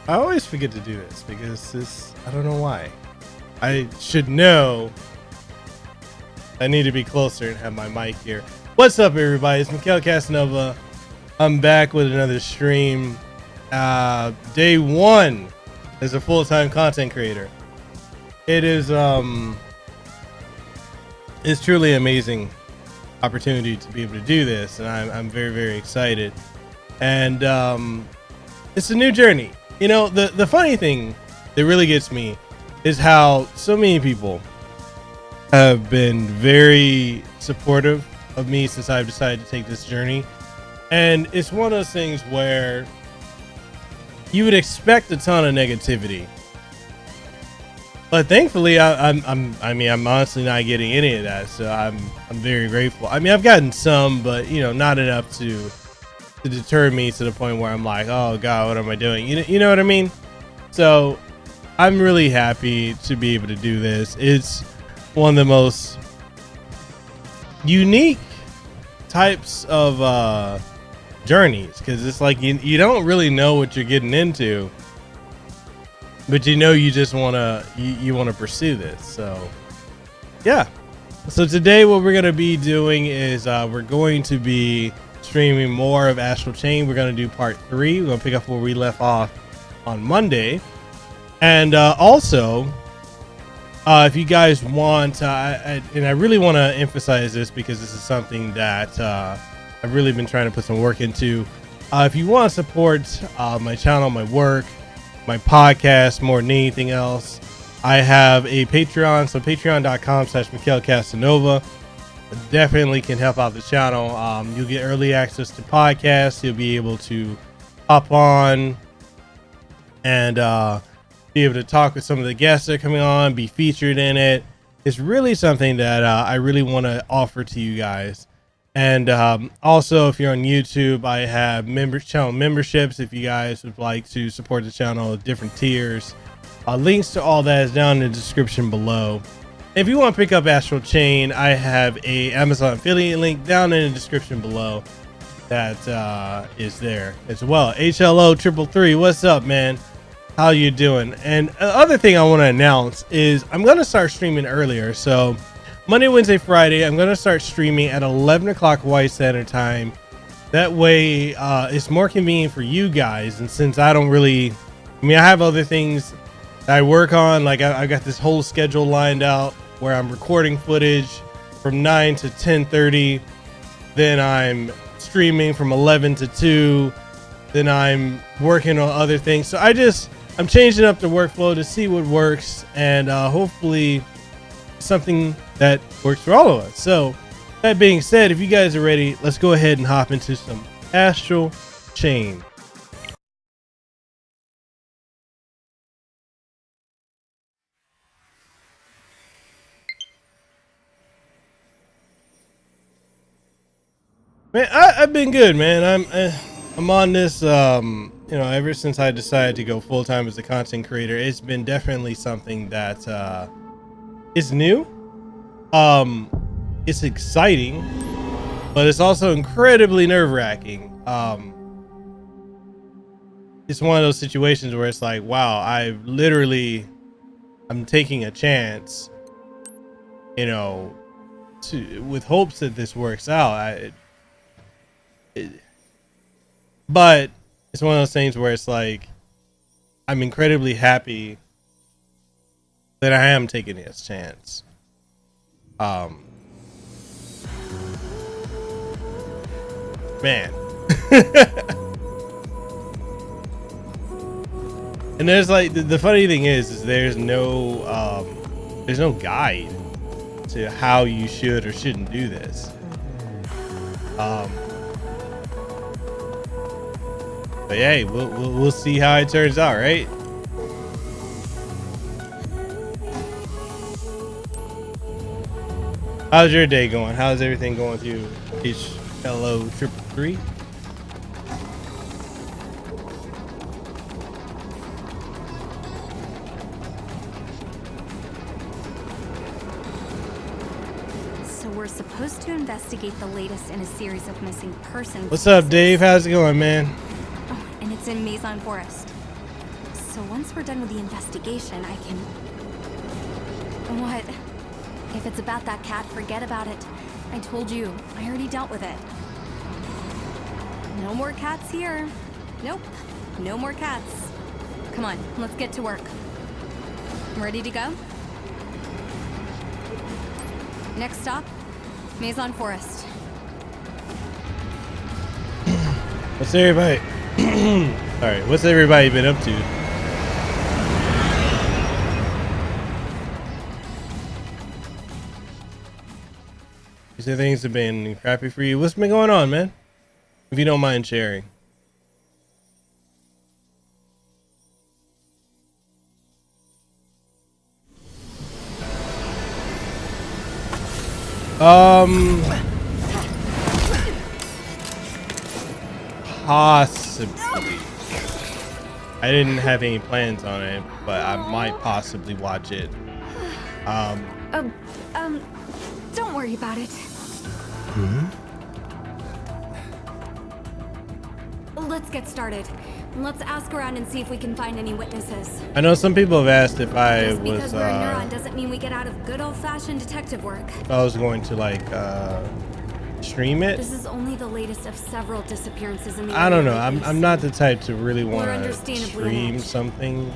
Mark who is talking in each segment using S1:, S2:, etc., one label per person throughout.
S1: I always forget to do this because I don't know why. I should know. I need to be closer and have my mic here. What's up, everybody? It's Mekel Kasanova. I'm back with another stream. Day one as a full-time content creator. It is it's truly amazing opportunity to be able to do this, and I'm very, very excited. And it's a new journey. You know, the funny thing that really gets me is how so many people have been very supportive of me since I've decided to take this journey. And it's one of those things where you would expect a ton of negativity, but thankfully I'm honestly not getting any of that, so I'm very grateful. I mean, I've gotten some, but you know, not enough to deter me to the point where I'm like, oh god, what am I doing? You know what I mean? So I'm really happy to be able to do this. It's one of the most unique types of journeys, because it's like you don't really know what you're getting into, but you know you just want to pursue this. So yeah, so today what we're going to be doing is we're going to be streaming more of Astral Chain. We're going to do part 3. We're going to pick up where we left off on Monday. And also if you guys want, and I really want to emphasize this because this is something that I've really been trying to put some work into. If you want to support my channel, my work, my podcast more than anything else, I have a Patreon. So patreon.com/MekelCasanova definitely can help out the channel. You'll get early access to podcasts. You'll be able to hop on and be able to talk with some of the guests that are coming on, be featured in it. It's really something that I really want to offer to you guys. And also, if you're on YouTube, I have channel memberships if you guys would like to support the channel at different tiers. Links to all that is down in the description below. If you want to pick up Astral Chain, I have a Amazon affiliate link down in the description below that is there as well. HLO333, what's up, man? How you doing? And the other thing I want to announce is I'm going to start streaming earlier. So Monday, Wednesday, Friday, I'm going to start streaming at 11 o'clock White Standard Time. That way it's more convenient for you guys. And since I don't really, I have other things that I work on. Like I got this whole schedule lined out where I'm recording footage from 9 to 10:30. Then I'm streaming from 11 to 2. Then I'm working on other things. So I'm changing up the workflow to see what works, and hopefully something that works for all of us. So that being said, if you guys are ready, let's go ahead and hop into some Astral Chain. Man, I've been good, man. I'm on this, you know, ever since I decided to go full time as a content creator. It's been definitely something that is new. It's exciting, but it's also incredibly nerve-wracking. It's one of those situations where it's like, wow, I'm taking a chance, you know, with hopes that this works out. But it's one of those things where it's like, I'm incredibly happy that I am taking this chance. Man. And there's like, the funny thing is there's no guide to how you should or shouldn't do this. But hey, we'll see how it turns out, right? How's your day going? How's everything going with you? HLO333.
S2: So we're supposed to investigate the latest in a series of missing persons.
S1: What's up, Dave? How's it going, man?
S2: Oh, and it's in Maison Forest. So once we're done with the investigation, I can... What? If it's about that cat, forget about it. I told you, I already dealt with it. No more cats here. Nope, no more cats. Come on, let's get to work. Ready to go? Next stop, Maison Forest.
S1: What's everybody? Sorry, what's everybody been up to? You say things have been crappy for you. What's been going on, man? If you don't mind sharing. Possibly. I didn't have any plans on it, but I might possibly watch it.
S2: Don't worry about it. Let's get started. Let's ask around and see if we can find any witnesses.
S1: I know some people have asked if I
S2: Just
S1: was
S2: because we're a neuron doesn't mean we get out of good old-fashioned detective work.
S1: if I was going to like stream it.
S2: This is only the latest of several disappearances in the
S1: I don't know.
S2: area.
S1: I'm not the type to really want to
S2: understandably
S1: stream
S2: not.
S1: something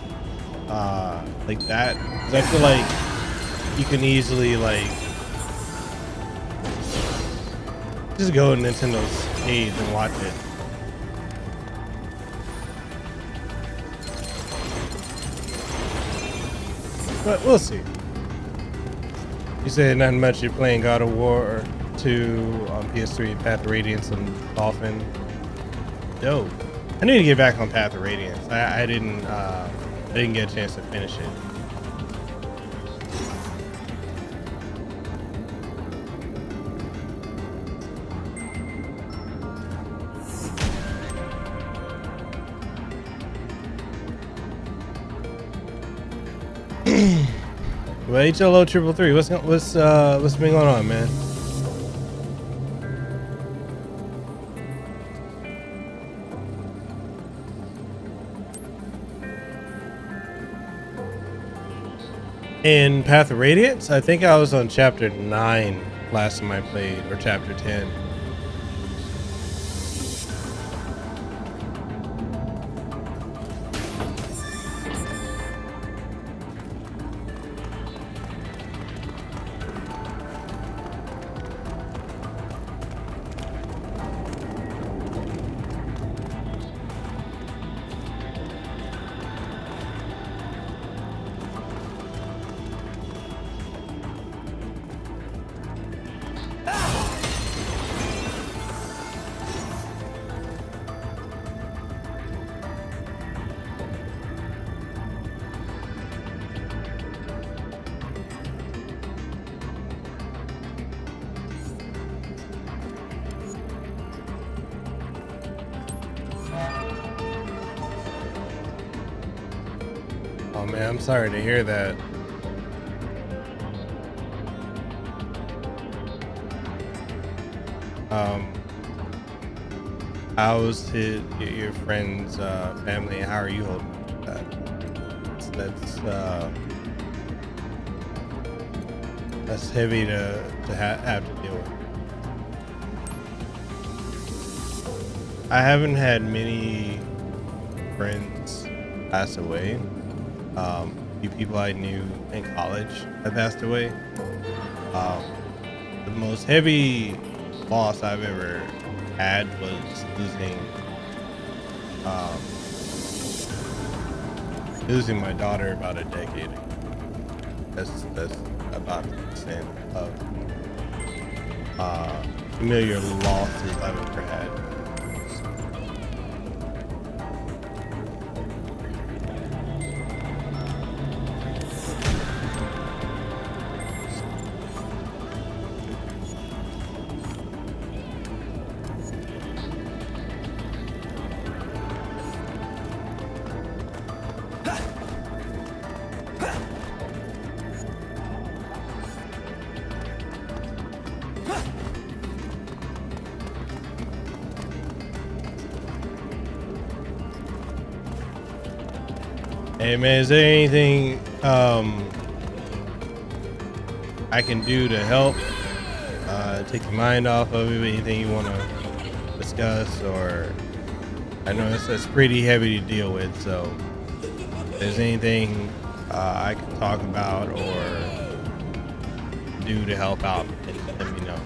S1: like that. 'Cause I feel like you can easily like just go to Nintendo's page and watch it. But we'll see. You said nothing much. You're playing God of War 2 on PS3, Path of Radiance, and Dolphin. Dope. I need to get back on Path of Radiance. I didn't get a chance to finish it. Well, HLO 333, what's been going on, man? In Path of Radiance, I think I was on chapter 9 last time I played, or chapter 10. Oh man, I'm sorry to hear that. How's your friend's family? How are you holding that? That's heavy to have to deal with. I haven't had many friends pass away. Few people I knew in college have passed away. The most heavy loss I've ever had was losing my daughter about a decade ago. That's about the extent of familiar losses I've ever had. Hey man, is there anything I can do to help take your mind off of it? Anything you want to discuss? Or I know that's pretty heavy to deal with, so if there's anything I can talk about or do to help out, then let me know.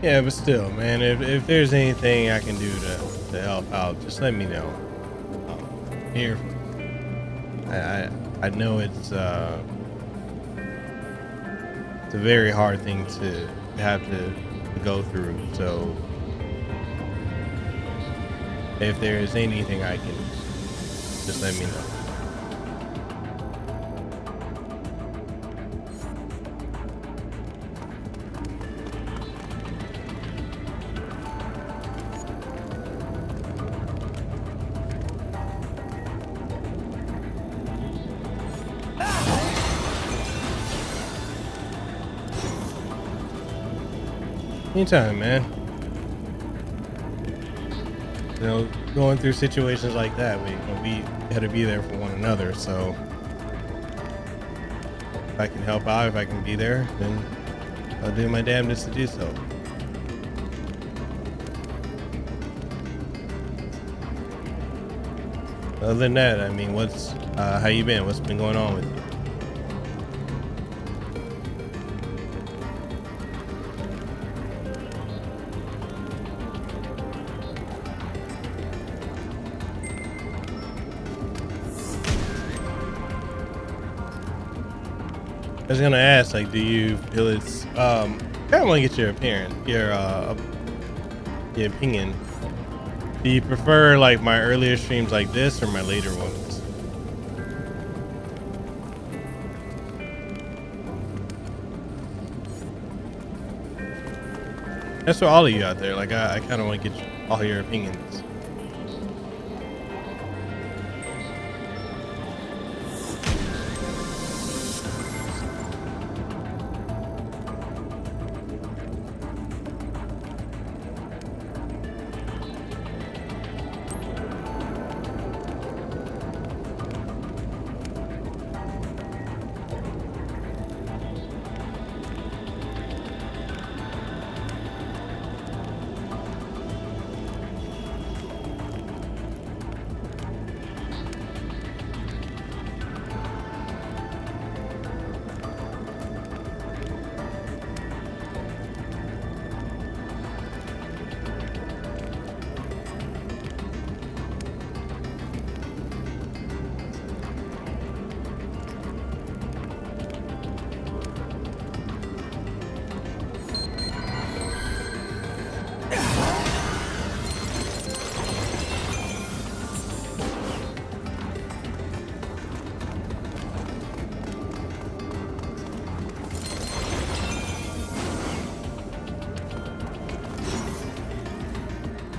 S1: Yeah, but still, man, if there's anything I can do to help out, just let me know. I'm here. I know it's a very hard thing to have to go through. So if there is anything I can, just let me know. Anytime, man. You know, going through situations like that, we gotta be there for one another. So if I can help out, if I can be there, then I'll do my damnedest to do so. Other than that, I mean, how you been? What's been going on with you? I was gonna ask, like, do you feel it's I kind of want to get your opinion. Do you prefer like my earlier streams like this or my later ones? That's for all of you out there. Like, I kind of want to get all your opinions.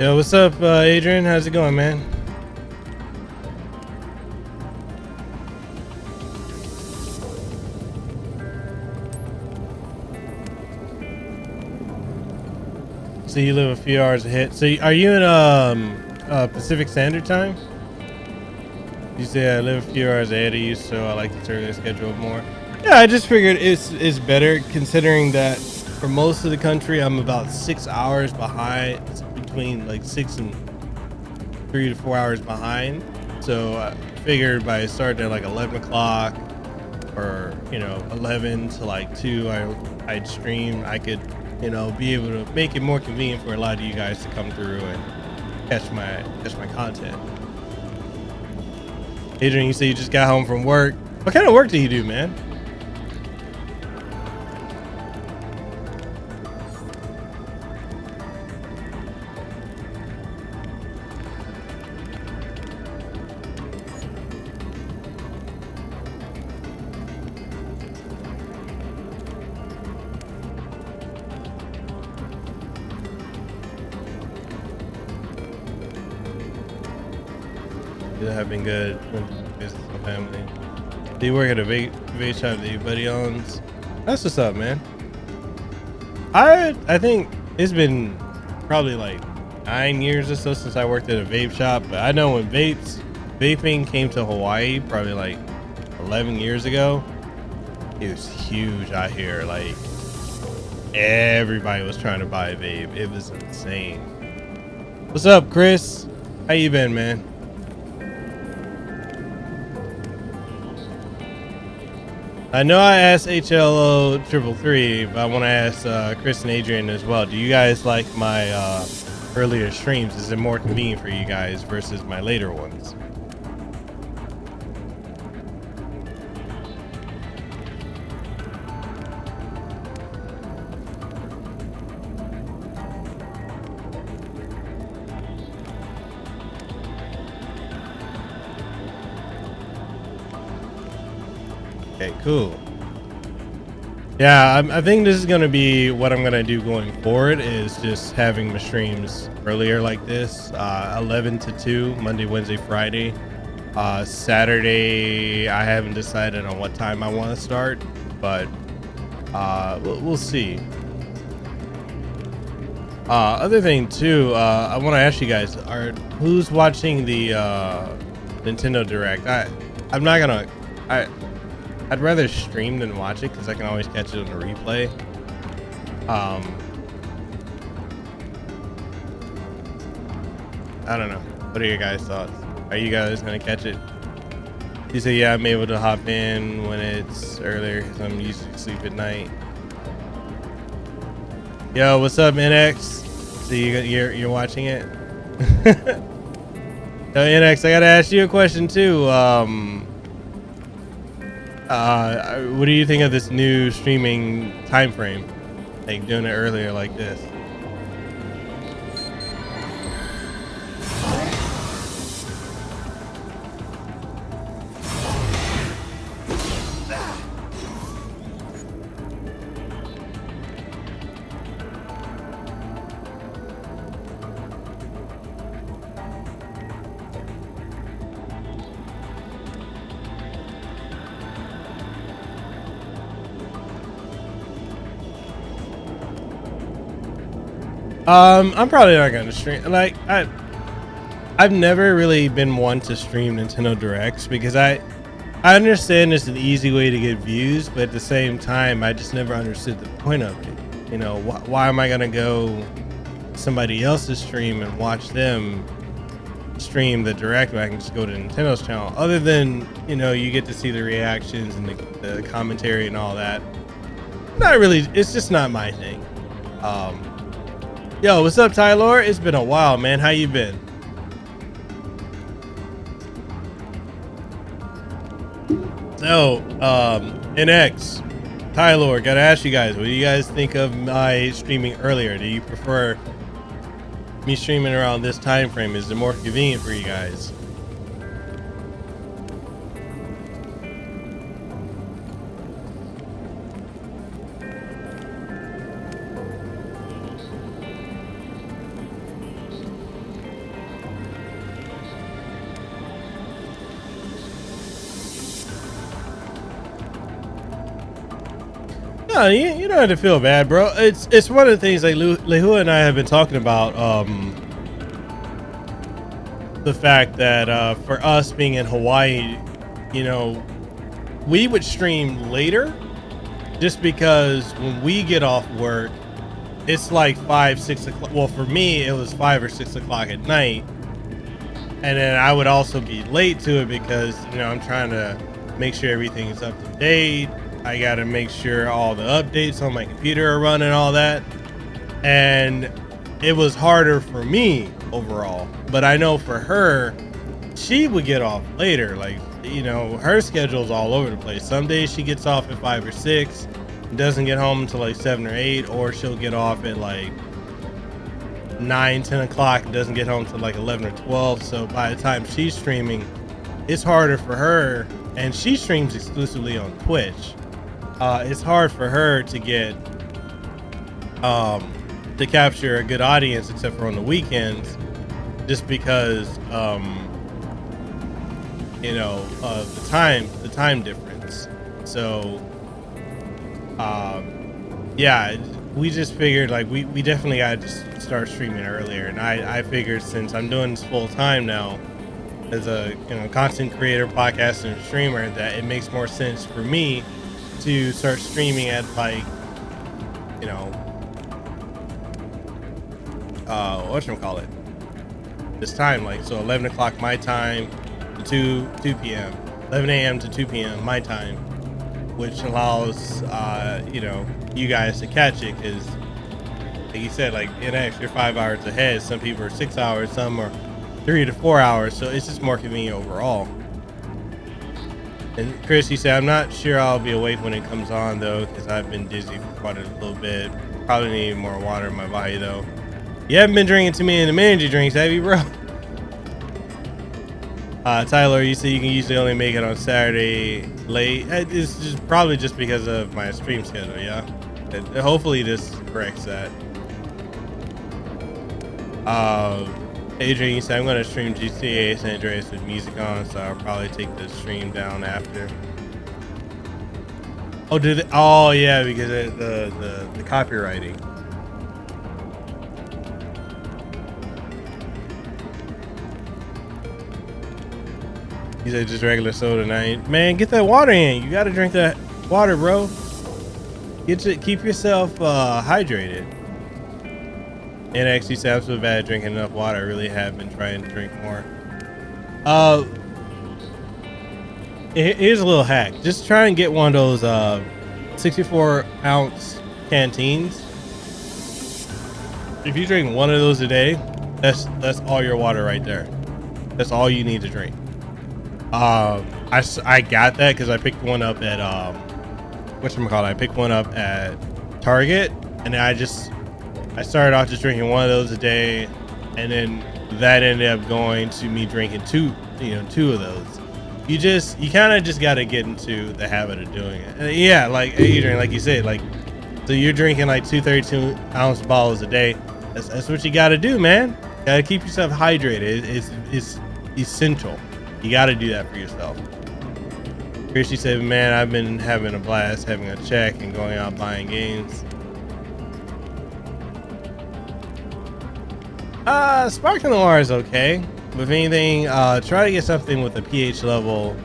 S1: Yo, what's up, Adrian? How's it going, man? So you live a few hours ahead. So are you in Pacific Standard Time? You say I live a few hours ahead of you, so I like to earlier schedule more. Yeah, I just figured it's better considering that for most of the country I'm about 6 hours behind, between like 6 and 3 to 4 hours behind. So I figured by starting at like 11 o'clock or 11 to like 2, I'd stream. I could be able to make it more convenient for a lot of you guys to come through and catch my content. Adrian, you say you just got home from work. What kind of work do you do, man? Have been good. Business and family. Do you work at a vape shop that your buddy owns? That's what's up, man. I think it's been probably like 9 years or so since I worked at a vape shop. But I know when vaping came to Hawaii, probably like 11 years ago, it was huge out here. Like everybody was trying to buy a vape. It was insane. What's up, Chris? How you been, man? I know I asked HLO333, but I want to ask Chris and Adrian as well. Do you guys like my earlier streams? Is it more convenient for you guys versus my later ones? Okay, cool. Yeah, I think this is going to be what I'm going to do going forward, is just having my streams earlier like this, 11 to 2, Monday, Wednesday, Friday. Saturday, I haven't decided on what time I want to start, but we'll see. Other thing too, I want to ask you guys, who's watching the Nintendo Direct? I'm not gonna, I'd rather stream than watch it because I can always catch it on the replay. I don't know. What are your guys' thoughts? Are you guys gonna catch it? You say, yeah, I'm able to hop in when it's earlier because I'm usually asleep at night. Yo, what's up, NX? So you're watching it? Yo, NX, I gotta ask you a question too. What do you think of this new streaming time frame? Like doing it earlier like this? I'm probably not gonna stream. Like I've never really been one to stream Nintendo Directs because I understand it's an easy way to get views, but at the same time, I just never understood the point of it. You know, why am I gonna go somebody else's stream and watch them stream the Direct when I can just go to Nintendo's channel? Other than, you know, you get to see the reactions and the commentary and all that. Not really. It's just not my thing. Yo, what's up, Tyler? It's been a while, man. How you been? So, NX, Tyler, gotta ask you guys, what do you guys think of my streaming earlier? Do you prefer me streaming around this time frame? Is it more convenient for you guys? No, you don't have to feel bad, bro. It's one of the things like Lehua and I have been talking about. The fact that for us being in Hawaii, you know, we would stream later just because when we get off work, it's like 5-6 o'clock. Well, for me, it was 5 or 6 o'clock at night. And then I would also be late to it because, you know, I'm trying to make sure everything is up to date. I got to make sure all the updates on my computer are running, all that. And it was harder for me overall. But I know for her, she would get off later. Like, you know, her schedule's all over the place. Some days she gets off at 5 or 6, doesn't get home until like 7 or 8, or she'll get off at like 9-10 o'clock and doesn't get home till like 11 or 12. So by the time she's streaming, it's harder for her, and she streams exclusively on Twitch. It's hard for her to get to capture a good audience, except for on the weekends, just because you know, the time difference. So yeah, we just figured like we definitely got to start streaming earlier, and I figured since I'm doing this full time now as a, you know, content creator, podcaster, and streamer, that it makes more sense for me to start streaming at like, you know, whatchamacallit, this time, like, so 11 o'clock my time to 2 p.m 11 a.m to 2 p.m my time, which allows you know, you guys to catch it, because like you said, like in X, you're 5 hours ahead. Some people are 6 hours, some are 3 to 4 hours, so it's just more convenient overall. And Chris, he said, I'm not sure I'll be awake when it comes on though, because I've been dizzy for quite a little bit. Probably need more water in my body though. You haven't been drinking too many of the energy drinks, have you, bro? Tyler, you say you can usually only make it on Saturday late. It's just probably just because of my stream schedule, yeah. Hopefully this corrects that. Adrian, you said I'm gonna stream GTA San Andreas with music on, so I'll probably take the stream down after. Oh, did it? Oh yeah, because of the copywriting. He said just regular soda night. Man, get that water in. You gotta drink that water, bro. Keep yourself hydrated. And actually, said I'm so bad at drinking enough water. I really have been trying to drink more. Here's a little hack. Just try and get one of those 64 ounce canteens. If you drink one of those a day, that's all your water right there. That's all you need to drink. I got that because I picked one up at whatchamacallit, I picked one up at Target, and I started off just drinking one of those a day, and then that ended up going to me drinking two of those. You kind of just got to get into the habit of doing it. And yeah, like Adrian, like you said, like, so you're drinking like 2 32 ounce bottles a day. That's what you got to do, man. Gotta keep yourself hydrated. It's essential. You got to do that for yourself. Christy said, man, I've been having a blast having a check and going out buying games. Sparkling water is okay. With anything, try to get something with a pH level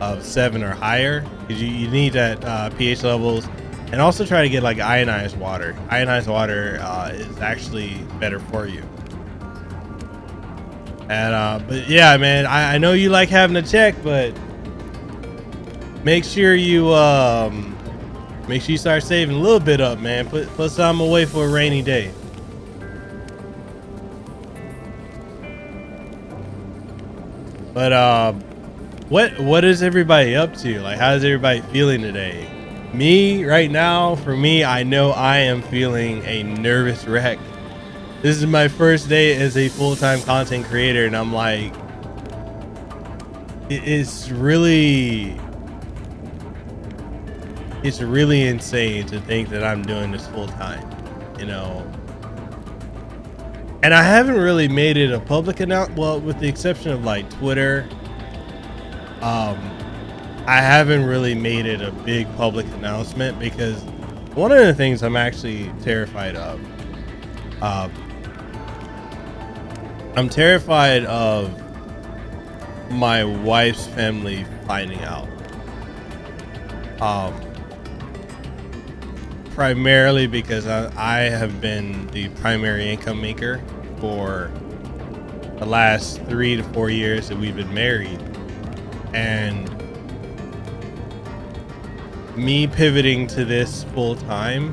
S1: of 7 or higher, because you need that pH levels. And also try to get like ionized water. Ionized water is actually better for you. And but yeah, man, I know you like having a check, but make sure you start saving a little bit up, man. Put some away for a rainy day. But what is everybody up to? Like, how's everybody feeling today? Me right now, for me, I know I am feeling a nervous wreck. This is my first day as a full-time content creator, and I'm like, it's really insane to think that I'm doing this full-time, you know. And I haven't really made it a public announcement, well, with the exception of like Twitter. I haven't really made it a big public announcement because one of the things I'm actually terrified of, I'm terrified of my wife's family finding out. Primarily because I have been the primary income maker for the last 3 to 4 years that we've been married, and me pivoting to this full time,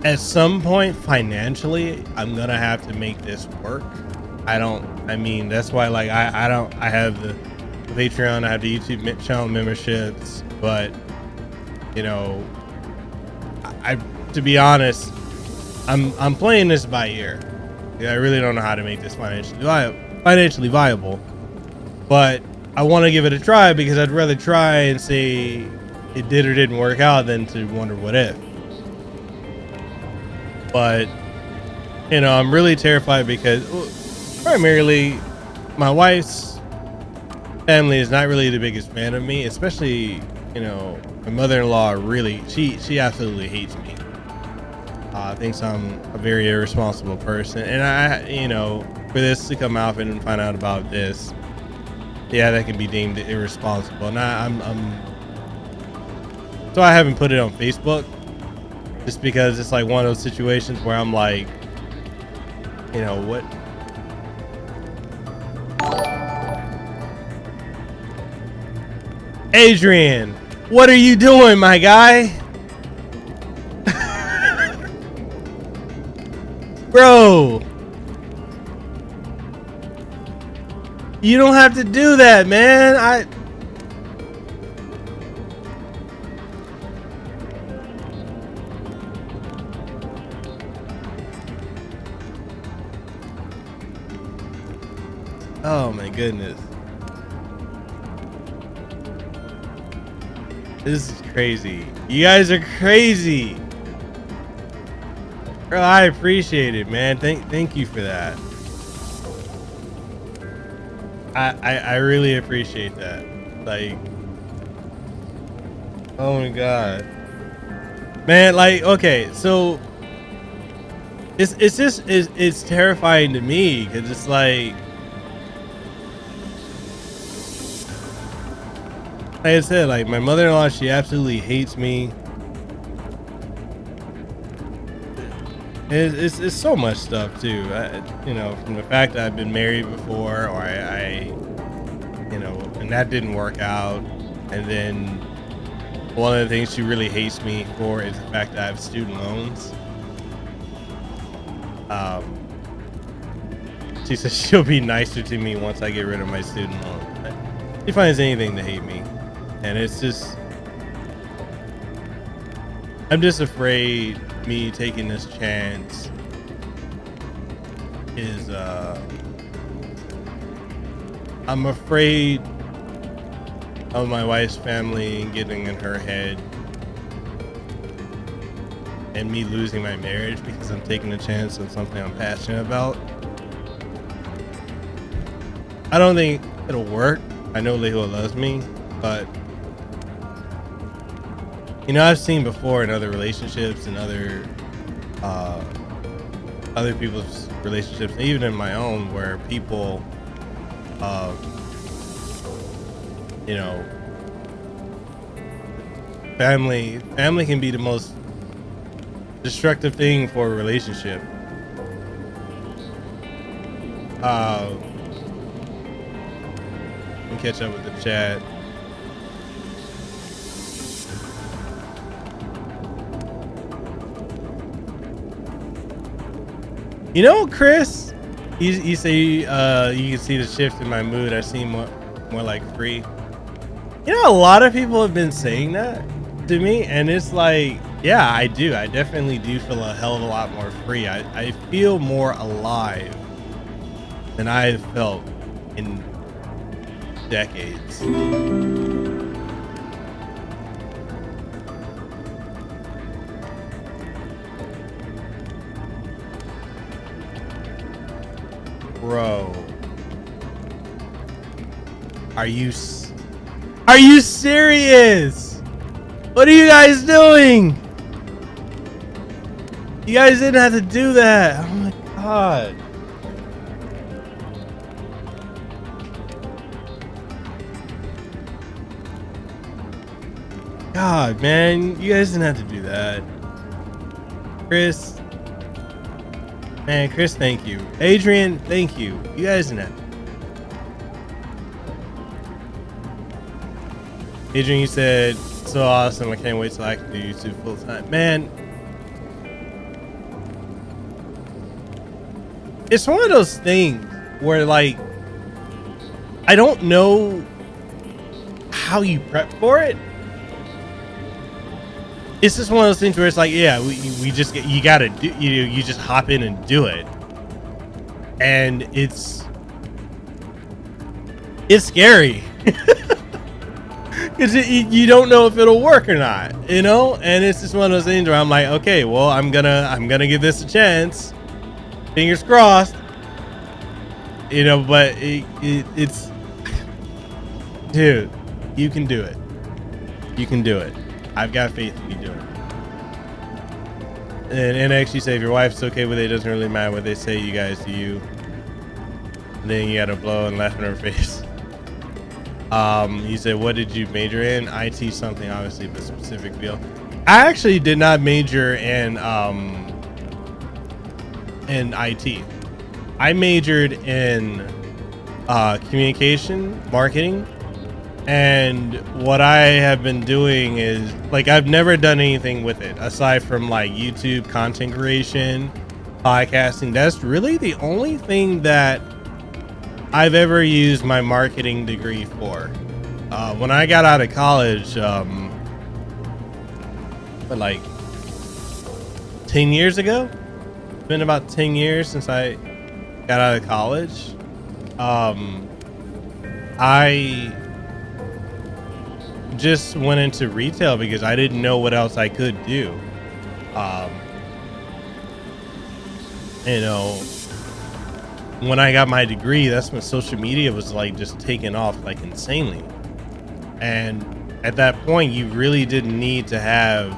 S1: at some point financially I'm gonna have to make this work. That's why, like, I have the Patreon, I have the YouTube channel memberships, but you know, I to be honest, I'm playing this by ear. I really don't know how to make this financially viable, but I want to give it a try because I'd rather try and say it did or didn't work out than to wonder what if. But you know, I'm really terrified because primarily my wife's family is not really the biggest fan of me, especially, you know, my mother-in-law. Really, she absolutely hates me. Thinks I'm a very irresponsible person, and you know, for this to come out and find out about this, yeah, that can be deemed irresponsible. And so I haven't put it on Facebook, just because it's like one of those situations where I'm like, you know what? Adrian, what are you doing, my guy? Bro, you don't have to do that, man. Oh my goodness. This is crazy. You guys are crazy. Bro, I appreciate it, man. Thank you for that. I really appreciate that. Like, oh my god. Man, like, okay, so it's terrifying to me because it's like I said, like, my mother-in-law, she absolutely hates me. It's so much stuff too. You know, from the fact that I've been married before, or I you know, and that didn't work out. And then one of the things she really hates me for is the fact that I have student loans. She says she'll be nicer to me once I get rid of my student loan. She finds anything to hate me, and it's just, I'm just afraid me taking this chance is I'm afraid of my wife's family getting in her head and me losing my marriage because I'm taking a chance on something I'm passionate about. I don't think it'll work. I know Leo loves me, but you know, I've seen before in other relationships and other people's relationships, even in my own, where people, you know, family can be the most destructive thing for a relationship. Let me catch up with the chat. You know, Chris, you say you can see the shift in my mood. I seem more like free. You know, a lot of people have been saying that to me, and it's like, yeah, I do. I definitely do feel a hell of a lot more free. I feel more alive than I've felt in decades. Bro, are you Are you serious? What are you guys doing? You guys didn't have to do that. Oh my god. God, man, you guys didn't have to do that. Chris. Man, Chris, thank you. Adrian, thank you. You guys didn't have to. Adrian, you said, so awesome. I can't wait till I can do YouTube full time. Man, it's one of those things where, like, I don't know how you prep for it. It's just one of those things where it's like, yeah, we just get, you gotta do, you just hop in and do it. And it's scary. Because you don't know if it'll work or not, you know. And it's just one of those things where I'm like, okay, well, I'm gonna give this a chance, fingers crossed, you know. But it's, dude, you can do it. You can do it. I've got faith in you doing it. And actually say if your wife's okay with it, it doesn't really matter what they say. You guys do you. And then you gotta blow and laugh in her face. You said, what did you major in? IT something, obviously, but specific field. I actually did not major in IT. I majored in communication, marketing, and what I have been doing is, like, I've never done anything with it aside from like YouTube content creation, podcasting. That's really the only thing that I've ever used my marketing degree for. When I got out of college, but like 10 years ago, it's been about 10 years since I got out of college. I just went into retail because I didn't know what else I could do. You know, when I got my degree, that's when social media was like just taking off like insanely. And at that point, you really didn't need to have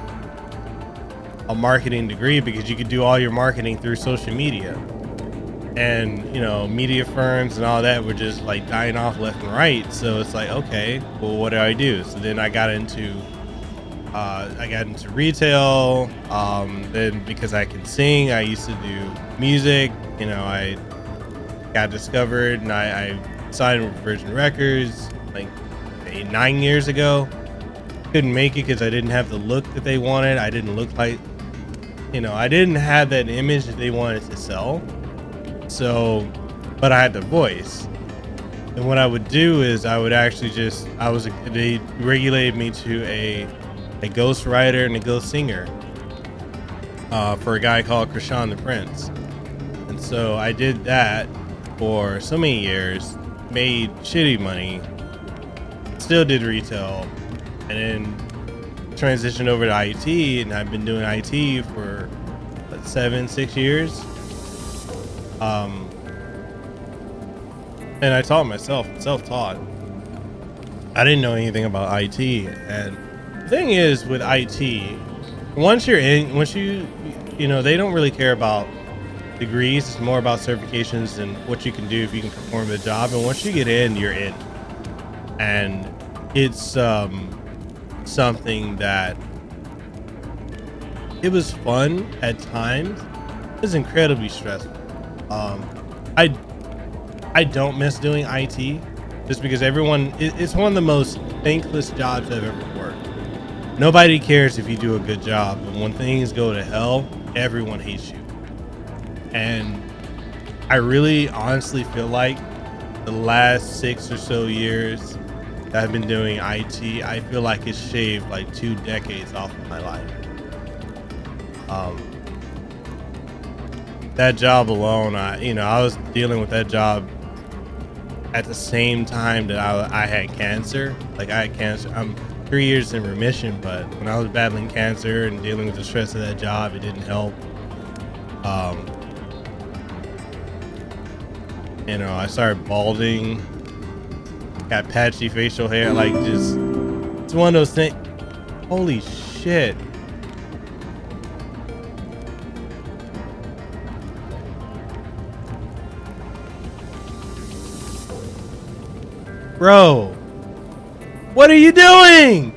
S1: a marketing degree because you could do all your marketing through social media. And, you know, media firms and all that were just like dying off left and right. So it's like, okay, well, what do? So then I got into retail. Then because I can sing, I used to do music. You know, I got discovered and I signed with Virgin Records like 9 years ago. Couldn't make it because I didn't have the look that they wanted. I didn't look like, you know, I didn't have that image that they wanted to sell. So, but I had the voice. And what I would do is I would actually just, they regulated me to a ghost writer and a ghost singer for a guy called Krishan the Prince. And so I did that for so many years, made shitty money, still did retail, and then transitioned over to IT, and I've been doing IT for 6 years. And I taught myself, self-taught. I didn't know anything about IT. And the thing is with IT, once you know, they don't really care about degrees. It's more about certifications and what you can do if you can perform the job. And once you get in, you're in. And it's something that it was fun at times. It was incredibly stressful. I don't miss doing IT just because it's one of the most thankless jobs I've ever worked. Nobody cares if you do a good job, but when things go to hell, everyone hates you. And I really honestly feel like the last 6 or so years that I've been doing IT, I feel like it's shaved like 2 decades off of my life. That job alone, I was dealing with that job at the same time that I had cancer. Like, I had cancer. I'm 3 years in remission, but when I was battling cancer and dealing with the stress of that job, it didn't help. You know, I started balding, got patchy facial hair, like just It's one of those things. Holy shit. Bro, what are you doing?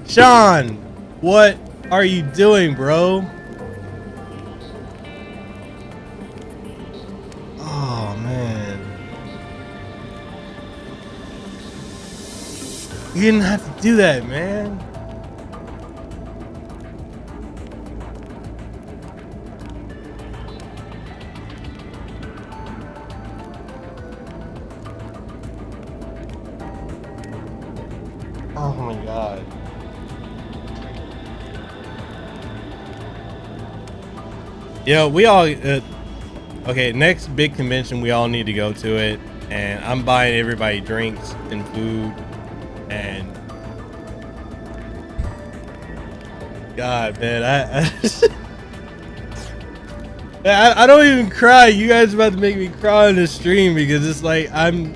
S1: Sean, what are you doing, bro? Oh, man. You didn't have to do that, man. Oh my god. Yo, we all okay, next big convention we all need to go to it, and I'm buying everybody drinks and food, and god, man, I don't even cry. You guys are about to make me cry on the stream because it's like I'm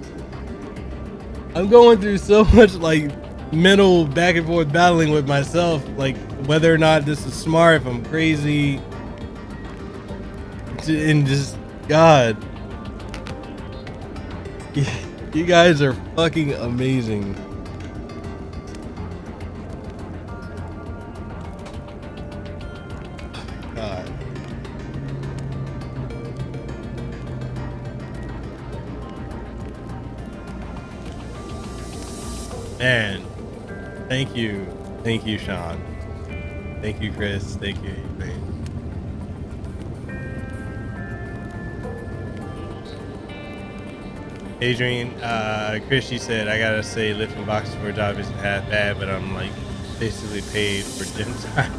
S1: going through so much like mental back and forth battling with myself, like whether or not this is smart, if I'm crazy, and just god, you guys are fucking amazing. God. Man, thank you, Sean. Thank you, Chris. Thank you. Adrian, Chris, she said, I gotta say, lifting boxes for a job isn't half bad, but I'm like basically paid for gym time.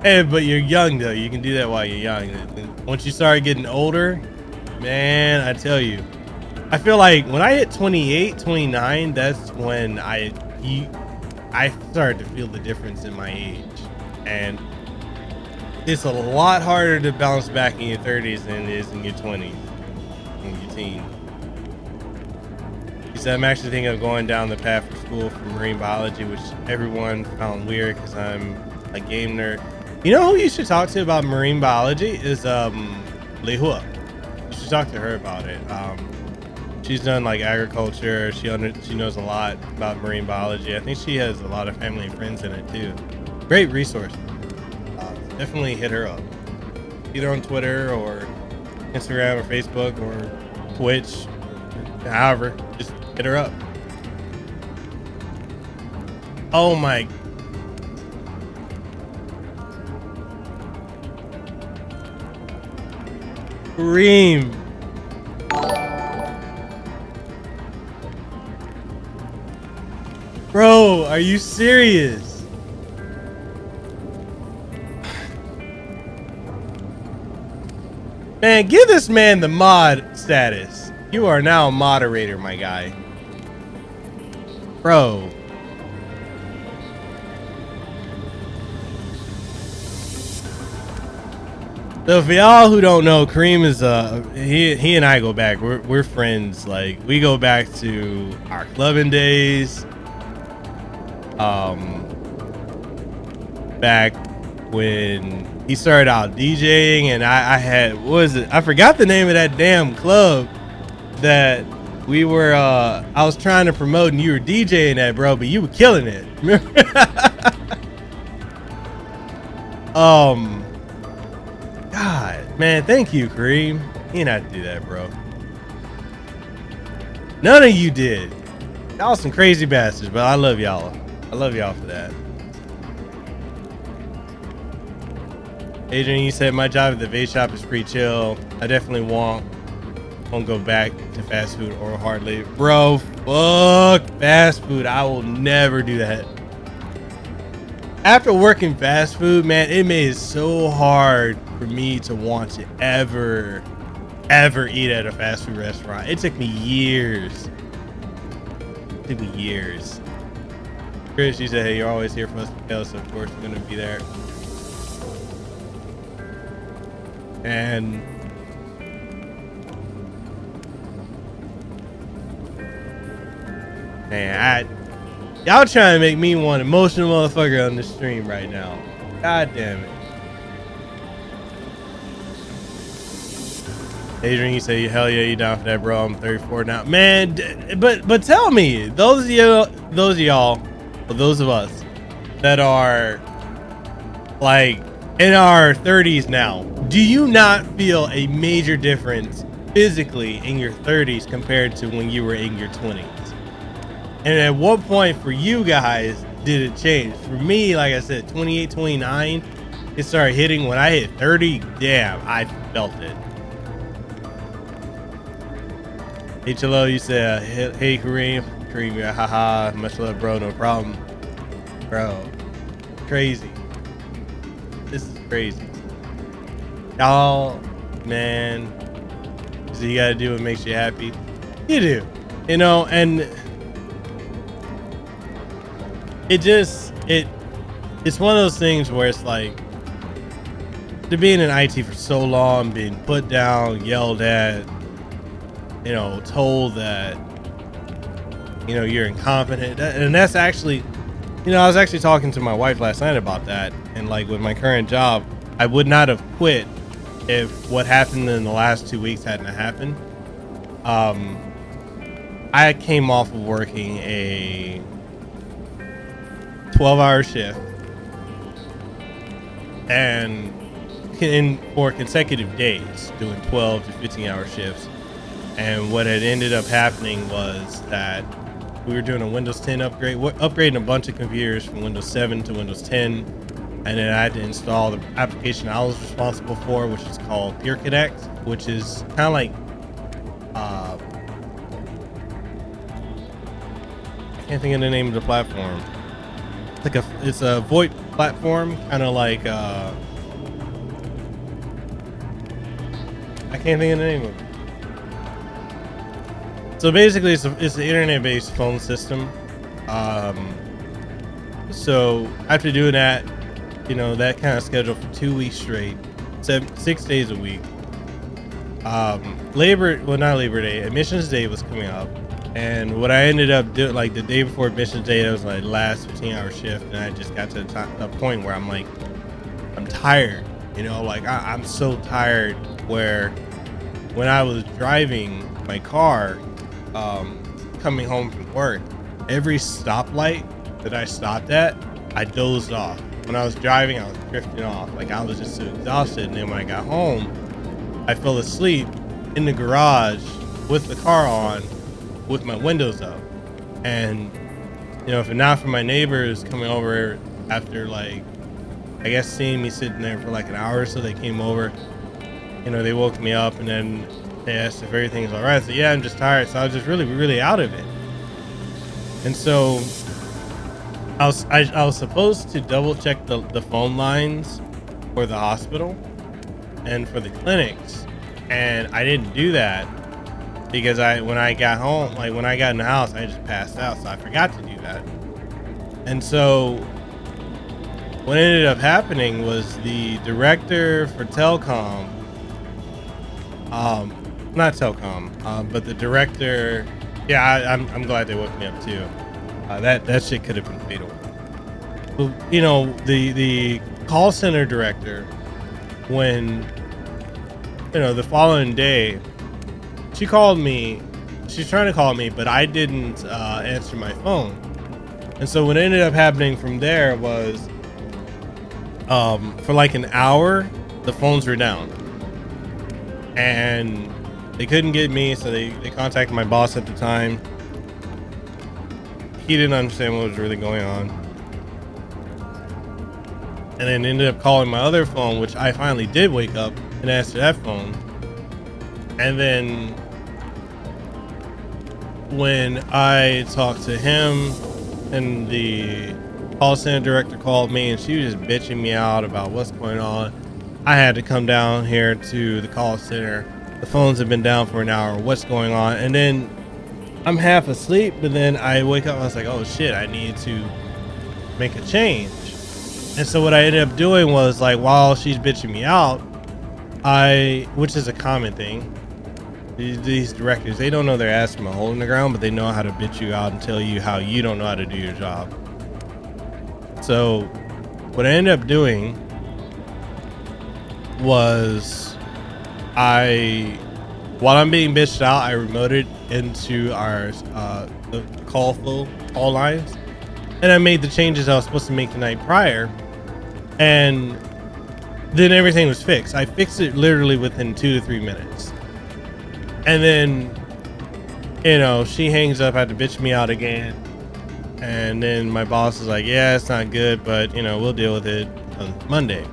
S1: Hey, but you're young though. You can do that while you're young. Once you start getting older, man, I tell you, I feel like when I hit 28, 29, that's when I started to feel the difference in my age. And it's a lot harder to bounce back in your 30s than it is in your 20s, in your teens. He said, I'm actually thinking of going down the path for school for marine biology, which everyone found weird because I'm a game nerd. You know who you should talk to about marine biology is Li Hua. You should talk to her about it. She's done like agriculture. She knows a lot about marine biology. I think she has a lot of family and friends in it too. Great resource. Definitely hit her up. Either on Twitter or Instagram or Facebook or Twitch. However, just hit her up. Oh my. Kareem. Bro, are you serious? Man, give this man the mod status. You are now a moderator, my guy. Bro. So for y'all who don't know, Kareem is he and I go back. We're friends. Like we go back to our clubbing days. Back when he started out DJing, and I had, what was it? I forgot the name of that damn club that we were. I was trying to promote, and you were DJing at, bro. But you were killing it. God, man, thank you, Kareem. You didn't have to do that, bro. None of you did. Y'all some crazy bastards, but I love y'all. I love y'all for that. Adrian, you said my job at the vape shop is pretty chill. I definitely won't go back to fast food or hardly. Bro, fuck fast food. I will never do that. After working fast food, man, it made it so hard for me to want to ever eat at a fast food restaurant. It took me years. Chris, you said, hey, you're always here for us to tell, so of course we're gonna be there. And Man, y'all trying to make me one emotional motherfucker on the stream right now. God damn it. Adrian, you say hell yeah, you down for that, bro? I'm 34 now, man. But tell me, those of y'all, or those of us that are like in our 30s now, do you not feel a major difference physically in your 30s compared to when you were in your 20s? And at what point for you guys did it change? For me, like I said, 28, 29, it started hitting. When I hit 30, damn, I felt it. HLO, you said, hey Kareem, yeah, haha, much love, bro, no problem. Bro, crazy. This is crazy. Y'all, man, so you gotta do what makes you happy. You do, you know, and it's one of those things where it's like, to being in IT for so long, being put down, yelled at, you know, told that, you know, you're incompetent. And that's actually, you know, I was actually talking to my wife last night about that. And like with my current job, I would not have quit if what happened in the last 2 weeks hadn't happened. I came off of working a 12-hour shift and for consecutive days doing 12 to 15-hour shifts. And what had ended up happening was that we were doing a Windows 10 upgrade. We're upgrading a bunch of computers from Windows 7 to Windows 10. And then I had to install the application I was responsible for, which is called Pure Connect, which is kind of like, I can't think of the name of the platform. It's a VoIP platform, kind of like, I can't think of the name of it. So basically, it's an internet-based phone system. So after doing that, you know, that kind of schedule for 2 weeks straight, 6 days a week. Not Labor Day, Admissions Day was coming up, and what I ended up doing, like the day before Admissions Day, that was like last 15-hour shift, and I just got to the point where I'm like, I'm tired, you know, like I'm so tired. Where when I was driving my car, coming home from work, every stoplight that I stopped at, I dozed off. When I was driving, I was drifting off. Like I was just so exhausted. And then when I got home, I fell asleep in the garage with the car on, with my windows up. And, you know, if not for my neighbors coming over after, like, I guess seeing me sitting there for like an hour or so, they came over, you know, they woke me up, and then they asked if everything's all right. I said, yeah, I'm just tired. So I was just really out of it. And so I was supposed to double check the phone lines for the hospital and for the clinics, and I didn't do that because when I got home, like when I got in the house, I just passed out, so I forgot to do that. And so what ended up happening was the director for telecom, not telecom, but the director, yeah, I'm glad they woke me up too. That shit could have been fatal. Well, you know, the call center director, when, you know, the following day, she called me. She's trying to call me, but I didn't answer my phone. And so what ended up happening from there was, for like an hour, the phones were down, and they couldn't get me. So they contacted my boss at the time. He didn't understand what was really going on, and then ended up calling my other phone, which I finally did wake up and answer that phone. And then when I talked to him, and the call center director called me, and she was just bitching me out about what's going on. I had to come down here to the call center. The phones have been down for an hour. What's going on? And then I'm half asleep, but then I wake up, I was like, oh shit, I need to make a change. And so what I ended up doing was, like, while she's bitching me out, which is a common thing, These directors, they don't know their ass from a hole in the ground, but they know how to bitch you out and tell you how you don't know how to do your job. So what I ended up doing was while I'm being bitched out, I remoted into our the call lines, and I made the changes I was supposed to make the night prior, and then everything was fixed. I fixed it literally within 2 to 3 minutes. And then, she hangs up, had to bitch me out again. And then my boss is like, yeah, it's not good, but we'll deal with it on Monday.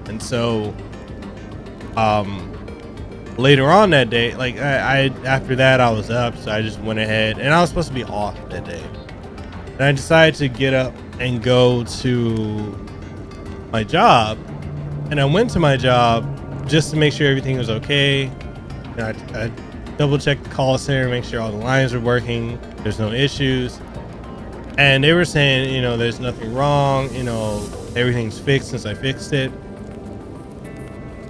S1: And so, later on that day, like I after that I was up, so I just went ahead, and I was supposed to be off that day. And I decided to get up and go to my job. And I went to my job just to make sure everything was okay. And I double checked the call center, make sure all the lines are working, there's no issues. And they were saying, there's nothing wrong, everything's fixed since I fixed it.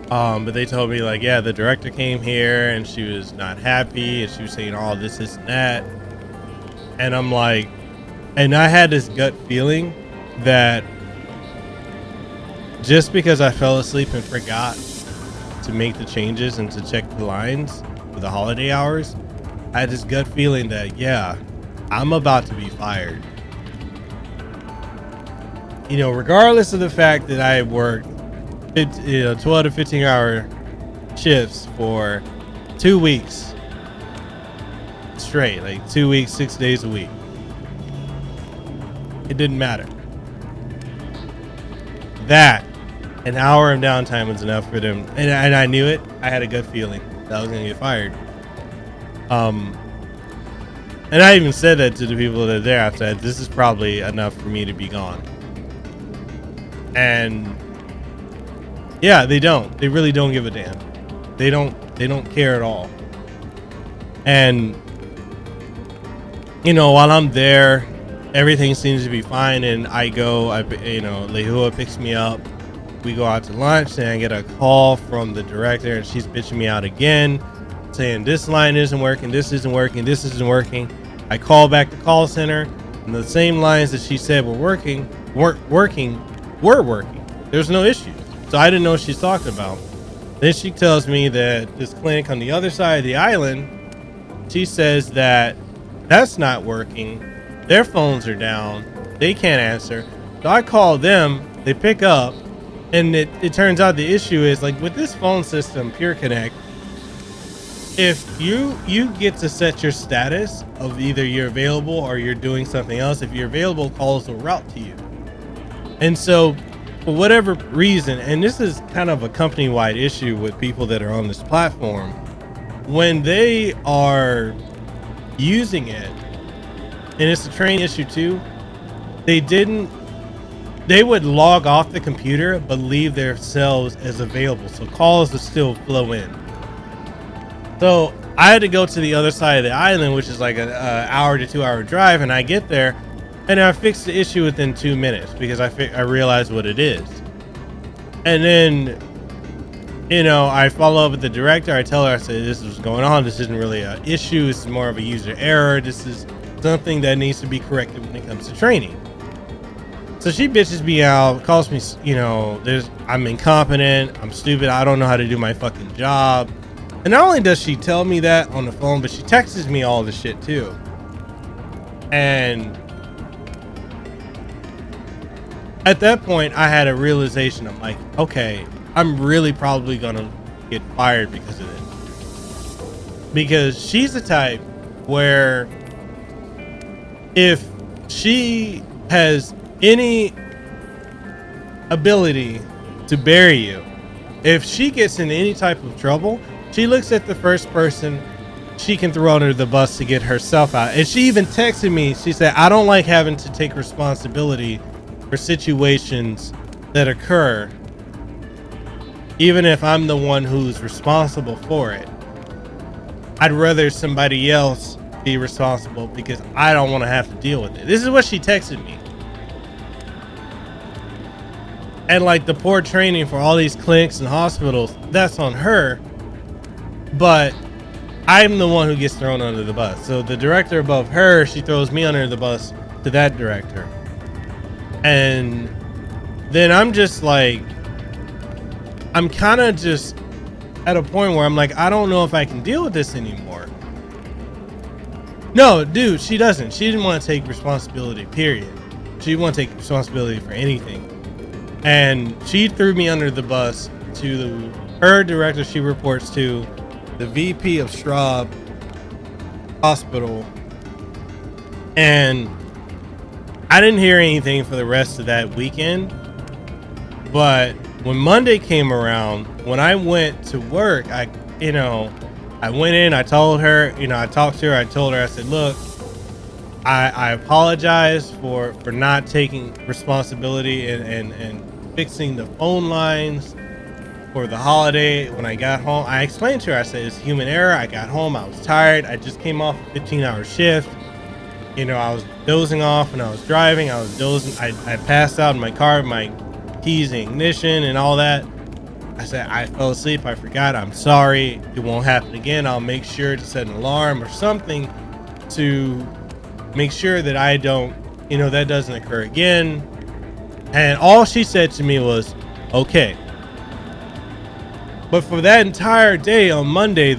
S1: But they told me, like, yeah, the director came here and she was not happy, and she was saying all this and that. And I'm like, and I had this gut feeling that just because I fell asleep and forgot to make the changes and to check the lines for the holiday hours, I had this gut feeling that, yeah, I'm about to be fired. Regardless of the fact that I worked 12 to 15 hour shifts for 2 weeks straight, like 2 weeks, 6 days a week, it didn't matter. That an hour of downtime was enough for them, and I knew it. I had a gut feeling that I was gonna get fired. And I even said that to the people that are there. I said, this is probably enough for me to be gone. And yeah, they really don't give a damn. They don't care at all. And while I'm there, everything seems to be fine, and Lehua picks me up. We go out to lunch, and I get a call from the director, and she's bitching me out again, saying this line isn't working, this isn't working, this isn't working. I call back the call center, and the same lines that she said weren't working. There's no issues. So I didn't know what she's talking about. Then she tells me that this clinic on the other side of the island, she says that that's not working. Their phones are down. They can't answer. So I call them, they pick up, and it turns out the issue is, like, with this phone system, Pure Connect, if you get to set your status of either you're available or you're doing something else. If you're available, calls will route to you. And so for whatever reason, and this is kind of a company-wide issue with people that are on this platform, when they are using it, and it's a train issue too, they would log off the computer but leave themselves as available, so calls would still flow in. So I had to go to the other side of the island, which is like an hour to 2 hour drive, and I get there and I fixed the issue within 2 minutes because I realized what it is. And then I follow up with the director. I tell her, I say, this is what's going on, this isn't really an issue, this is more of a user error, this is something that needs to be corrected when it comes to training. So she bitches me out, calls me, I'm incompetent, I'm stupid, I don't know how to do my fucking job. And not only does she tell me that on the phone, but she texts me all the shit too. And at that point, I had a realization. I'm like, okay, I'm really probably gonna get fired because of this. Because she's the type where if she has any ability to bury you, if she gets in any type of trouble, she looks at the first person she can throw under the bus to get herself out. And she even texted me. She said, I don't like having to take responsibility for situations that occur, even if I'm the one who's responsible for it. I'd rather somebody else be responsible because I don't want to have to deal with it. This is what she texted me. And like the poor training for all these clinics and hospitals, that's on her. But I'm the one who gets thrown under the bus. So the director above her, she throws me under the bus to that director. And then I'm just like, I'm kind of just at a point where I'm like, I don't know if I can deal with this anymore. No, dude, she doesn't. She didn't want to take responsibility, period. She didn't want to take responsibility for anything. And she threw me under the bus to her director she reports to, the VP of Straub Hospital. And I didn't hear anything for the rest of that weekend. But when Monday came around, when I went to work, I went in, I told her, I talked to her, I told her, I said, look, I apologize for not taking responsibility and fixing the phone lines for the holiday. When I got home, I explained to her, I said, it's human error. I got home, I was tired. I just came off a 15-hour shift. I was dozing off when I was driving. I was dozing. I passed out in my car, my keys, the ignition and all that. I said, I fell asleep. I forgot. I'm sorry. It won't happen again. I'll make sure to set an alarm or something to make sure that I don't, that doesn't occur again. And all she said to me was, okay. But for that entire day on Monday,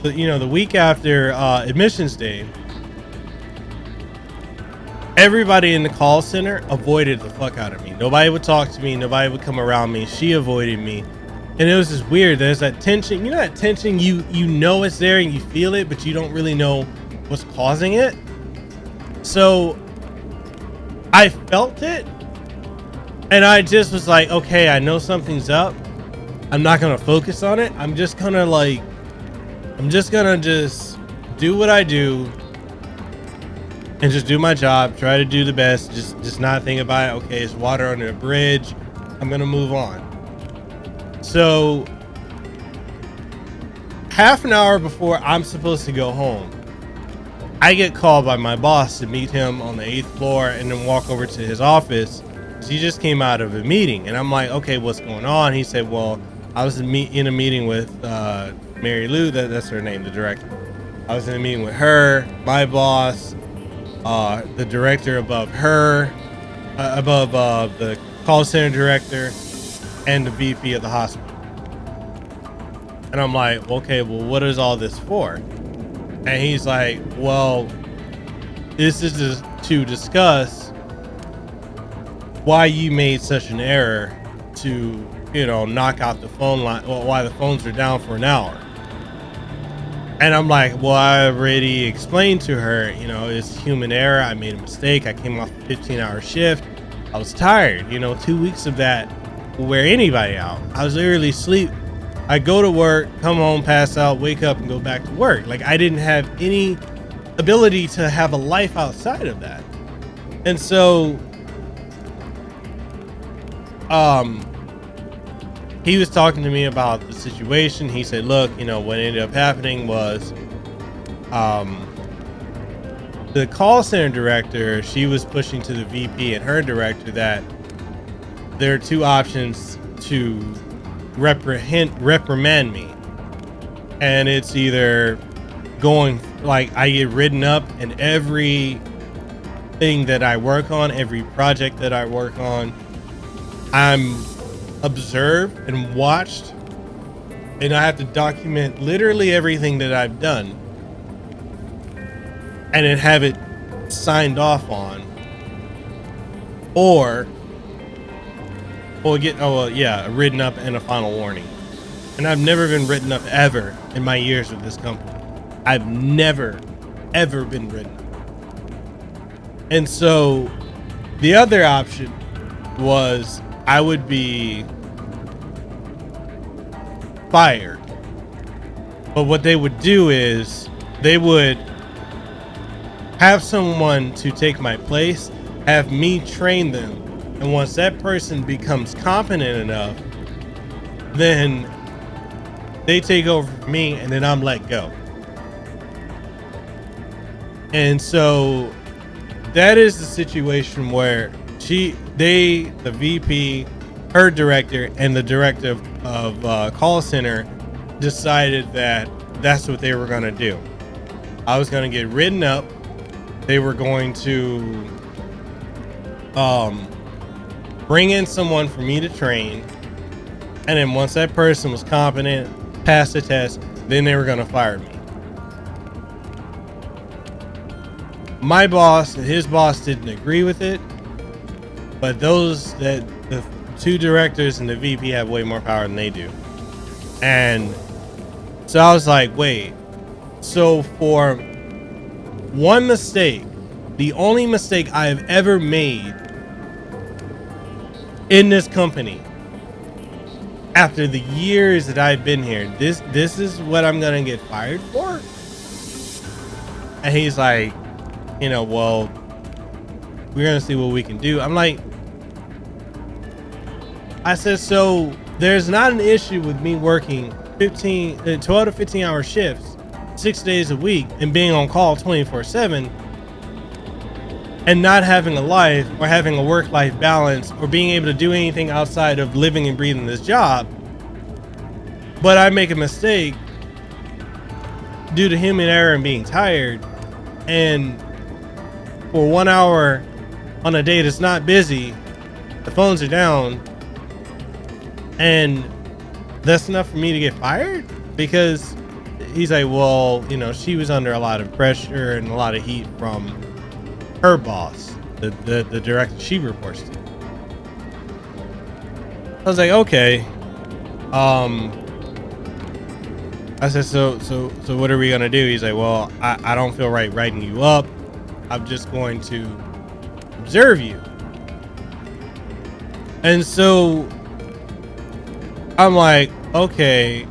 S1: the week after admissions day, everybody in the call center avoided the fuck out of me. Nobody would talk to me. Nobody would come around me. She avoided me. And it was just weird. There's that tension. That tension, you know it's there and you feel it, but you don't really know what's causing it. So I felt it. And I just was like, okay, I know something's up. I'm not going to focus on it. I'm just going to just do what I do. And just do my job, try to do the best, just not think about it. Okay, it's water under a bridge. I'm gonna move on. So half an hour before I'm supposed to go home, I get called by my boss to meet him on the 8th floor and then walk over to his office. He just came out of a meeting and I'm like, okay, what's going on? He said, well, I was in a meeting with Mary Lou, that's her name, the director. I was in a meeting with her, my boss, the director above her, above the call center director, and the VP of the hospital. And I'm like, okay, well, what is all this for? And he's like, well, this is just to discuss why you made such an error to, knock out the phone line, why the phones are down for an hour. And I'm like, well, I already explained to her, it's human error. I made a mistake. I came off a 15-hour shift. I was tired. 2 weeks of that will wear anybody out. I was literally asleep. I go to work, come home, pass out, wake up, and go back to work. Like, I didn't have any ability to have a life outside of that. And so, he was talking to me about the situation. He said, look, what ended up happening was the call center director, she was pushing to the VP and her director that there are two options to reprimand me. And it's either going, like, I get written up in every thing that I work on, every project that I work on. I'm observed and watched, and I have to document literally everything that I've done and then have it signed off on, or get written up and a final warning. And I've never been written up ever in my years with this company. I've never ever been written up. And so the other option was I would be fired. But what they would do is they would have someone to take my place, have me train them, and once that person becomes competent enough, then they take over from me and then I'm let go. And so that is the situation where the VP, her director, and the director of call center decided that that's what they were going to do. I was going to get written up. They were going to bring in someone for me to train. And then once that person was competent, passed the test, then they were going to fire me. My boss and his boss didn't agree with it, but the two directors and the VP have way more power than they do. And so I was like, wait, so for one mistake, the only mistake I have ever made in this company, after the years that I've been here, this is what I'm gonna get fired for? And he's like, well, we're gonna see what we can do. I'm like, I said, so there's not an issue with me working 12 to 15 hour shifts 6 days a week and being on call 24/7 and not having a life or having a work-life balance or being able to do anything outside of living and breathing this job. But I make a mistake due to human error and being tired, and for 1 hour on a day that's not busy, the phones are down, and that's enough for me to get fired? Because he's like, well, she was under a lot of pressure and a lot of heat from her boss, the director she reports to. I was like, okay. I said, so what are we gonna do? He's like, well, I don't feel right writing you up. I'm just going to observe you. And so I'm like, okay.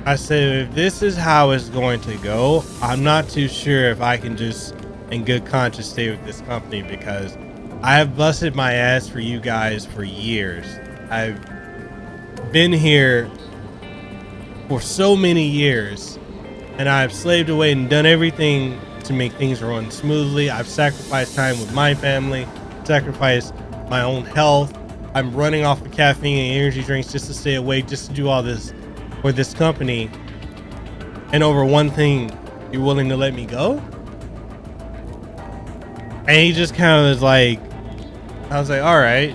S1: I said, if this is how it's going to go, I'm not too sure if I can just in good conscience stay with this company, because I have busted my ass for you guys for years. I've been here for so many years, and I've slaved away and done everything to make things run smoothly. I've sacrificed time with my family, sacrificed my own health. I'm running off of caffeine and energy drinks just to stay awake, just to do all this for this company. And over one thing, you're willing to let me go? And he just kind of was like, I was like, all right.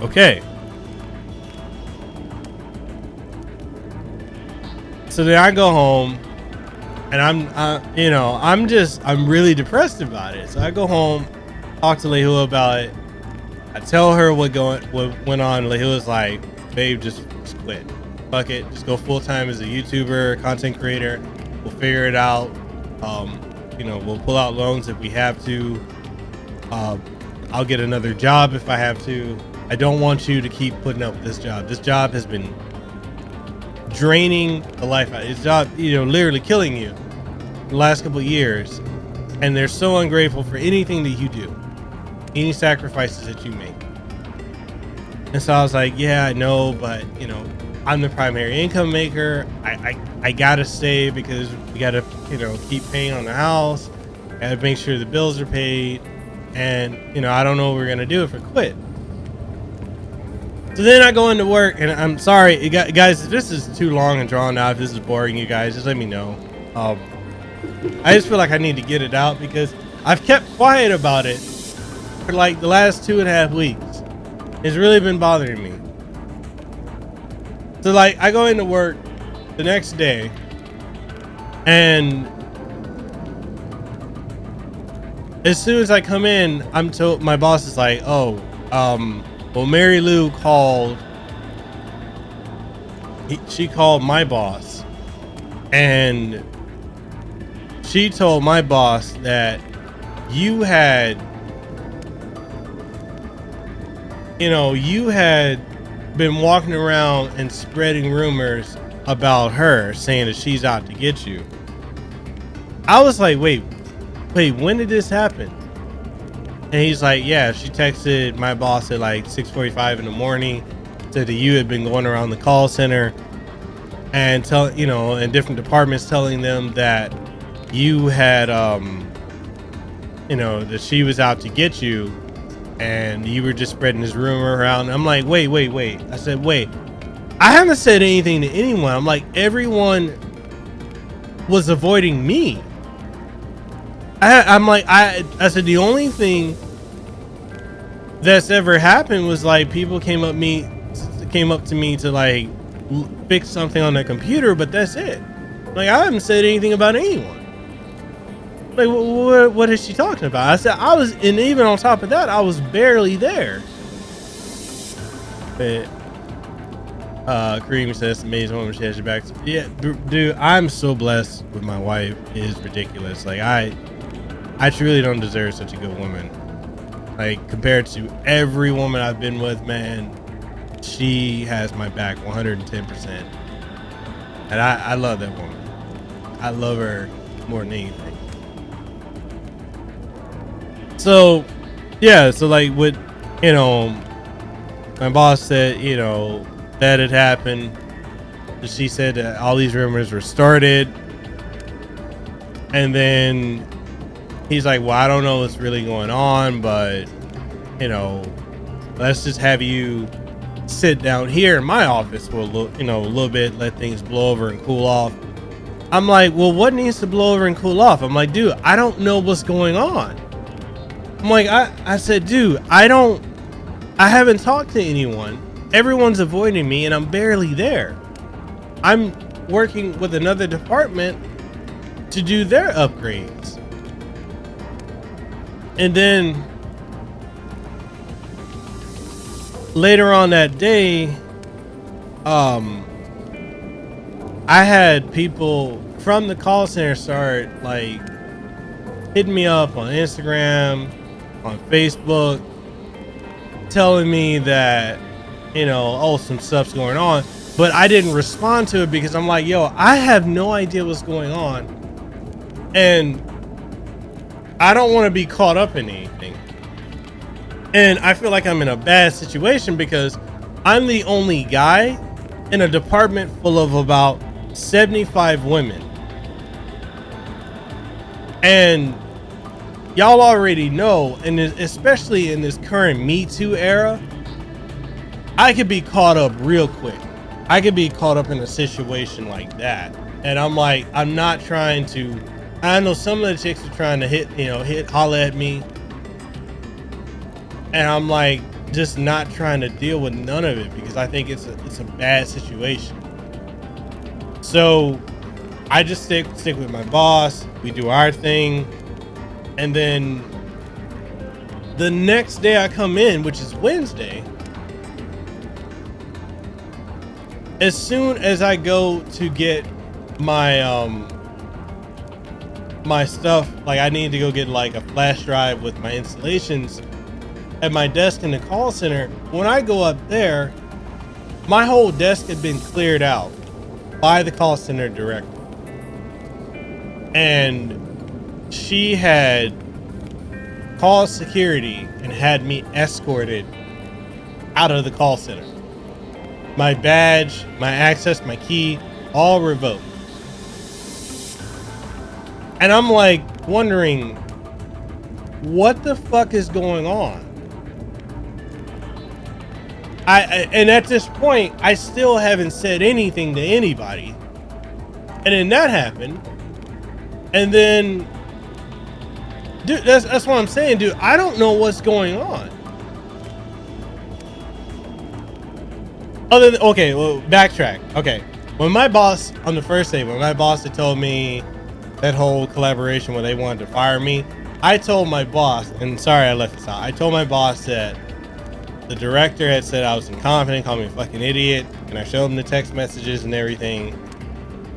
S1: Okay. So then I go home, and I'm really depressed about it. So I go home, talk to Lehua about it. I tell her what went on. Lehua's like, babe, just quit. Fuck it. Just go full time as a YouTuber, content creator. We'll figure it out. We'll pull out loans if we have to. I'll get another job if I have to. I don't want you to keep putting up with this job. This job has been draining the life out. This job, literally killing you the last couple of years. And they're so ungrateful for anything that you do, any sacrifices that you make. And so I was like, yeah, I know, but I'm the primary income maker. I gotta stay because we gotta, keep paying on the house. Gotta make sure the bills are paid. And, I don't know what we're gonna do if I quit. So then I go into work, and I'm sorry, guys, if this is too long and drawn out, if this is boring you guys, just let me know. I just feel like I need to get it out because I've kept quiet about it for like the last 2.5 weeks. It's really been bothering me. So like I go into work the next day, and as soon as I come in, I'm told, my boss is like, oh, well, Mary Lou called. She called my boss, and she told my boss that you had been walking around and spreading rumors about her, saying that she's out to get you. I was like, wait, when did this happen? And he's like, yeah, she texted my boss at like 6:45 in the morning, said that you had been going around the call center and in different departments telling them that you had, that she was out to get you, and you were just spreading this rumor around. I'm like, wait. I said, wait, I haven't said anything to anyone. I'm like, everyone was avoiding me. I said the only thing that's ever happened was like people came up to me to like fix something on the computer, but that's it. Like, I haven't said anything about anyone. Like, what is she talking about? I said I was, and even on top of that, I was barely there. But Kareem says, amazing woman, she has your back. Yeah, dude, I'm so blessed with my wife. It is ridiculous. Like, I truly don't deserve such a good woman. Like, compared to every woman I've been with, man, she has my back 110%. And I love that woman. I love her more than anything. So, yeah, so like what, you know, my boss said, you know, that had happened. She said that all these rumors were started. And then he's like, well, I don't know what's really going on, but, you know, let's just have you sit down here in my office for a little bit, let things blow over and cool off. I'm like, well, what needs to blow over and cool off? I'm like, dude, I don't know what's going on. I'm like, I said, dude, I haven't talked to anyone. Everyone's avoiding me and I'm barely there. I'm working with another department to do their upgrades. And then later on that day, I had people from the call center start like hitting me up on Instagram, on Facebook, telling me that, you know, oh, some stuff's going on, but I didn't respond to it because I'm like, yo, I have no idea what's going on, and I don't want to be caught up in anything. And I feel like I'm in a bad situation because I'm the only guy in a department full of about 75 women. And y'all already know, and especially in this current Me Too era, I could be caught up real quick. I could be caught up in a situation like that. And I'm like, I'm not trying to, I know some of the chicks are trying to holler at me. And I'm like, just not trying to deal with none of it because I think it's a bad situation. So I just stick with my boss. We do our thing. And then the next day I come in, which is Wednesday, as soon as I go to get my my stuff, like I need to go get like a flash drive with my installations at my desk in the call center. When I go up there, my whole desk had been cleared out by the call center director. And she had called security and had me escorted out of the call center. My badge, my access, my key, all revoked. And I'm like wondering, what the fuck is going on? And at this point, I still haven't said anything to anybody. And then that happened. And then, dude, that's what I'm saying, dude. I don't know what's going on. Other than, okay, well, backtrack. Okay, when my boss, on the first day, when my boss had told me that whole collaboration where they wanted to fire me, I told my boss, and sorry I left this out, I told my boss that the director had said I was incompetent, called me a fucking idiot, and I showed him the text messages and everything.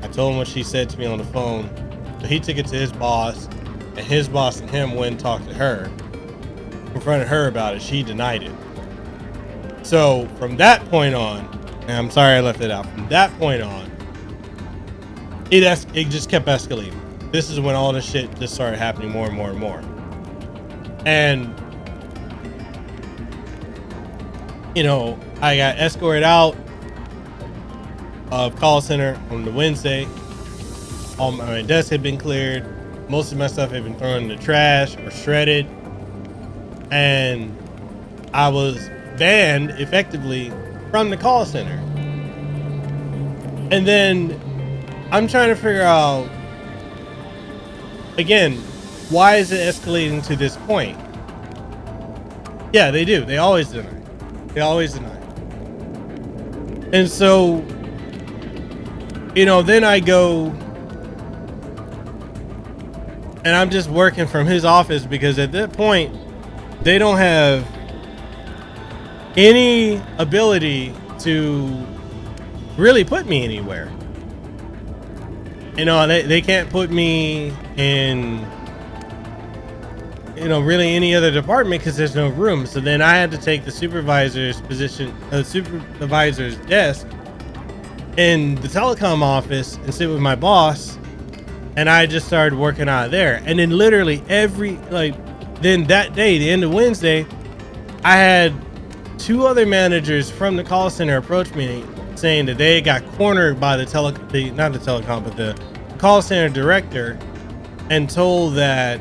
S1: I told him what she said to me on the phone. So he took it to his boss, and his boss and him went and talked to her, confronted her about it. She denied it. So from that point on, and I'm sorry I left it out, from that point on, it just kept escalating. This is when all this shit just started happening more and more and more. And, you know, I got escorted out of call center on the Wednesday. All my desk had been cleared. Most of my stuff had been thrown in the trash or shredded. And I was banned effectively from the call center. And then I'm trying to figure out, again, why is it escalating to this point? Yeah, they do. They always deny. They always deny. And so, you know, then I go and I'm just working from his office, because at that point, they don't have any ability to really put me anywhere. You know, they can't put me in, you know, really any other department because there's no room. So then I had to take the supervisor's position, supervisor's desk in the telecom office and sit with my boss. And I just started working out of there. And then literally then that day, the end of Wednesday, I had 2 other managers from the call center approach me saying that they got cornered by the call center director, and told that,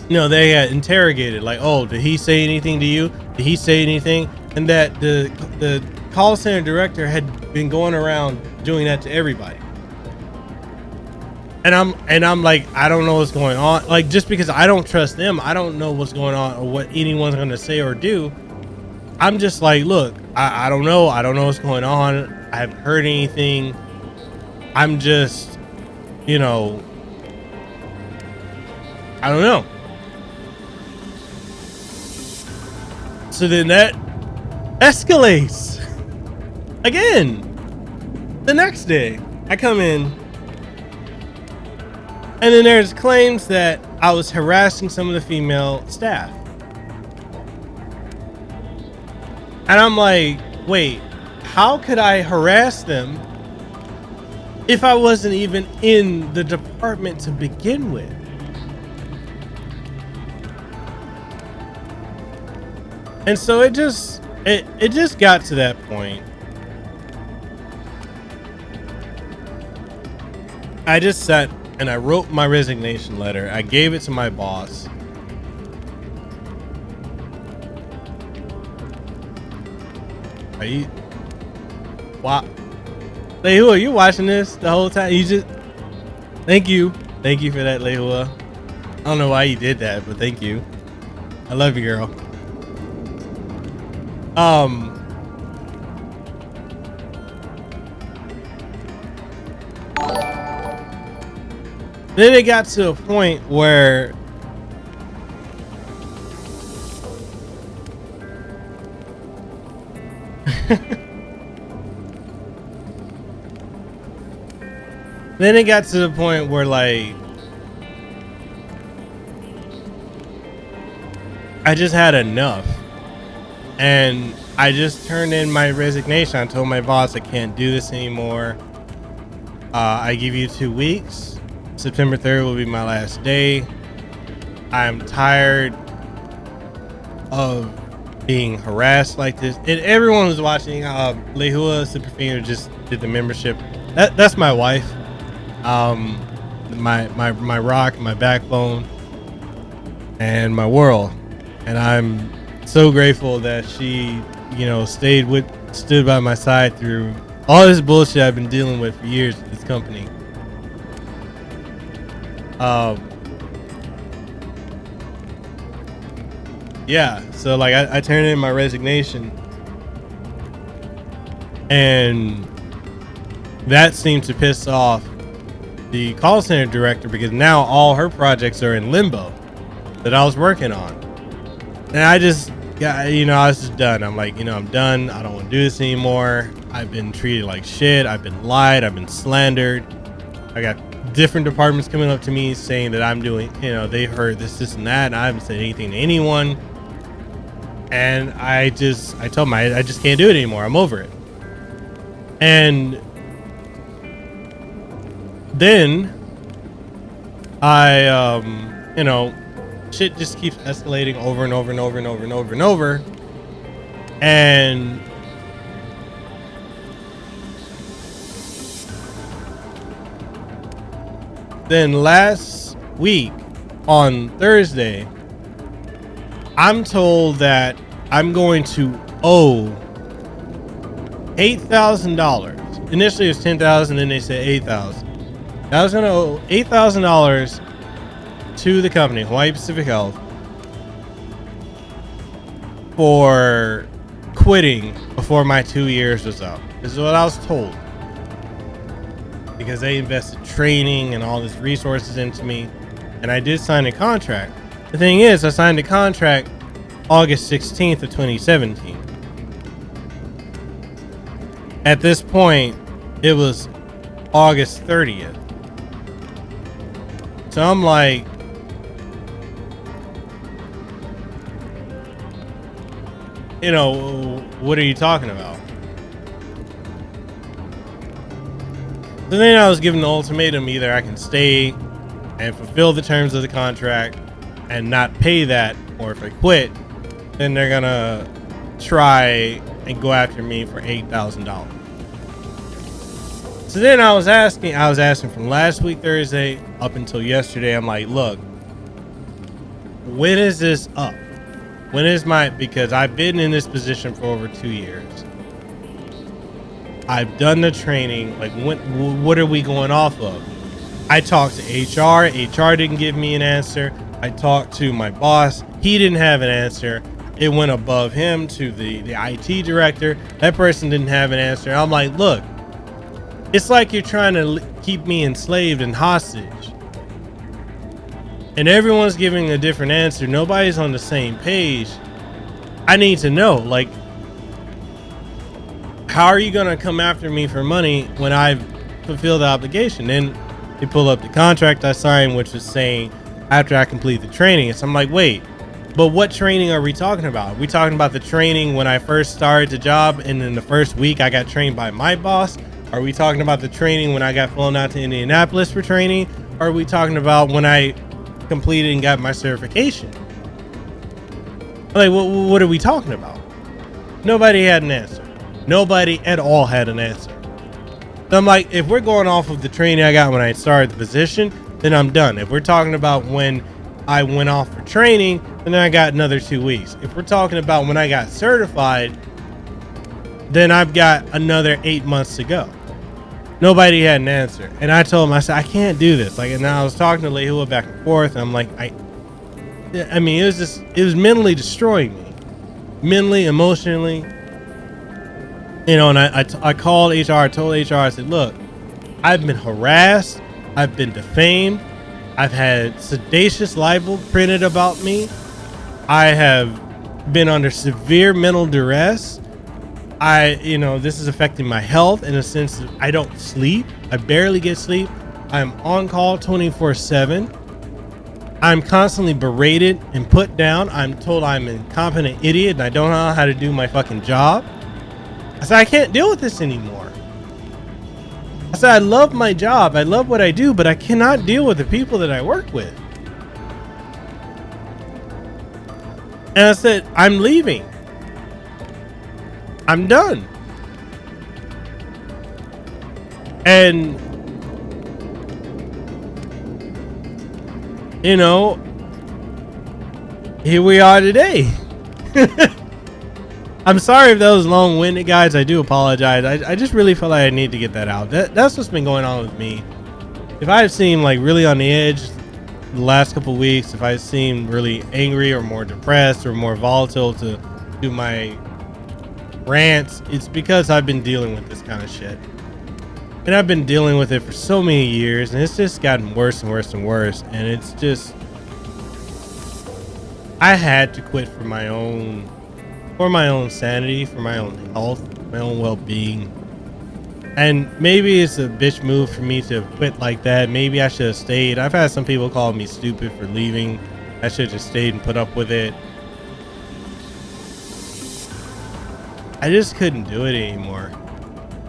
S1: you know, they had interrogated, like, oh, did he say anything to you? Did he say anything? And that the call center director had been going around doing that to everybody. And I'm like, I don't know what's going on. Like, just because I don't trust them, I don't know what's going on or what anyone's going to say or do. I'm just like, look, I don't know. I don't know what's going on. I haven't heard anything. I'm just, you know, I don't know. So then that escalates again. The next day, I come in, and then there's claims that I was harassing some of the female staff. And I'm like, wait, how could I harass them if I wasn't even in the department to begin with? And so it just got to that point. I just sat and I wrote my resignation letter. I gave it to my boss. Wow. Lehua, are you watching this the whole time? Thank you for that, Lehua. I don't know why you did that, but thank you. I love you, girl. Then it got to a point where like I just had enough, and I just turned in my resignation. I told my boss I can't do this anymore. I give you 2 weeks. September 3rd will be my last day. I'm tired of being harassed like this. And everyone who's watching, Lehua Superfinger just did the membership. That's my wife. My rock, my backbone, and my world. And I'm so grateful that she, you know, stood by my side through all this bullshit I've been dealing with for years with this company. Yeah, so like I turned in my resignation, and that seemed to piss off the call center director, because now all her projects are in limbo that I was working on. And I just got, you know, I was just done. I'm like, you know, I'm done. I don't want to do this anymore. I've been treated like shit. I've been lied. I've been slandered. I got different departments coming up to me saying that I'm doing, you know, they heard this and that, and I haven't said anything to anyone. And I told them I just can't do it anymore. I'm over it. And then I, you know, shit just keeps escalating over and over and over and over and over and over. And then last week on Thursday, I'm told that I'm going to owe $8,000 Initially it was $10,000, then they said $8,000. I was gonna owe $8,000 to the company, Hawaii Pacific Health, for quitting before my 2 years was up. This is what I was told. Because they invested training and all this resources into me, and I did sign a contract. The thing is, I signed a contract August 16th of 2017. At this point, it was August 30th. So I'm like, you know, what are you talking about? So then I was given the ultimatum: either I can stay and fulfill the terms of the contract and not pay that, or if I quit, then they're gonna try and go after me for $8,000. So then I was asking from last week Thursday up until yesterday. I'm like, look, when is this up? When is because I've been in this position for over 2 years. I've done the training. Like, what are we going off of? I talked to HR. HR didn't give me an answer. I talked to my boss. He didn't have an answer. It went above him to the IT director. That person didn't have an answer. I'm like, look, it's like you're trying to keep me enslaved and hostage. And everyone's giving a different answer. Nobody's on the same page. I need to know, like, how are you going to come after me for money when I've fulfilled the obligation? Then they pull up the contract I signed, which is saying after I complete the training. So I'm like, wait, but what training are we talking about? Are we talking about the training when I first started the job and in the first week I got trained by my boss? Are we talking about the training when I got flown out to Indianapolis for training? Or are we talking about when I completed and got my certification? Like, what are we talking about? Nobody had an answer. Nobody at all had an answer. So I'm like, if we're going off of the training I got when I started the position, then I'm done. If we're talking about when I went off for training, then I got another 2 weeks. If we're talking about when I got certified, then I've got another 8 months to go. Nobody had an answer. And I told him, I said, I can't do this. Like, and I was talking to Lehua back and forth, and I'm like, I mean, it was mentally destroying me. Mentally, emotionally. You know, and I called HR, I told HR, I said, look, I've been harassed. I've been defamed. I've had seditious libel printed about me. I have been under severe mental duress. This is affecting my health in a sense that I don't sleep. I barely get sleep. I'm on call 24/7. I'm constantly berated and put down. I'm told I'm an incompetent idiot and I don't know how to do my fucking job. I said, I can't deal with this anymore. I said, I love my job. I love what I do, but I cannot deal with the people that I work with. And I said, I'm leaving. I'm done. And, you know, here we are today. I'm sorry if that was long-winded, guys. I do apologize. I just really felt like I need to get that out. That's what's been going on with me. If I've seemed like really on the edge the last couple weeks, if I seemed really angry or more depressed or more volatile to do my rants, it's because I've been dealing with this kind of shit. And I've been dealing with it for so many years, and it's just gotten worse and worse and worse. And it's just, I had to quit for my own sanity, for my own health, my own well-being. And maybe it's a bitch move for me to quit like that. Maybe I should have stayed. I've had some people call me stupid for leaving. I should have just stayed and put up with it. I just couldn't do it anymore.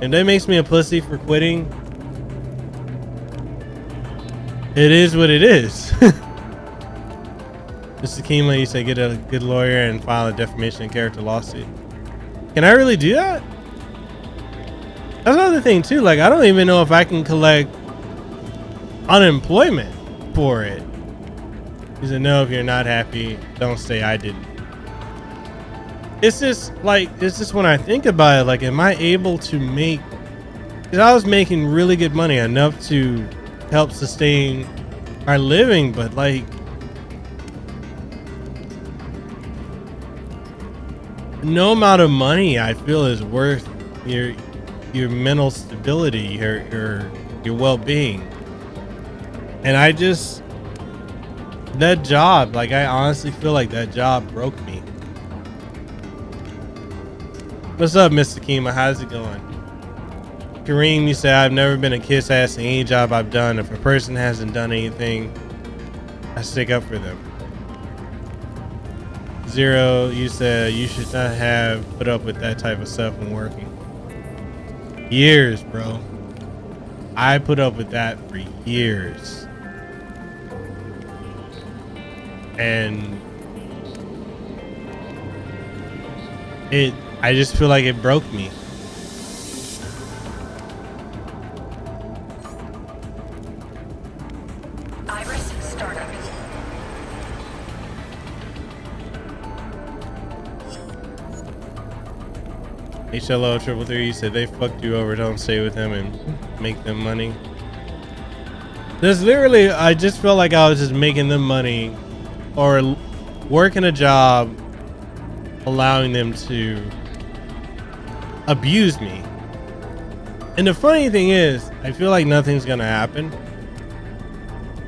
S1: And that makes me a pussy for quitting. It is what it is. Mr. Kima, you say get a good lawyer and file a defamation of character lawsuit. Can I really do that? That's another thing too. Like, I don't even know if I can collect unemployment for it. He said, no, if you're not happy, don't stay. I didn't. It's just when I think about it, like, am I able to make 'Cause I was making really good money, enough to help sustain our living, but like no amount of money I feel is worth your mental stability, your well-being. And I just, that job, like I honestly feel like that job broke me. What's up, Mr. Kima? How's it going? Kareem, you say I've never been a kiss ass in any job I've done. If a person hasn't done anything, I stick up for them. Zero, you said you should not have put up with that type of stuff when working. Years, bro. I put up with that for years. And I just feel like it broke me.
S3: Iris startup.
S1: HLO 333 said they fucked you over. Don't stay with them and make them money. There's literally, I just felt like I was just making them money or working a job, allowing them to abuse me. And the funny thing is, I feel like nothing's gonna happen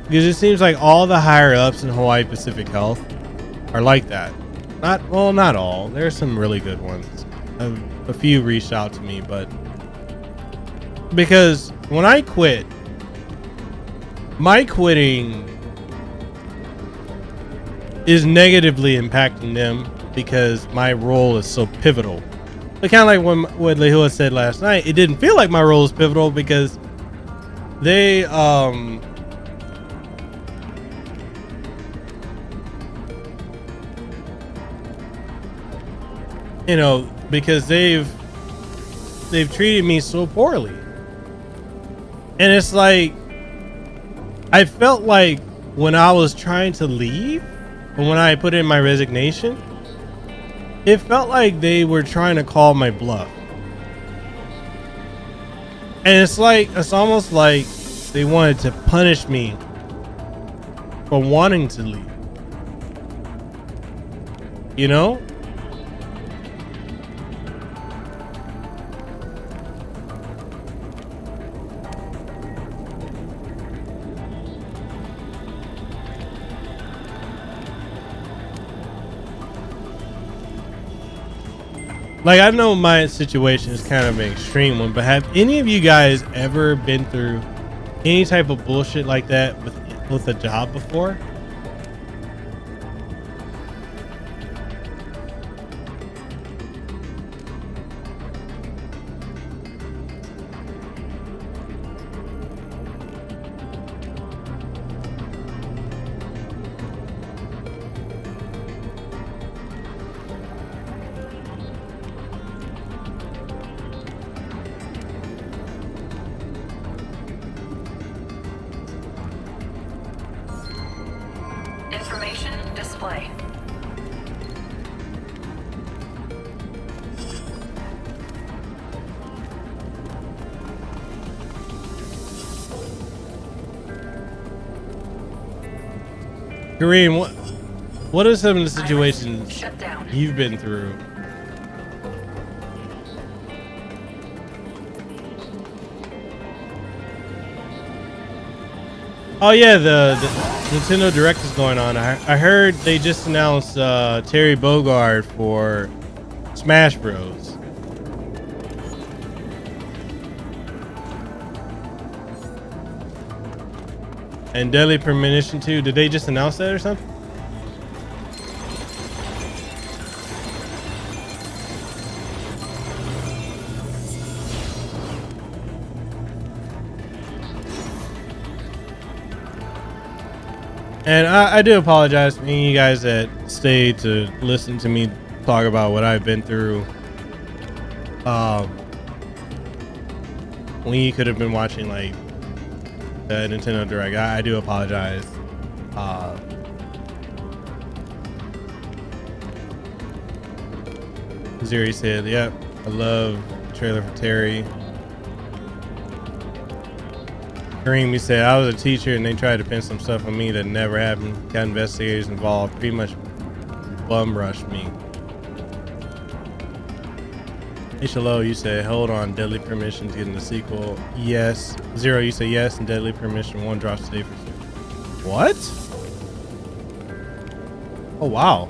S1: because it seems like all the higher ups in Hawaii Pacific Health are like that. Not all. There's some really good ones. A few reached out to me, but because when I quit, my quitting is negatively impacting them because my role is so pivotal. But kind of like what Lehua said last night, it didn't feel like my role is pivotal because they you know, because they've treated me so poorly. And it's like I felt like when I was trying to leave, and when I put in my resignation, it felt like they were trying to call my bluff. And it's almost like they wanted to punish me for wanting to leave. You know? Like, I know my situation is kind of an extreme one, but have any of you guys ever been through any type of bullshit like that with a job before?
S3: Information display.
S1: Kareem, what are some of the situations
S3: Shut down.
S1: you've been through? Oh yeah, the Nintendo Direct is going on. I heard they just announced Terry Bogard for Smash Bros. And Deadly Premonition 2. Did they just announce that or something? And I do apologize to any of you guys that stayed to listen to me talk about what I've been through. When you could have been watching like the Nintendo Direct. I do apologize. Zuri said, yep, I love the trailer for Terry. Kareem, he said, I was a teacher and they tried to pin some stuff on me that never happened. Got investigators involved. Pretty much bum rushed me. Ishalo, you said, hold on. Deadly Permission's getting the sequel. Yes. Zero, you say yes. And Deadly Permission 1 drops today for sure. What? Oh, wow.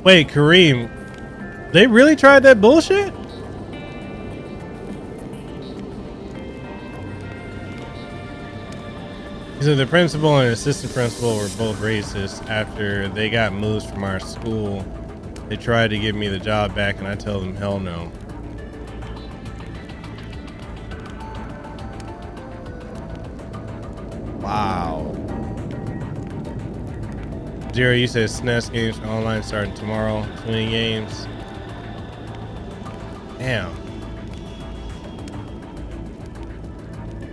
S1: Wait, Kareem, they really tried that bullshit? So the principal and assistant principal were both racist. After they got moved from our school, they tried to give me the job back and I told them hell no. Wow. Zero, you said SNES games are online starting tomorrow. 20 games. Damn.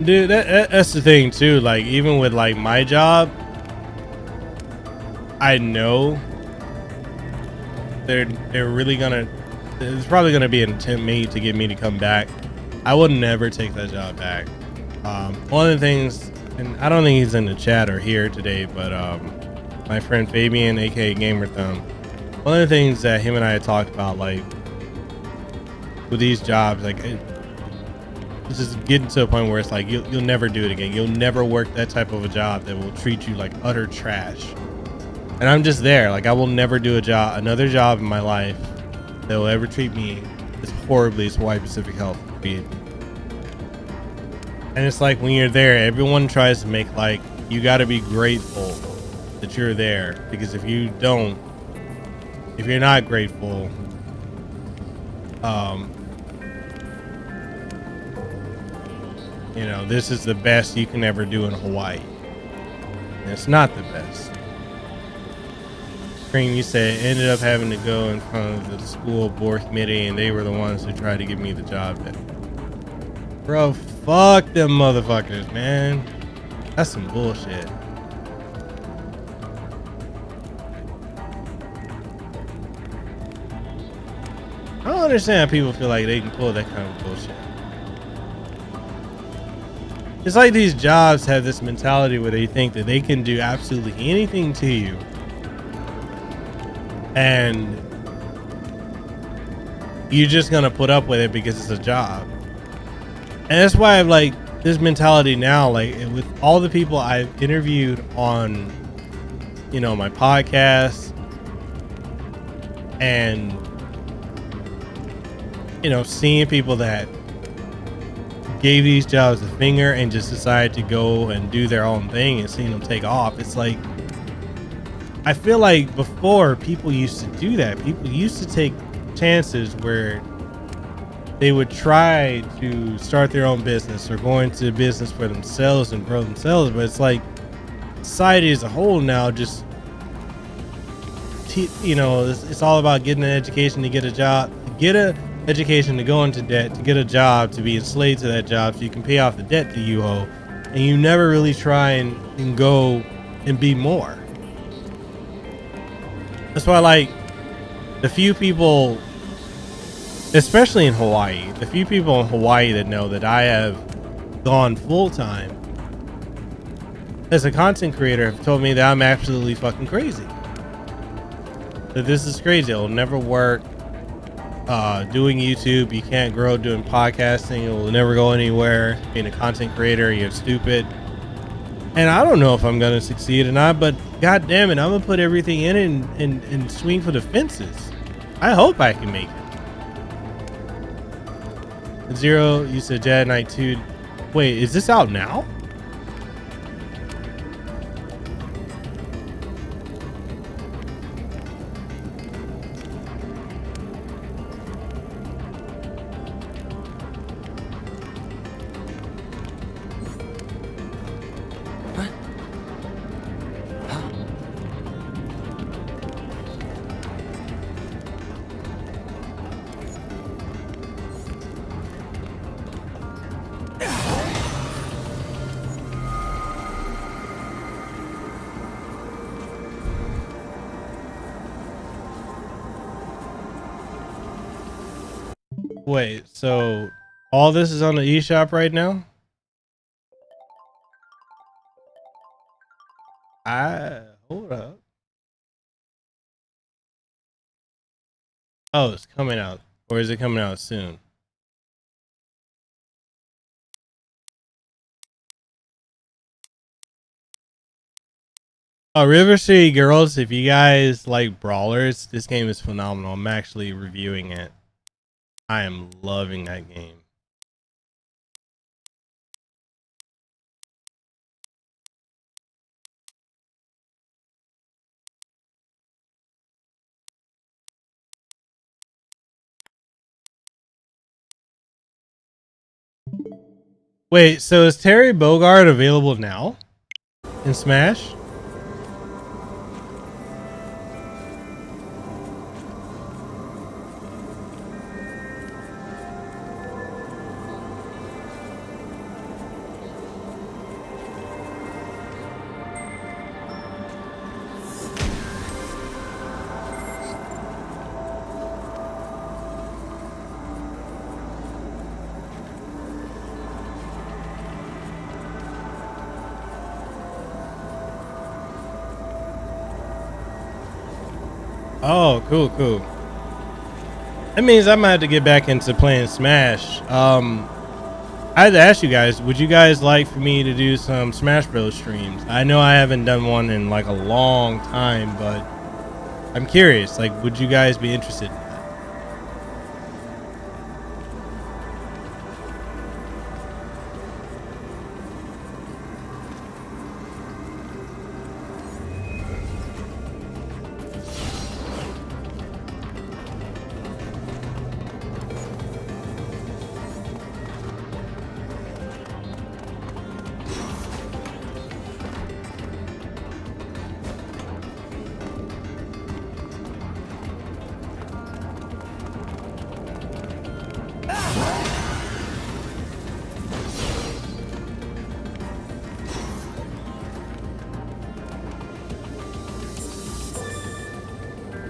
S1: Dude, that's the thing too. Like, even with like my job, I know they're really gonna. There's probably gonna be an attempt made to get me to come back. I would never take that job back. One of the things, and I don't think he's in the chat or here today, but my friend Fabian, aka Gamer Thumb, one of the things that him and I had talked about, like with these jobs, like it's just getting to a point where it's like you'll never do it again. You'll never work that type of a job that will treat you like utter trash. And I'm just there. Like, I will never do another job in my life that will ever treat me as horribly as Hawaii Pacific Health did. And it's like when you're there, everyone tries to make like you got to be grateful that you're there, because if you're not grateful, you know, this is the best you can ever do in Hawaii. And it's not the best. Cream, you said, ended up having to go in front of the school board committee and they were the ones who tried to give me the job. Bro, fuck them motherfuckers, man. That's some bullshit. I don't understand how people feel like they can pull that kind of bullshit. It's like these jobs have this mentality where they think that they can do absolutely anything to you, and you're just gonna put up with it because it's a job. And that's why I've like this mentality now, like with all the people I've interviewed on, you know, my podcast, and you know, seeing people that gave these jobs the finger and just decided to go and do their own thing and seeing them take off. It's like, I feel like before people used to do that. People used to take chances where they would try to start their own business or go into business for themselves and grow themselves. But it's like society as a whole now just, you know, it's all about getting an education to get a job, get a education to go into debt, to get a job, to be enslaved to that job so you can pay off the debt that you owe, and you never really try and go and be more. That's why, like, the few people, especially in Hawaii, the few people in Hawaii that know that I have gone full-time as a content creator have told me that I'm absolutely fucking crazy. That this is crazy. It'll never work. Doing YouTube, you can't grow. Doing podcasting, it will never go anywhere. Being a content creator, you're stupid. And I don't know if I'm gonna succeed or not, but god damn it, I'm gonna put everything in and swing for the fences. I hope I can make it. Zero, you said Jad Knight 2. Wait, is this out now? Wait, so All this is on the eShop right now. Hold up. Oh, it's coming out, or is it coming out soon? Oh, River City Girls. If you guys like brawlers, this game is phenomenal. I'm actually reviewing it. I am loving that game. Wait, so is Terry Bogard available now in Smash? Oh, cool, cool. That means I might have to get back into playing Smash. I had to ask you guys, would you guys like for me to do some Smash Bros streams? I know I haven't done one in like a long time, but I'm curious, like, would you guys be interested?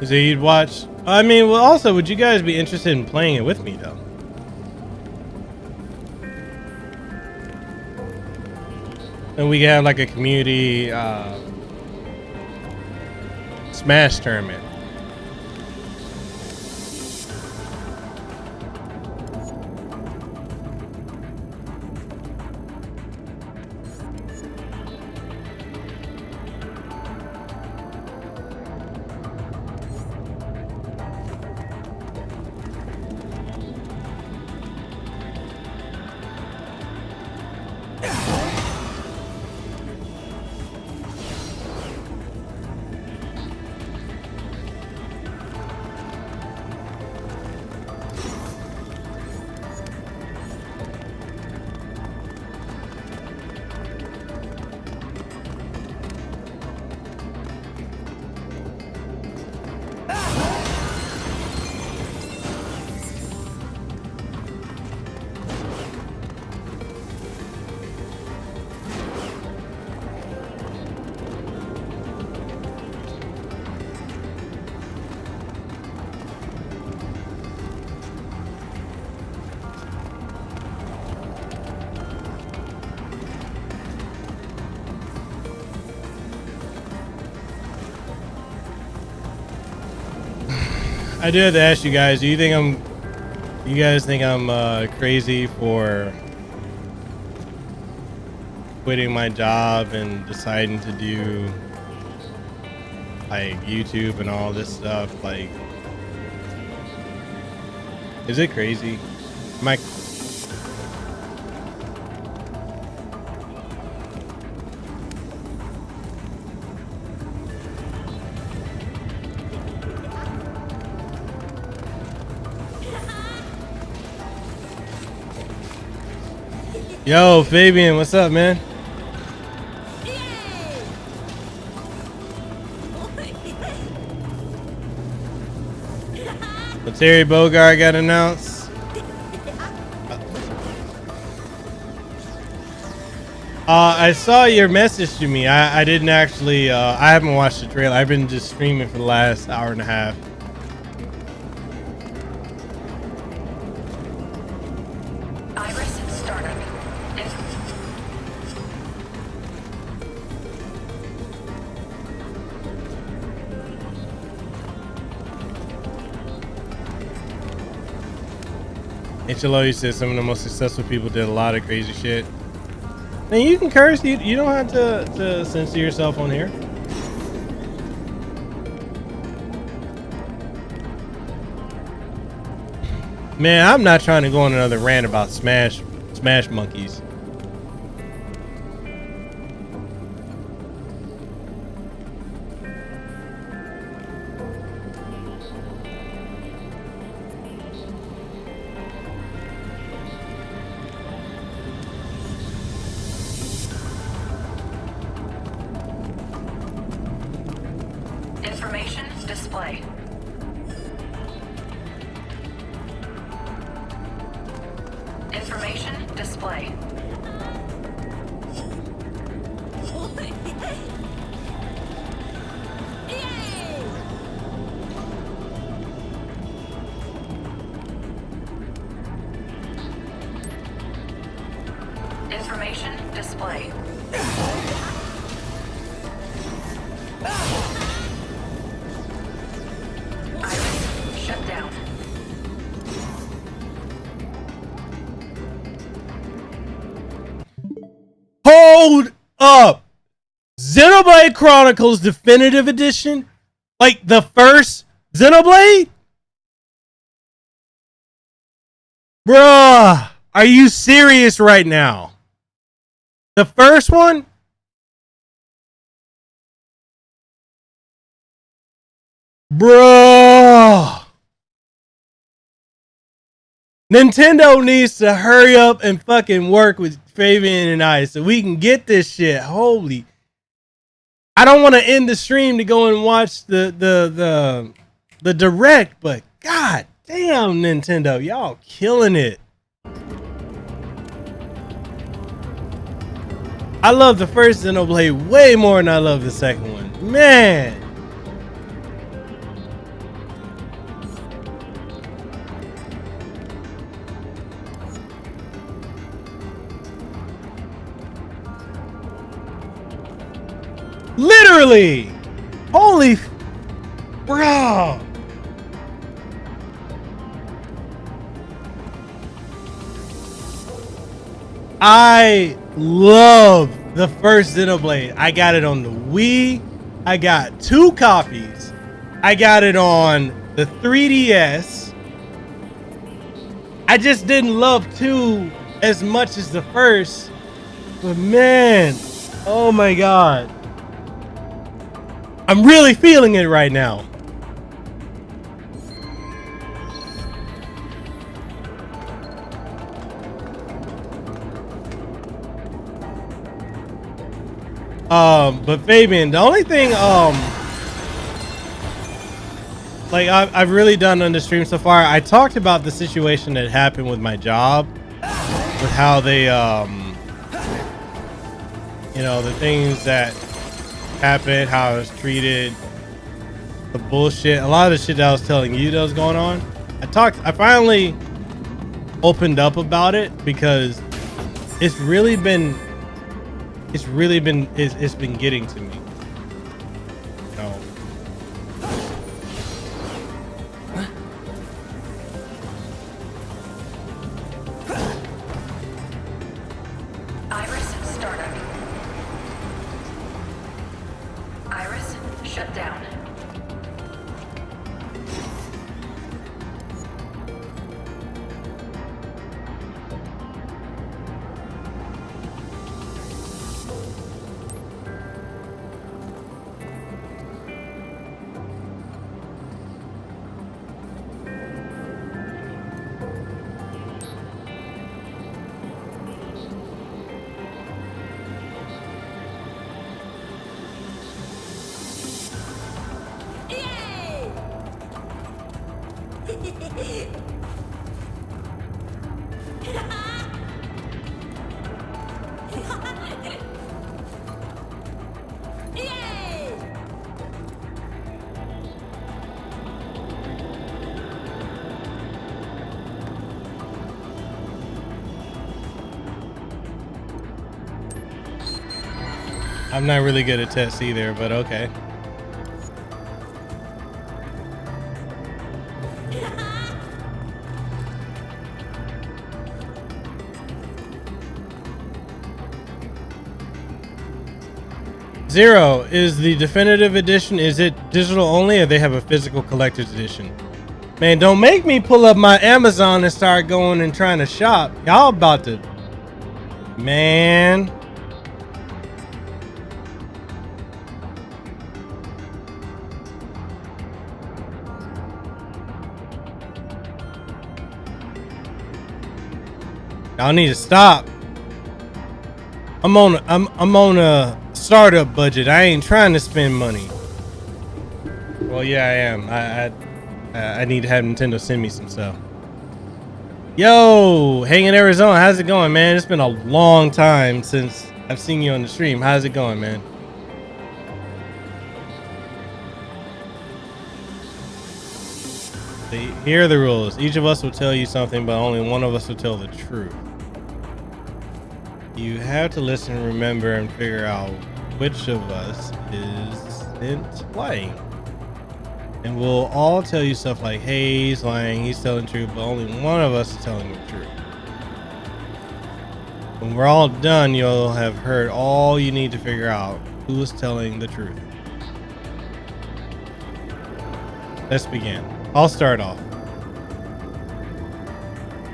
S1: So you'd watch. I mean, well, also, would you guys be interested in playing it with me, though? And we can have like a community Smash tournament. I do have to ask you guys, you guys think I'm crazy for quitting my job and deciding to do like YouTube and all this stuff? Like, is it crazy? Am I? Yo, Fabian, what's up, man? So Terry Bogard got announced. I saw your message to me. I didn't actually. I haven't watched the trailer. I've been just streaming for the last hour and a half. HLO said some of the most successful people did a lot of crazy shit. And you can curse. You don't have to censor yourself on here. Man, I'm not trying to go on another rant about Smash monkeys.
S3: Information display. Information display. Information display. Iris shut down.
S1: Hold up. Xenoblade Chronicles Definitive Edition? Like the first Xenoblade? Bruh, are you serious right now? The first one? Bruh. Nintendo needs to hurry up and fucking work with Fabian and I so we can get this shit. Holy. I don't want to end the stream to go and watch the direct, but god damn, Nintendo, y'all killing it. I love the first Xenoblade way more than I love the second one. Man. Literally. Holy bro. I love the first Xenoblade. I got it on the Wii. I got 2 copies. I got it on the 3DS. I just didn't love 2 as much as the first. But man, oh my god. I'm really feeling it right now. But Fabian, the only thing, like I've really done on the stream so far, I talked about the situation that happened with my job, with how they, you know, the things that happened, how I was treated, the bullshit, a lot of the shit that I was telling you that was going on. I finally opened up about it because it's been getting to me. No.
S3: Iris startup. Iris shut down.
S1: I'm not really good at tests either, but okay. Zero, is the definitive edition, is it digital only or they have a physical collector's edition? Man, don't make me pull up my Amazon and start going and trying to shop. Y'all about to... Man. Y'all need to stop. I'm on a startup budget. I ain't trying to spend money. Well, yeah, I am. I need to have Nintendo send me some stuff. Yo, Hang in Arizona, how's it going, man? It's been a long time since I've seen you on the stream. How's it going, man? See, here are the rules. Each of us will tell you something, but only one of us will tell the truth. You have to listen, remember, and figure out which of us isn't lying. And we'll all tell you stuff like, hey, he's lying, he's telling the truth, but only one of us is telling the truth. When we're all done, you'll have heard all you need to figure out who is telling the truth. Let's begin. I'll start off.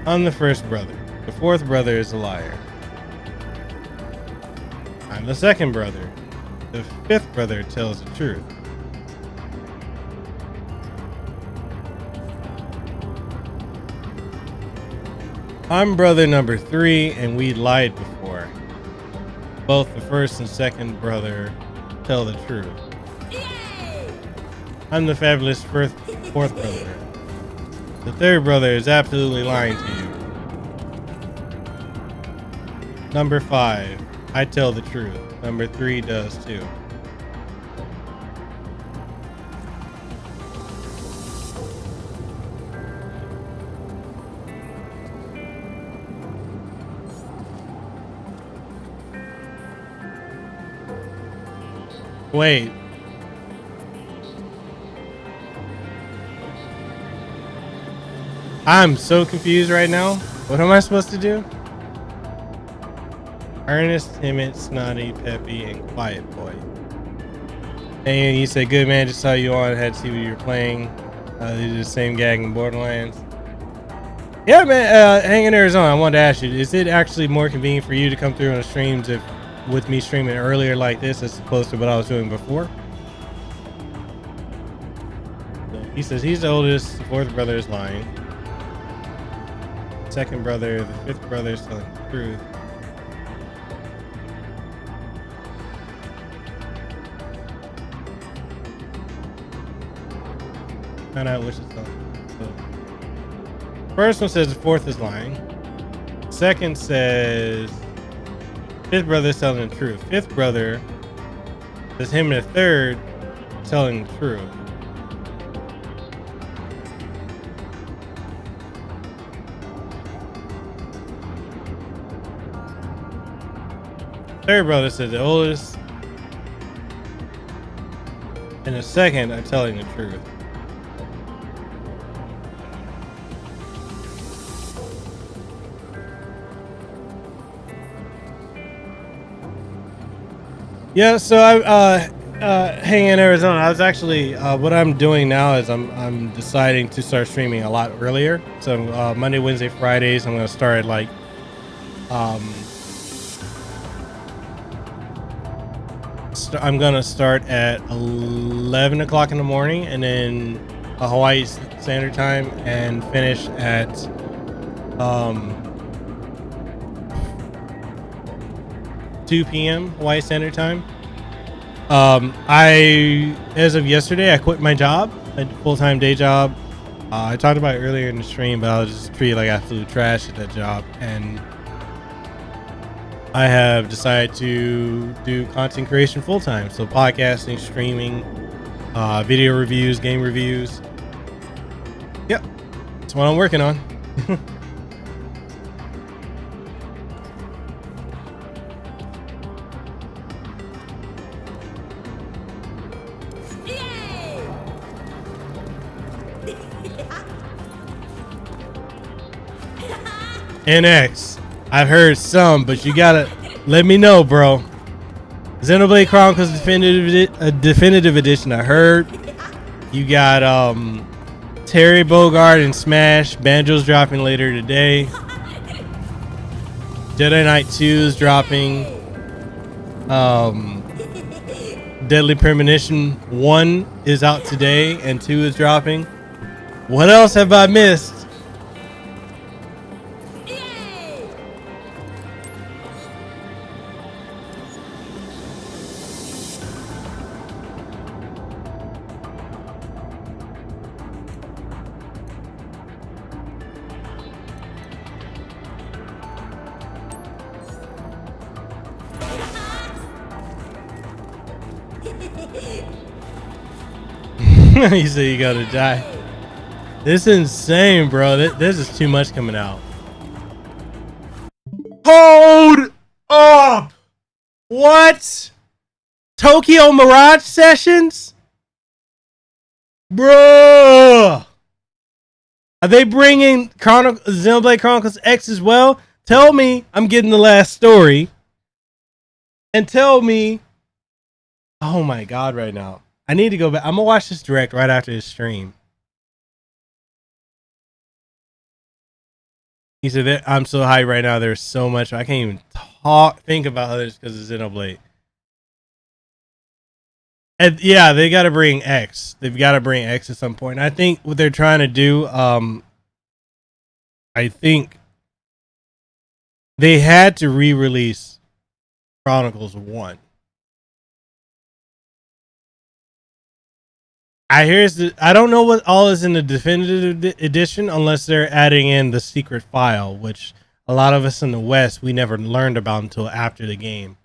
S1: I'm the first brother. The fourth brother is a liar. I'm the second brother. The fifth brother tells the truth. I'm brother number 3, and we lied before. Both the first and second brother tell the truth. I'm the fabulous fourth brother. The third brother is absolutely lying to you. Number 5, I tell the truth. Number 3 does too. Wait. I'm so confused right now. What am I supposed to do? Earnest, timid, snotty, peppy, and quiet boy. And you said, good man, just saw you on, had to see what you were playing. They did the same gag in Borderlands. Yeah, man, Hang in Arizona, I wanted to ask you, is it actually more convenient for you to come through on the streams with me streaming earlier like this as opposed to what I was doing before? So he says he's the oldest, the fourth brother is lying. Second brother, the fifth brother is telling the truth. Find out which is telling. So, first one says the fourth is lying. Second says fifth brother is telling the truth. Fifth brother says him and the third telling the truth. Third brother says the oldest and the second are telling the truth. Yeah, so I hang in Arizona. I was actually what I'm doing now is I'm deciding to start streaming a lot earlier. So Monday, Wednesday, Fridays, I'm gonna start at like I'm gonna start at 11 o'clock in the morning, and then Hawaii Standard Time, and finish at 2 p.m. Hawaii Standard Time. As of yesterday, I quit my job, a full-time day job. I talked about it earlier in the stream, but I was just treated like absolute trash at that job, and I have decided to do content creation full-time. So podcasting, streaming, video reviews, game reviews. Yep, that's what I'm working on. NX, I've heard some, but you gotta let me know, bro. Xenoblade Chronicles definitive edition. I heard you got Terry Bogard and Smash. Banjo's dropping later today. Jedi Knight 2 is dropping. Deadly Premonition 1 is out today and 2 is dropping. What else have I missed? You say you gotta die. This is insane, bro. This is too much coming out. Hold up! What? Tokyo Mirage Sessions? Bruh! Are they bringing Xenoblade Chronicles X as well? Tell me I'm getting the last story. And tell me... Oh my god, right now. I need to go back. I'm gonna watch this direct right after this stream. He said, I'm so hyped right now. There's so much. I can't even think about others because of Xenoblade. And yeah, they got to bring X. They've got to bring X at some point. I think what they're trying to do, I think they had to re-release Chronicles 1. I don't know what all is in the definitive edition unless they're adding in the secret file, which a lot of us in the West, we never learned about until after the game.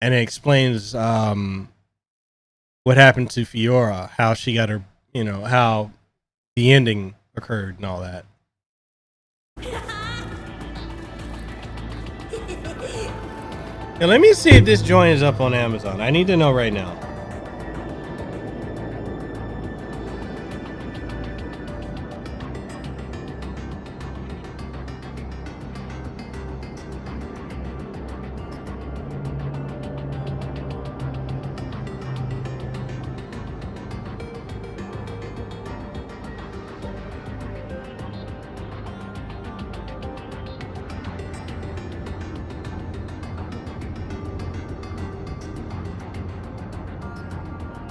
S1: And it explains what happened to Fiora, how she got her, how the ending occurred and all that. And let me see if this joint is up on Amazon. I need to know right now.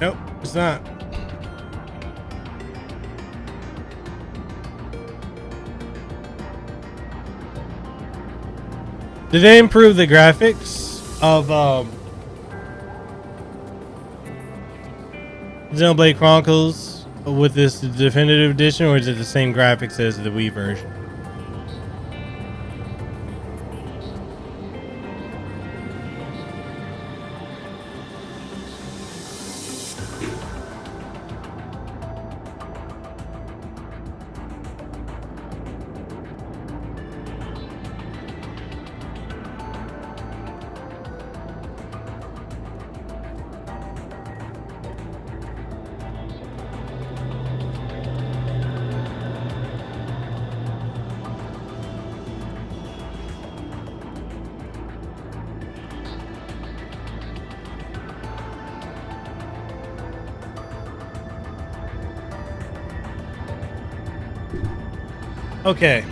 S1: Nope, it's not. Did they improve the graphics of Xenoblade Chronicles with this definitive edition, or is it the same graphics as the Wii version? Okay,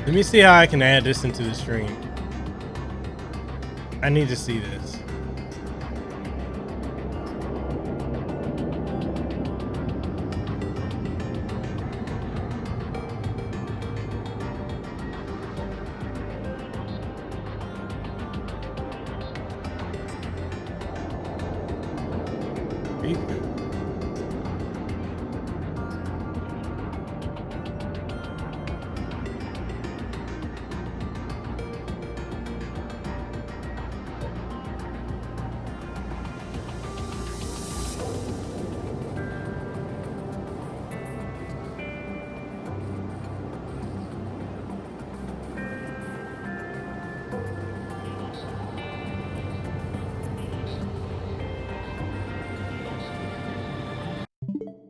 S1: let me see how I can add this into the stream. I need to see this.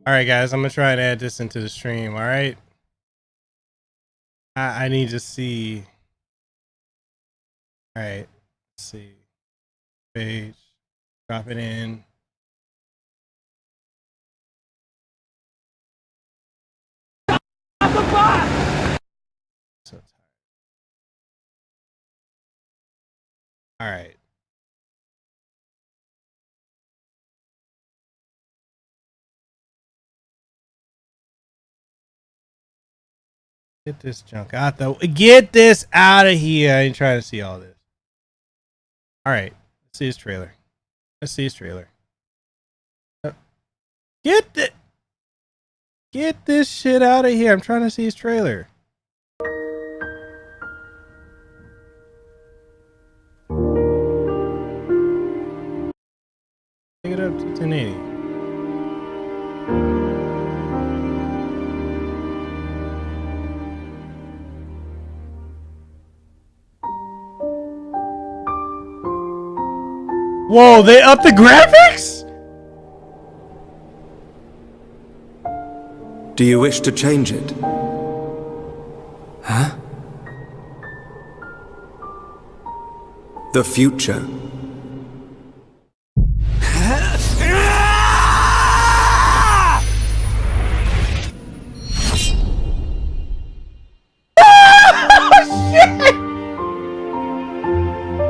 S1: All right, guys, I'm gonna try and add this into the stream. All right, I need to see. All right, let's see page. Drop it in. So tired. All right. Get this junk out though. Get this out of here. I ain't trying to see all this. All right. Let's see his trailer. Let's see his trailer. Get this shit out of here. I'm trying to see his trailer. Take it up to 1080. Whoa, they upped the graphics?
S4: Do you wish to change it?
S5: Huh?
S4: The future.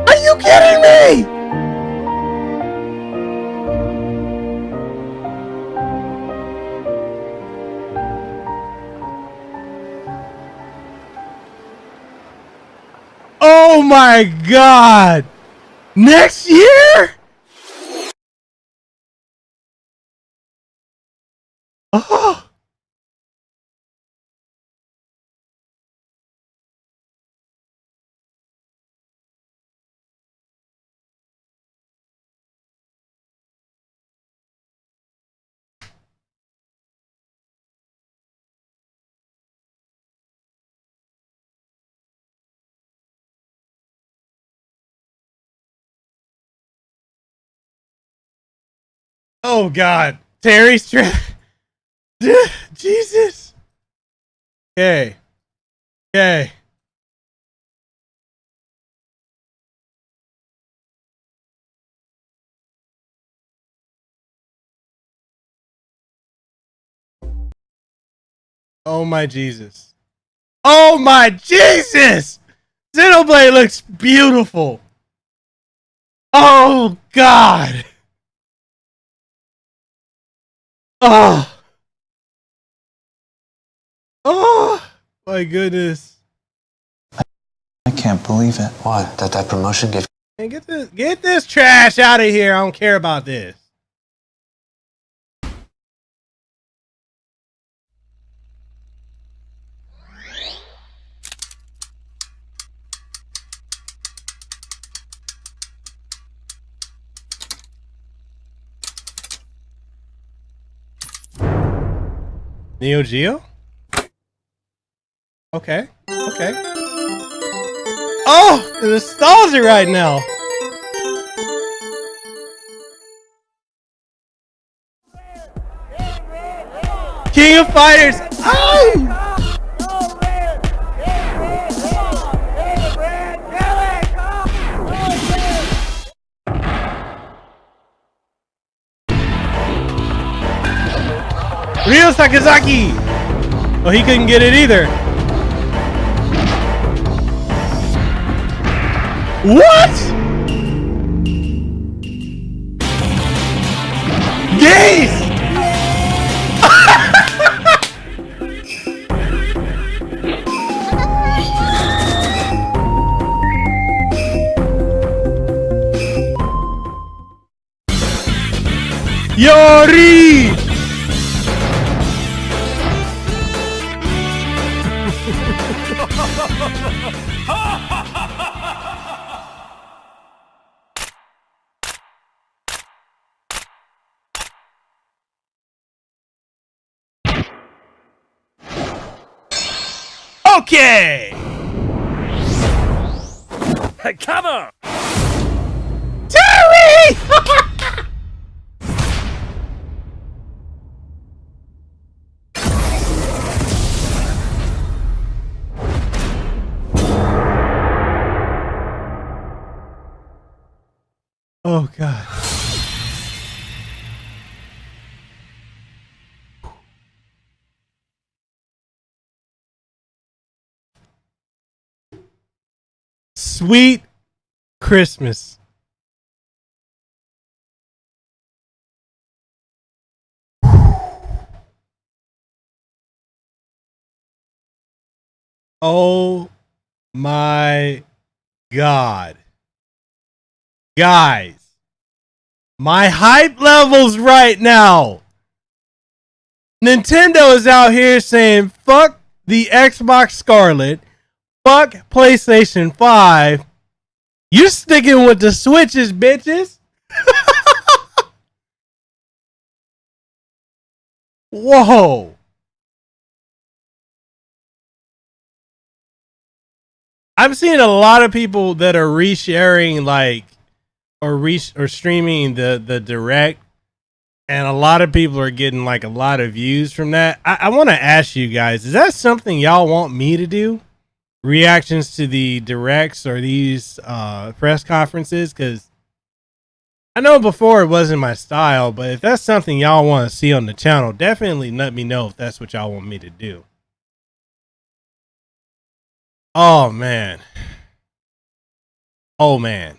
S1: Are you kidding me? Oh my god! Next year? Oh. Oh god. Terry's Jesus. Okay. Okay. Oh my Jesus. Oh my Jesus! Xenoblade looks beautiful. Oh god. Oh. Oh my goodness.
S5: I can't believe it. What? That promotion gave...
S1: Man, get this trash out of here. I don't care about this. Neo Geo? Okay. Okay. Oh, the nostalgia right now. King of Fighters. Oh! Ryo Sakazaki! Oh, he couldn't get it either. What? Gaze! Yori! Okay!
S6: Cover!
S1: Terry! Oh god. Sweet Christmas. Oh my God. Guys, my hype levels right now. Nintendo is out here saying fuck the Xbox Scarlet, fuck PlayStation 5. You sticking with the Switches, bitches. Whoa. I'm seeing a lot of people that are resharing like or streaming the direct, and a lot of people are getting like a lot of views from that. I want to ask you guys, is that something y'all want me to do? Reactions to the directs or these press conferences? Because I know before it wasn't my style, but if that's something y'all want to see on the channel, definitely let me know if that's what y'all want me to do. Oh man. Oh man.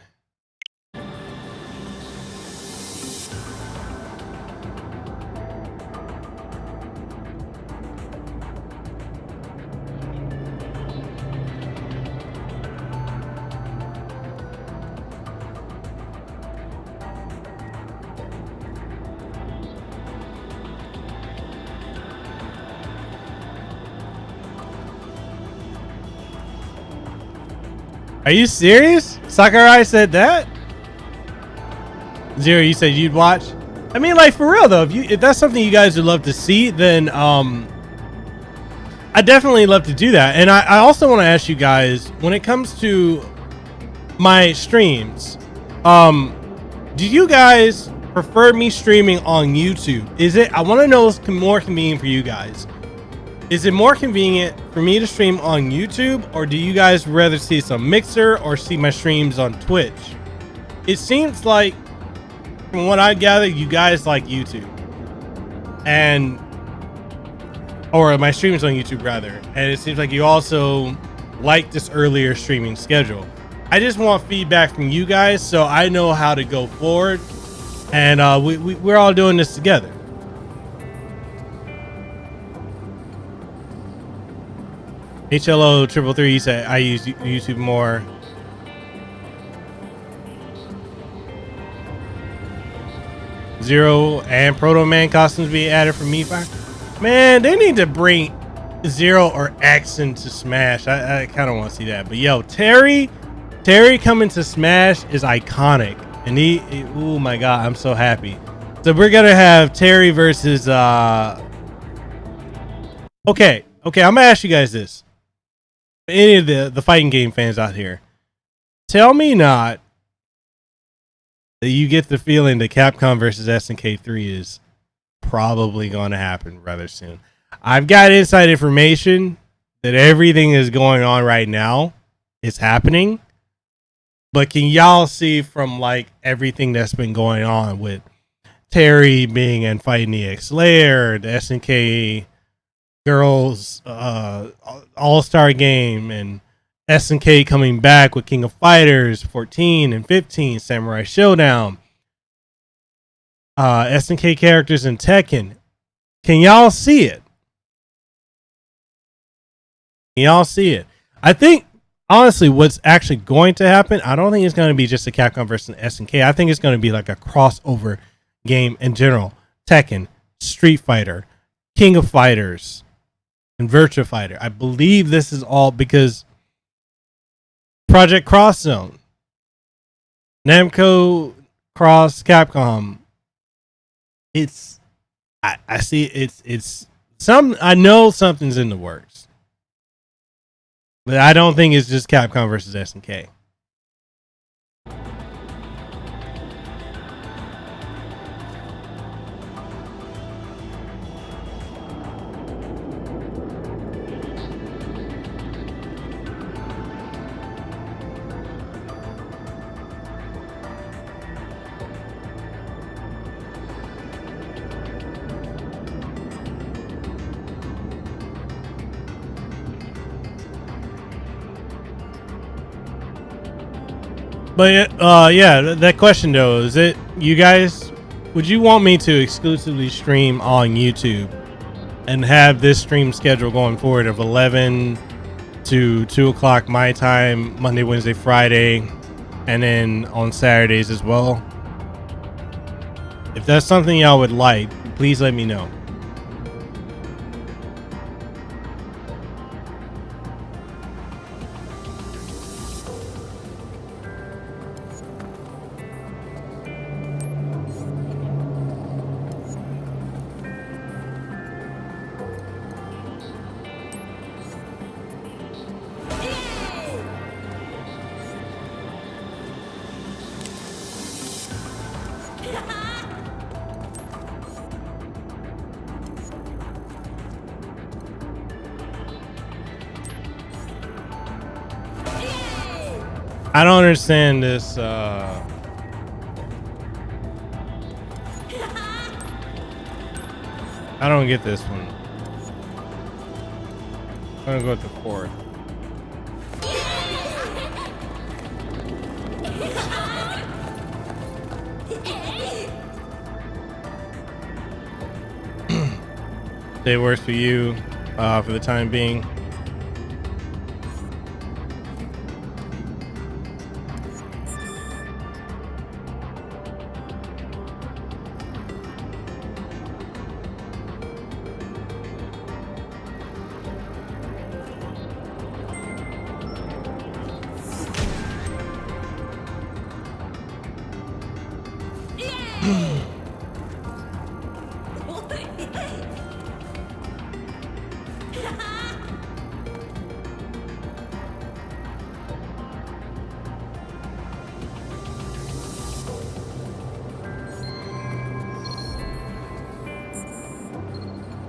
S1: Are you serious? Sakurai said that? Zero, you said you'd watch? I mean, like, for real though, if that's something you guys would love to see, then I definitely love to do that. And I also want to ask you guys, when it comes to my streams, do you guys prefer me streaming on YouTube? I want to know what's more convenient for you guys. Is it more convenient for me to stream on YouTube, or do you guys rather see some Mixer or see my streams on Twitch? It seems like, from what I gather, you guys like YouTube, or my streams on YouTube rather, and it seems like you also like this earlier streaming schedule. I just want feedback from you guys so I know how to go forward, and we're all doing this together. HLO 333, you say I use YouTube more. Zero and Proto Man costumes being added for MiFi. Man, they need to bring Zero or X into Smash. I kind of want to see that. But yo, Terry coming to Smash is iconic. And oh my God, I'm so happy. So we're gonna have Terry versus okay, I'm gonna ask you guys this. Any of the fighting game fans out here, tell me not that you get the feeling that Capcom versus SNK 3 is probably going to happen rather soon. I've got inside information that everything is going on right now is happening, but can y'all see from like everything that's been going on with Terry being in Fighting EX Lair, the SNK girls all-star game, and SNK coming back with King of Fighters 14 and 15, Samurai Showdown, SNK characters in Tekken. Can y'all see it? Can y'all see it? I think honestly what's actually going to happen, I don't think it's going to be just a Capcom versus SNK. I think it's going to be like a crossover game in general. Tekken, Street Fighter, King of Fighters, and Virtua Fighter. I believe this is all because Project Cross Zone, Namco Cross Capcom. I see it's some. I know something's in the works, but I don't think it's just Capcom versus SNK. But yeah, that question though, is it you guys? Would you want me to exclusively stream on YouTube and have this stream schedule going forward of 11 to 2 o'clock my time, Monday, Wednesday, Friday, and then on Saturdays as well? If that's something y'all would like, please let me know. I don't understand this. I don't get this one. I'm gonna go with the fourth. It works for you for the time being.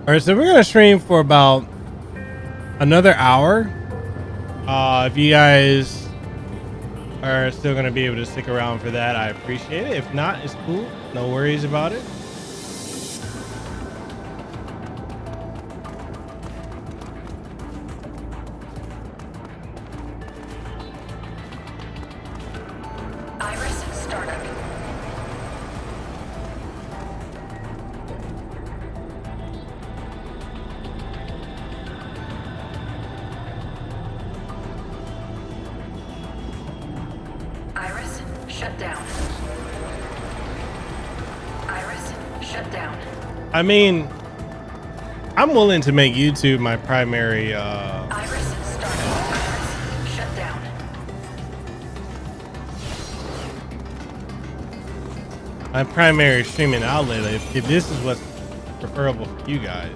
S1: All right, so we're gonna stream for about another hour. If you guys are still gonna be able to stick around for that, I appreciate it. If not, it's cool. No worries about it.
S3: Iris startup. Iris shut down. Iris shut down.
S1: I mean, I'm willing to make YouTube my primary
S3: Iris startup. Iris shut down.
S1: my primary streaming outlet if this is what's preferable for you guys.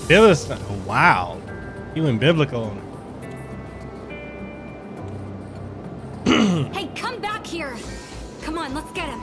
S1: Phyllis, wow, you went biblical.
S2: Hey, come back here! Come on, let's get him.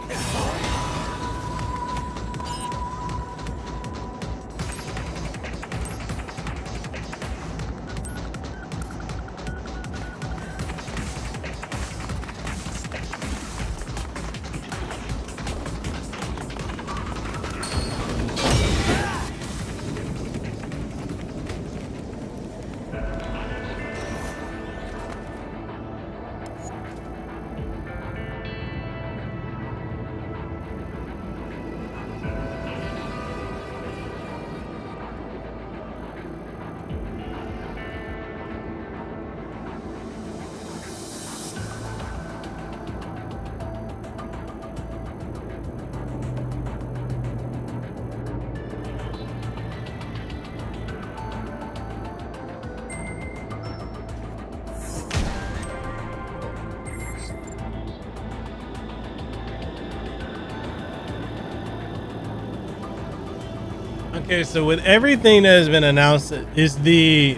S2: Okay, so with everything that has been announced, is the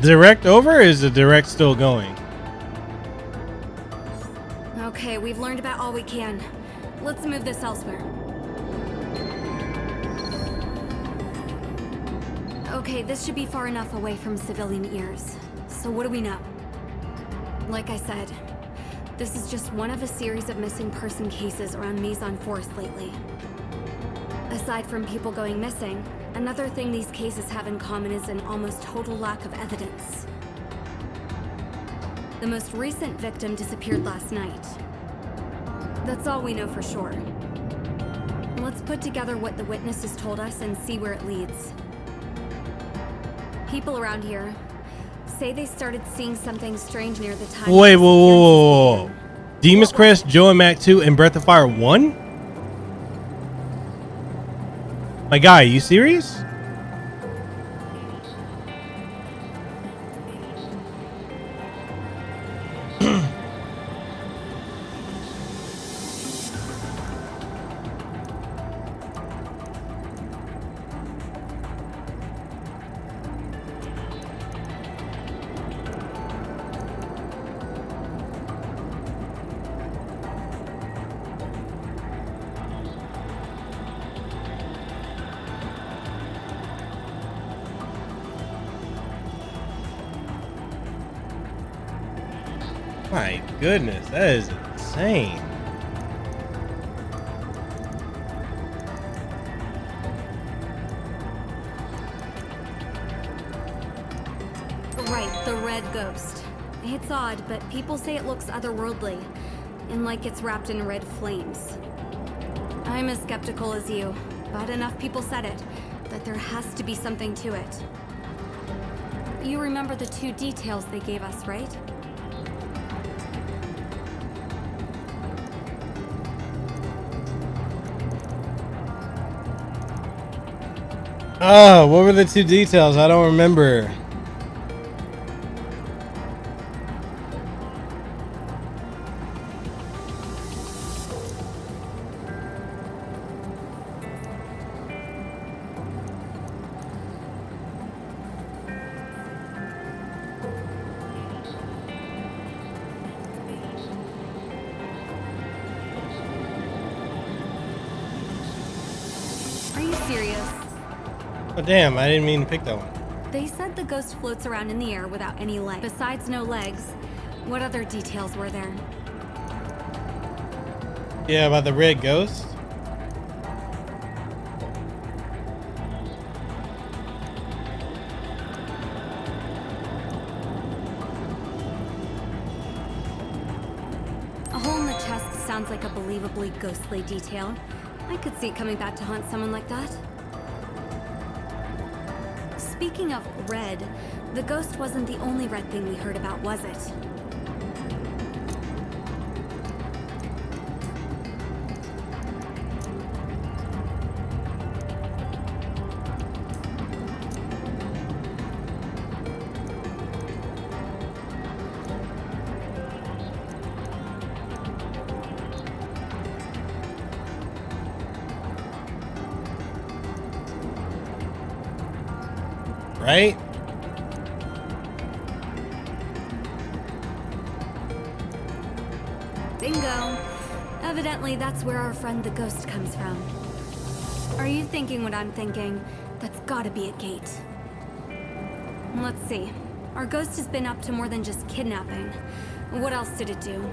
S2: direct over or is the direct still going? Okay, we've learned about all we can. Let's move this elsewhere. Okay, this should be far enough away from civilian ears. So what do we know? Like I said, this is just one of a series of missing person cases around Maison Forest lately. Aside from people going missing, another thing these cases have in common is an almost total lack of evidence. The most recent victim disappeared last night. That's all we know for sure. Let's put together what the witnesses told us and see where it leads. People around here say they started seeing something strange near the time.
S1: Wait, whoa. Demon's Crest, Joe and Mac 2, and Breath of Fire 1? My guy, are you serious? My goodness, that is insane.
S2: Right, the red ghost. It's odd, but people say it looks otherworldly, and like it's wrapped in red flames. I'm as skeptical as you, but enough people said it, that there has to be something to it. You remember the 2 details they gave us, right?
S1: Oh, what were the 2 details? I don't remember.
S2: Are you serious?
S1: Oh, damn, I didn't mean to pick that one.
S2: They said the ghost floats around in the air without any legs. Besides no legs, what other details were there?
S1: Yeah, about the red ghost.
S2: A hole in the chest sounds like a believably ghostly detail. I could see it coming back to haunt someone like that. Speaking of red, the ghost wasn't the only red thing we heard about, was it?
S1: Right?
S2: Bingo. Evidently, that's where our friend the ghost comes from. Are you thinking what I'm thinking? That's gotta be a gate. Let's see. Our ghost has been up to more than just kidnapping. What else did it do?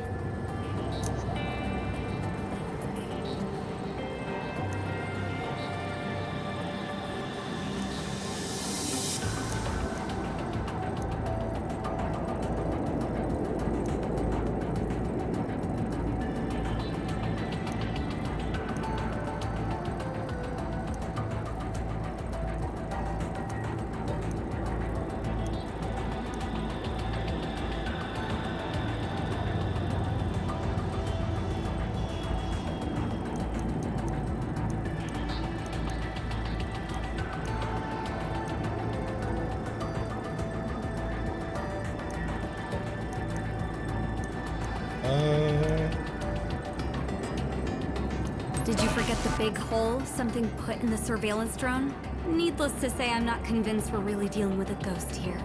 S2: Did you forget the big hole something put in the surveillance drone? Needless to say, I'm not convinced we're really dealing with a ghost here.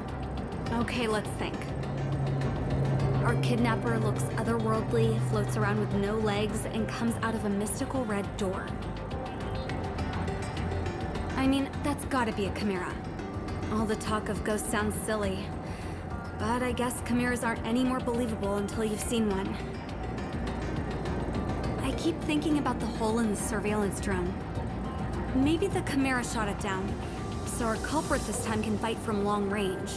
S2: Okay, let's think. Our kidnapper looks otherworldly, floats around with no legs, and comes out of a mystical red door. I mean, that's gotta be a chimera. All the talk of ghosts sounds silly, but I guess chimeras aren't any more believable until you've seen one. I keep thinking about the hole in the surveillance drone. Maybe the chimera shot it down, so our culprit this time can fight from long range.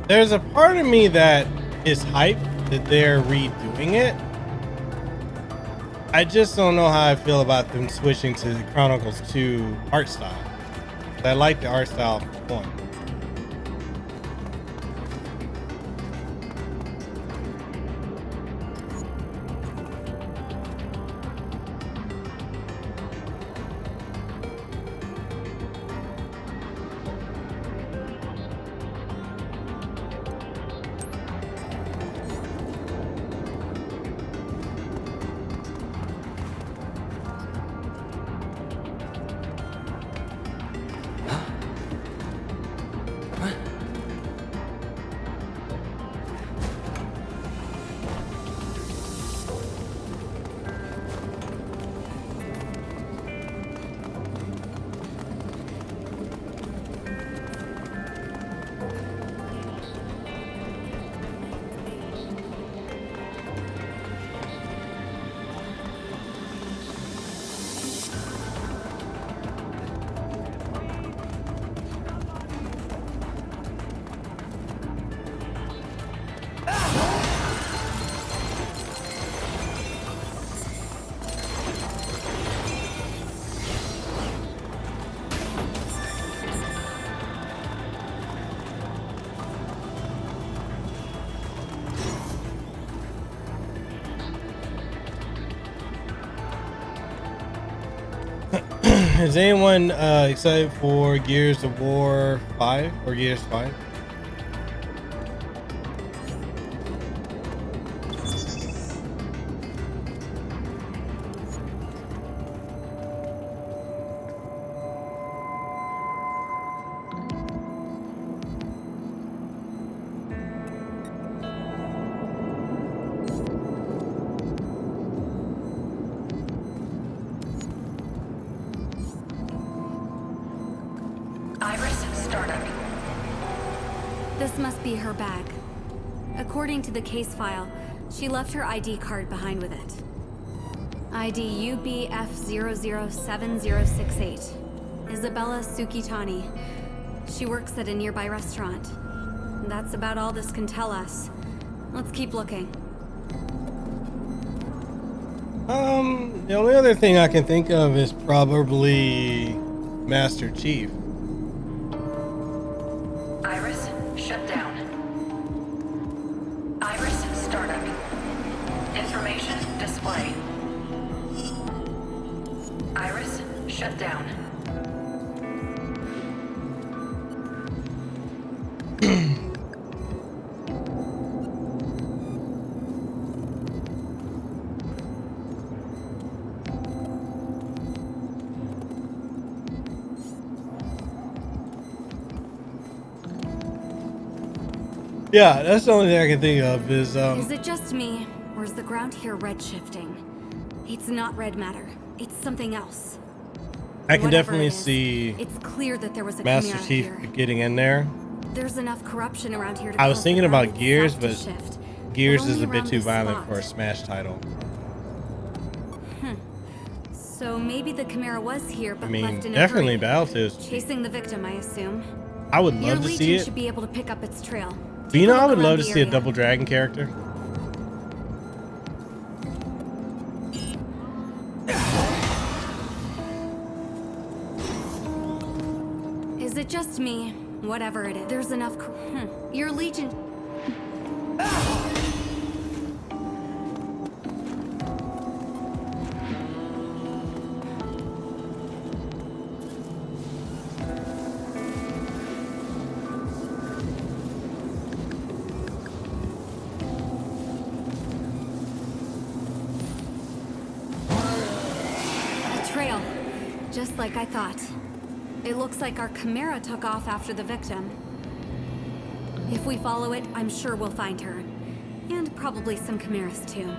S1: There's a part of me that is hyped that they're redoing it. I just don't know how I feel about them switching to the Chronicles 2 art style. I like the art style for one. Is anyone excited for Gears of War 5 or Gears 5?
S2: This must be her bag. According to the case file, she left her ID card behind with it. ID UBF007068. Isabella Sukitani. She works at a nearby restaurant. That's about all this can tell us. Let's keep looking.
S1: The only other thing I can think of is probably Master Chief.
S3: Iris, shut down. Iris, startup. Information display. Iris, shut down.
S1: Yeah, that's the only thing I can think of is
S2: it just me, or is the ground here red shifting? It's not red matter. It's something else.
S1: I can
S2: Whatever
S1: definitely
S2: it is,
S1: see
S2: it's clear that there was a
S1: Master
S2: chimera
S1: Chief
S2: here.
S1: getting in there.
S2: There's enough corruption around here to
S1: I was
S2: cause
S1: thinking
S2: the
S1: about
S2: ground
S1: Gears,
S2: itself to
S1: but
S2: shift,
S1: Gears
S2: only
S1: is a bit
S2: around
S1: too
S2: this
S1: violent
S2: spot.
S1: for a Smash title.
S2: So maybe the chimera was here, but
S1: I mean,
S2: left in
S1: definitely
S2: a hurry.
S1: Battletoads.
S2: Chasing the victim, I assume.
S1: I would
S2: Your
S1: love to see
S2: Legion
S1: it.
S2: should be able to pick up its trail.
S1: But you
S2: Take a
S1: know, I
S2: look
S1: would
S2: around
S1: love to
S2: the
S1: see a
S2: area.
S1: Double Dragon character.
S2: Whatever it is, there's enough. Your Legion. A trail, just like I thought. It looks like our Chimera took off after the victim. If we follow it, I'm sure we'll find her. And probably some Chimeras too.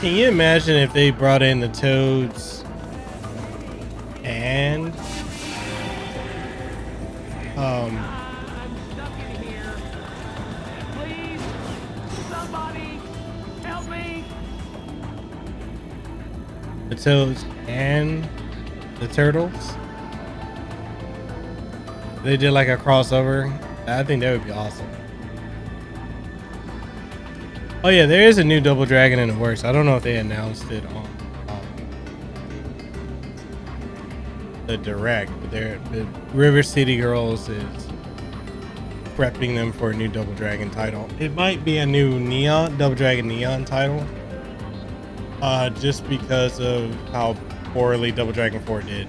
S1: Can you imagine if they brought in the toads and
S6: I'm stuck in here. Please, somebody, help me.
S1: the toads and the turtles? They did like a crossover. I think that would be awesome. Oh yeah, there is a new Double Dragon in the works. I don't know if they announced it on the direct, but the River City Girls is prepping them for a new Double Dragon title. It might be a new Double Dragon Neon title, just because of how poorly Double Dragon 4 did.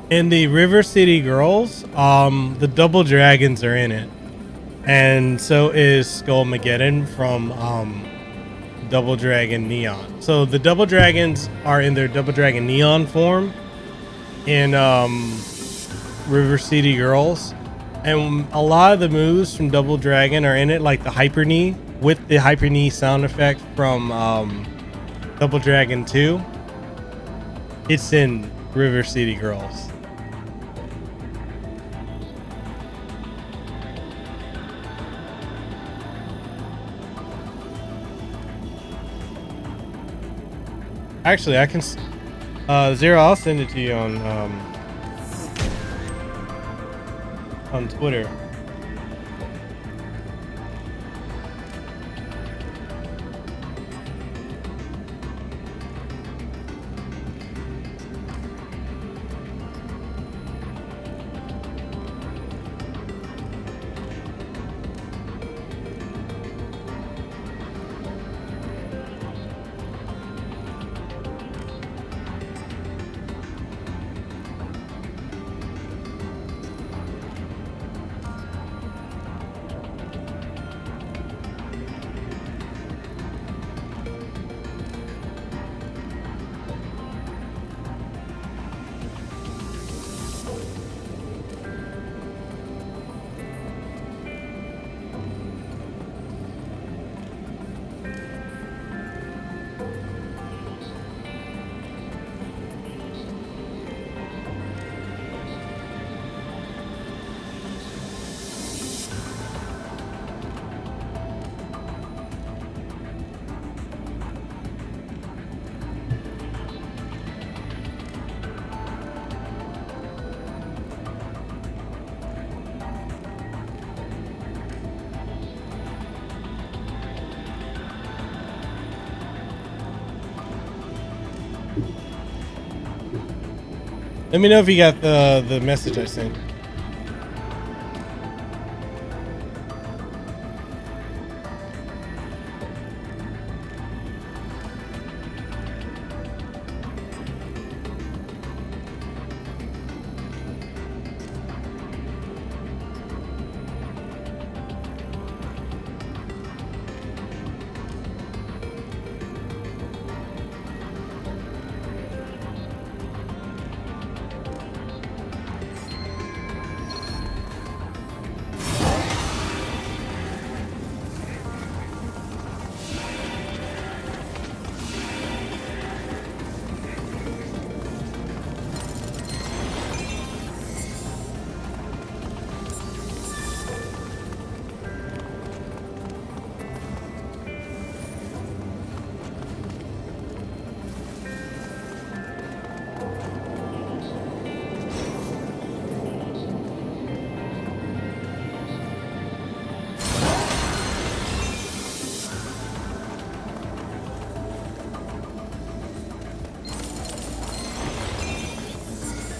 S1: In the River City Girls, the Double Dragons are in it, and so is Skullmageddon from Double Dragon Neon. So the Double Dragons are in their Double Dragon Neon form in River City Girls, and a lot of the moves from Double Dragon are in it, like the Hyper Knee with the Hyper Knee sound effect from Double Dragon 2. It's in River City Girls. Actually, I can Zero, I'll send it to you on Twitter. Let me know if you got the message I sent.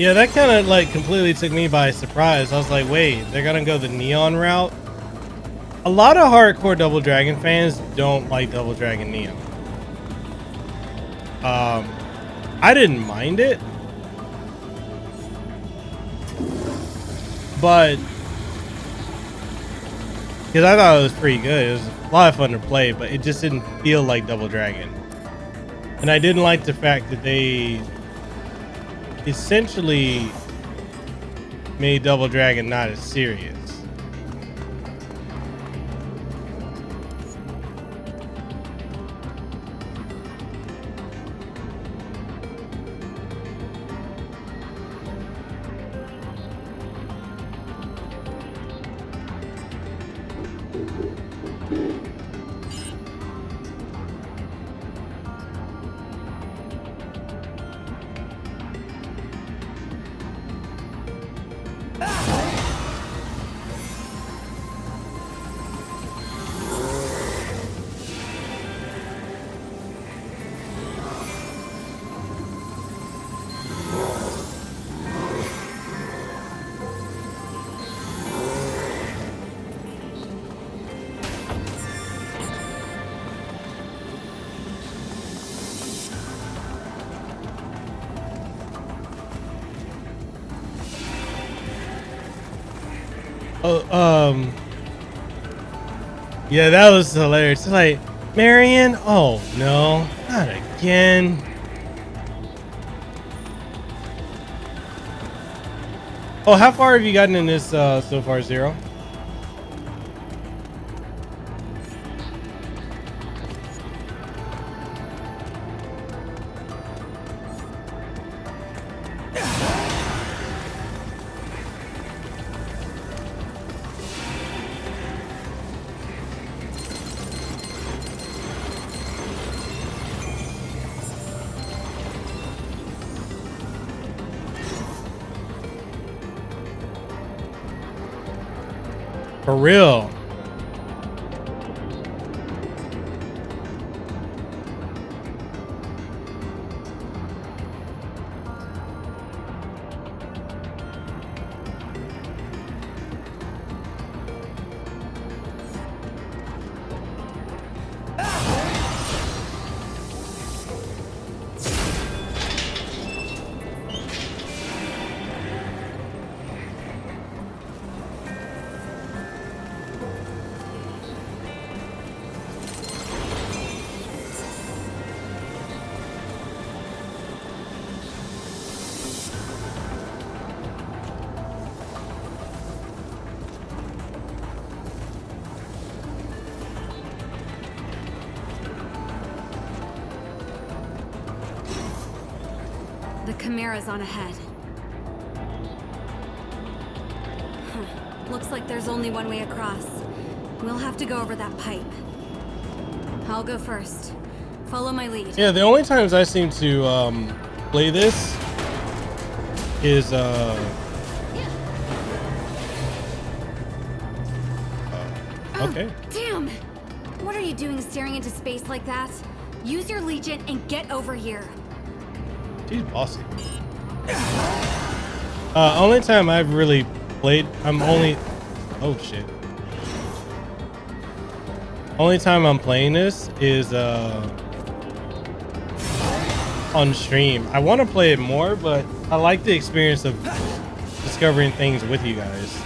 S1: Yeah, that kind of like completely took me by surprise. I was like, wait, they're gonna go the neon route? A lot of hardcore Double Dragon fans don't like Double Dragon Neon. I didn't mind it, but because I thought it was pretty good. It was a lot of fun to play, but it just didn't feel like Double Dragon. And I didn't like the fact that they essentially made Double Dragon not as serious. Oh, yeah, that was hilarious. It's like, Marion, oh no, not again. Oh, how far have you gotten in this so far, Zero? For real.
S2: The Chimera's on ahead. Huh. Looks like there's only one way across. We'll have to go over that pipe. I'll go first. Follow my lead.
S1: Yeah, the only times I seem to play this is okay.
S2: Damn! What are you doing staring into space like that? Use your Legion and get over here.
S1: She's bossy. Only time I've really played, oh shit. Only time I'm playing this is on stream. I want to play it more, but I like the experience of discovering things with you guys.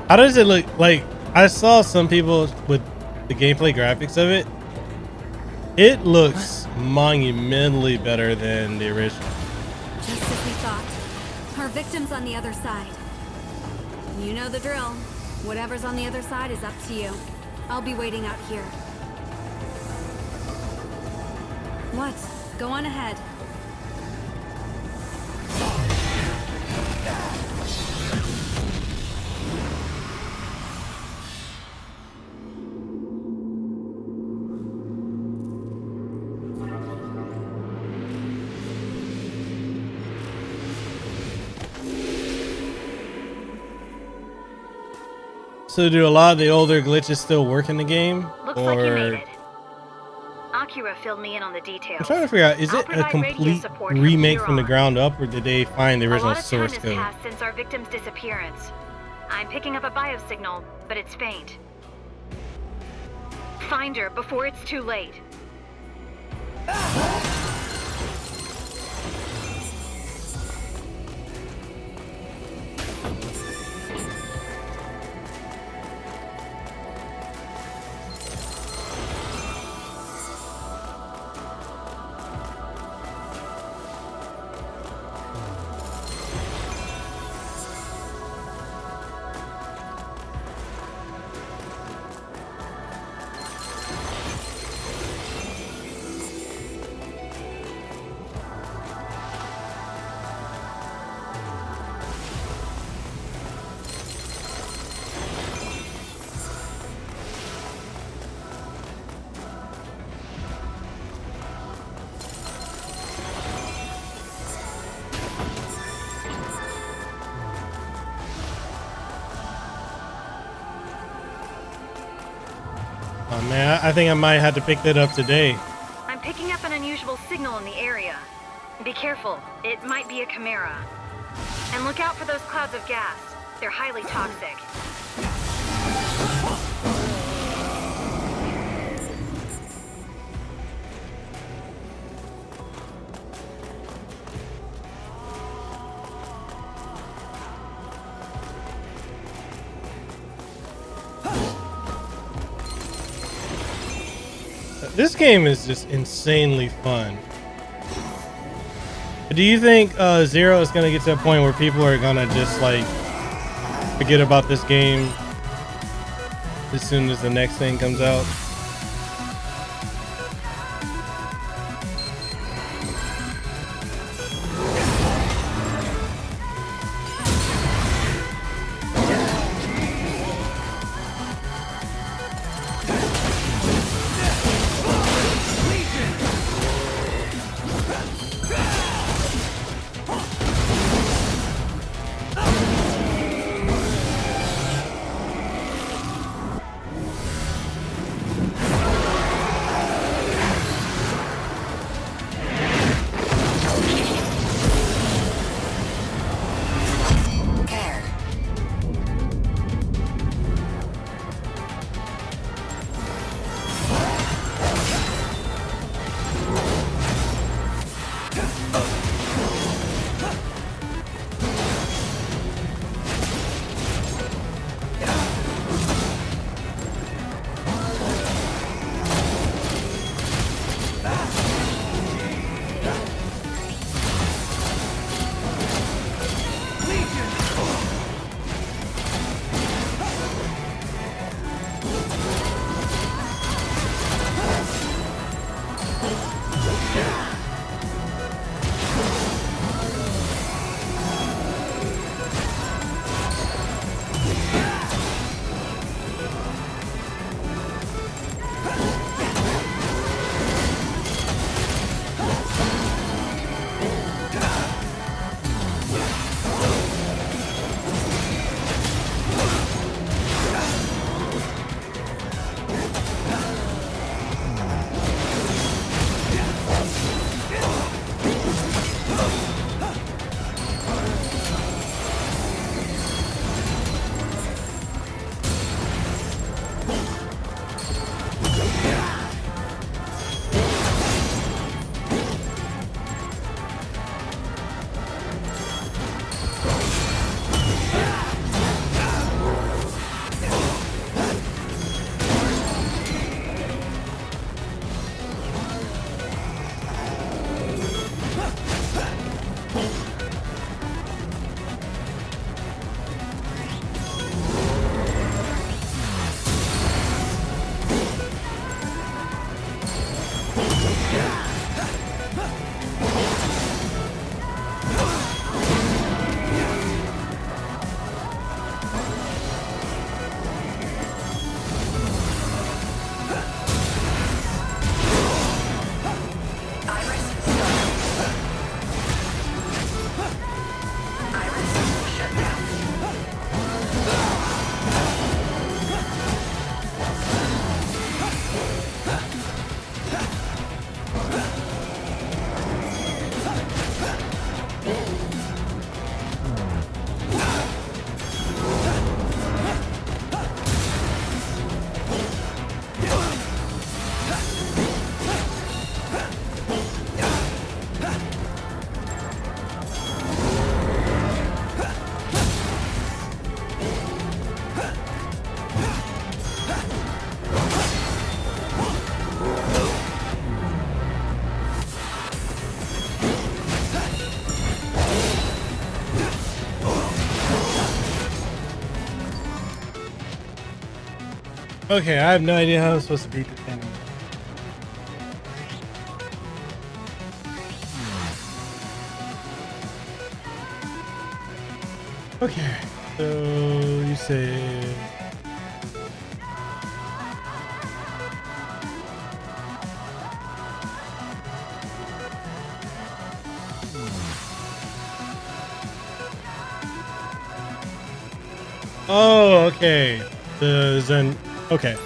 S1: How does it look? Like, I saw some people with the gameplay graphics of it. It looks monumentally better than the original.
S2: Just as we thought. Our victim's on the other side. You know the drill. Whatever's on the other side is up to you. I'll be waiting out here. What? Go on ahead.
S1: So do a lot of the older glitches still work in the game?
S7: Looks like you made it. Akira filled me in on the details.
S1: I'm trying to figure out, is
S7: I'll
S1: it a
S7: provide radio
S1: complete
S7: support from
S1: remake
S7: here
S1: from the
S7: on.
S1: ground up, or did they find the
S7: A
S1: original
S7: lot of time
S1: source
S7: has
S1: code?
S7: passed since our victim's disappearance. I'm picking up a biosignal, but it's faint. Find her before it's too late.
S1: Oh man, I think I might have to pick that up today.
S7: I'm picking up an unusual signal in the area. Be careful, it might be a chimera. And look out for those clouds of gas. They're highly toxic.
S1: This game is just insanely fun. Do you think Zero is gonna get to a point where people are gonna just like forget about this game as soon as the next thing comes out? Okay, I have no idea how I'm supposed to beat this enemy. Okay, so you say... Oh, okay. The Zen. Okay.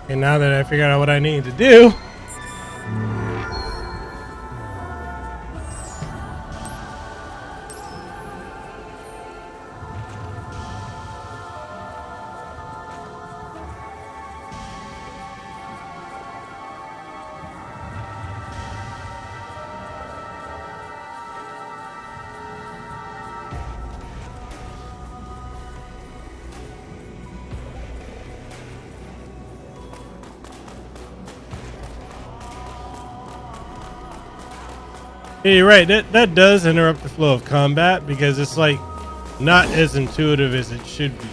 S1: And now that I figured out what I need to do, yeah, you're right. That does interrupt the flow of combat because it's like not as intuitive as it should be.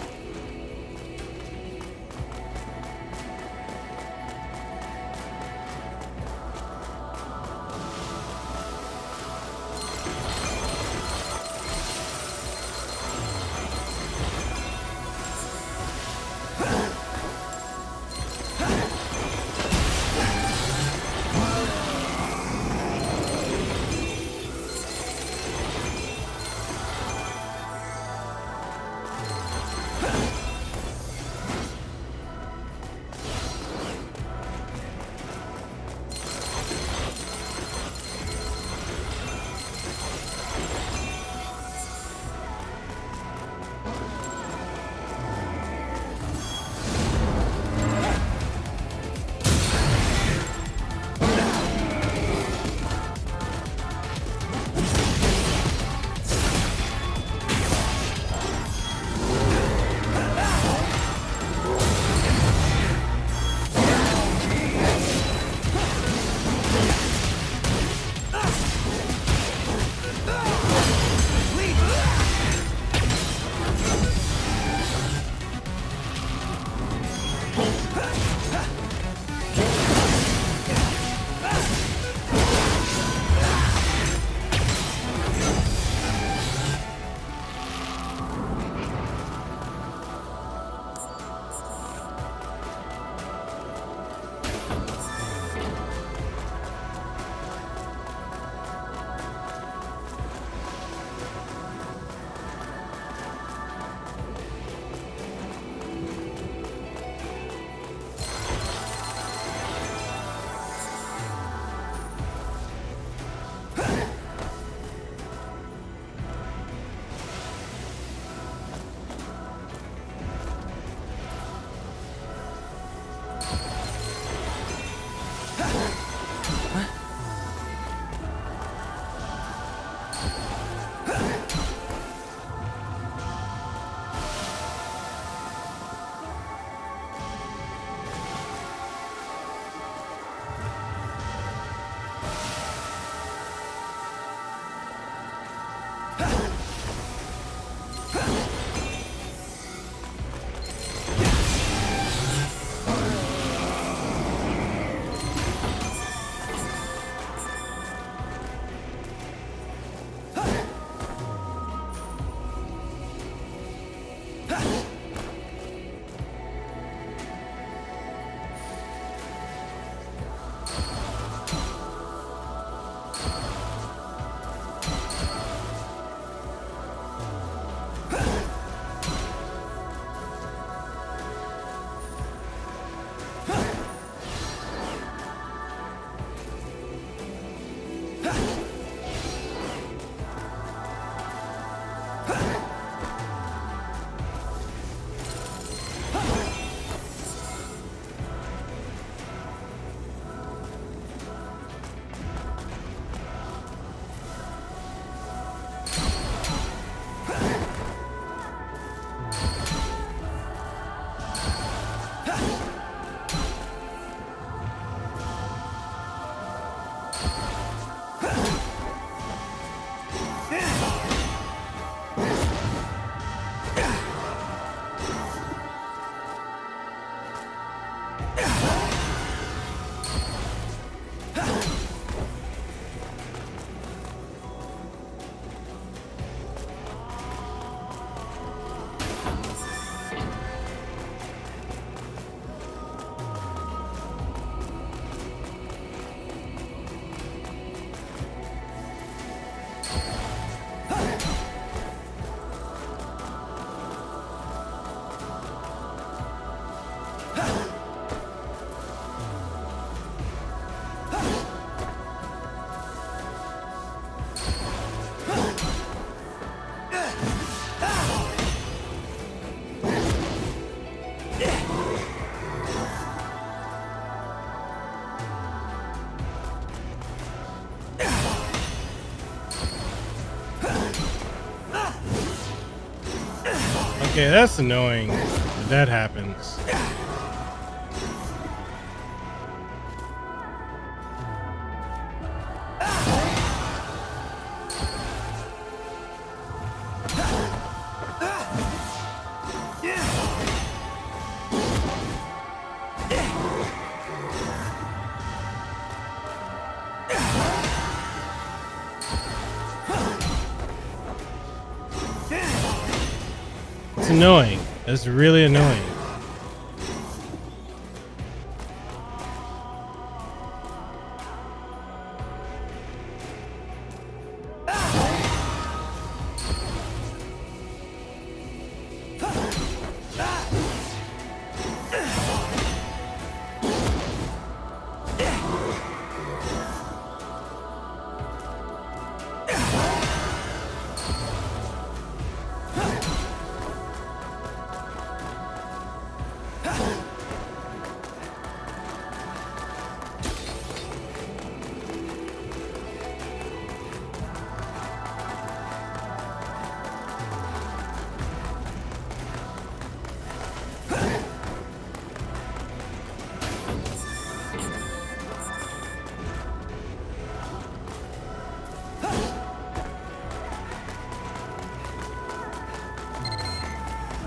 S1: Okay, that's annoying that happens. It's annoying. It's really annoying.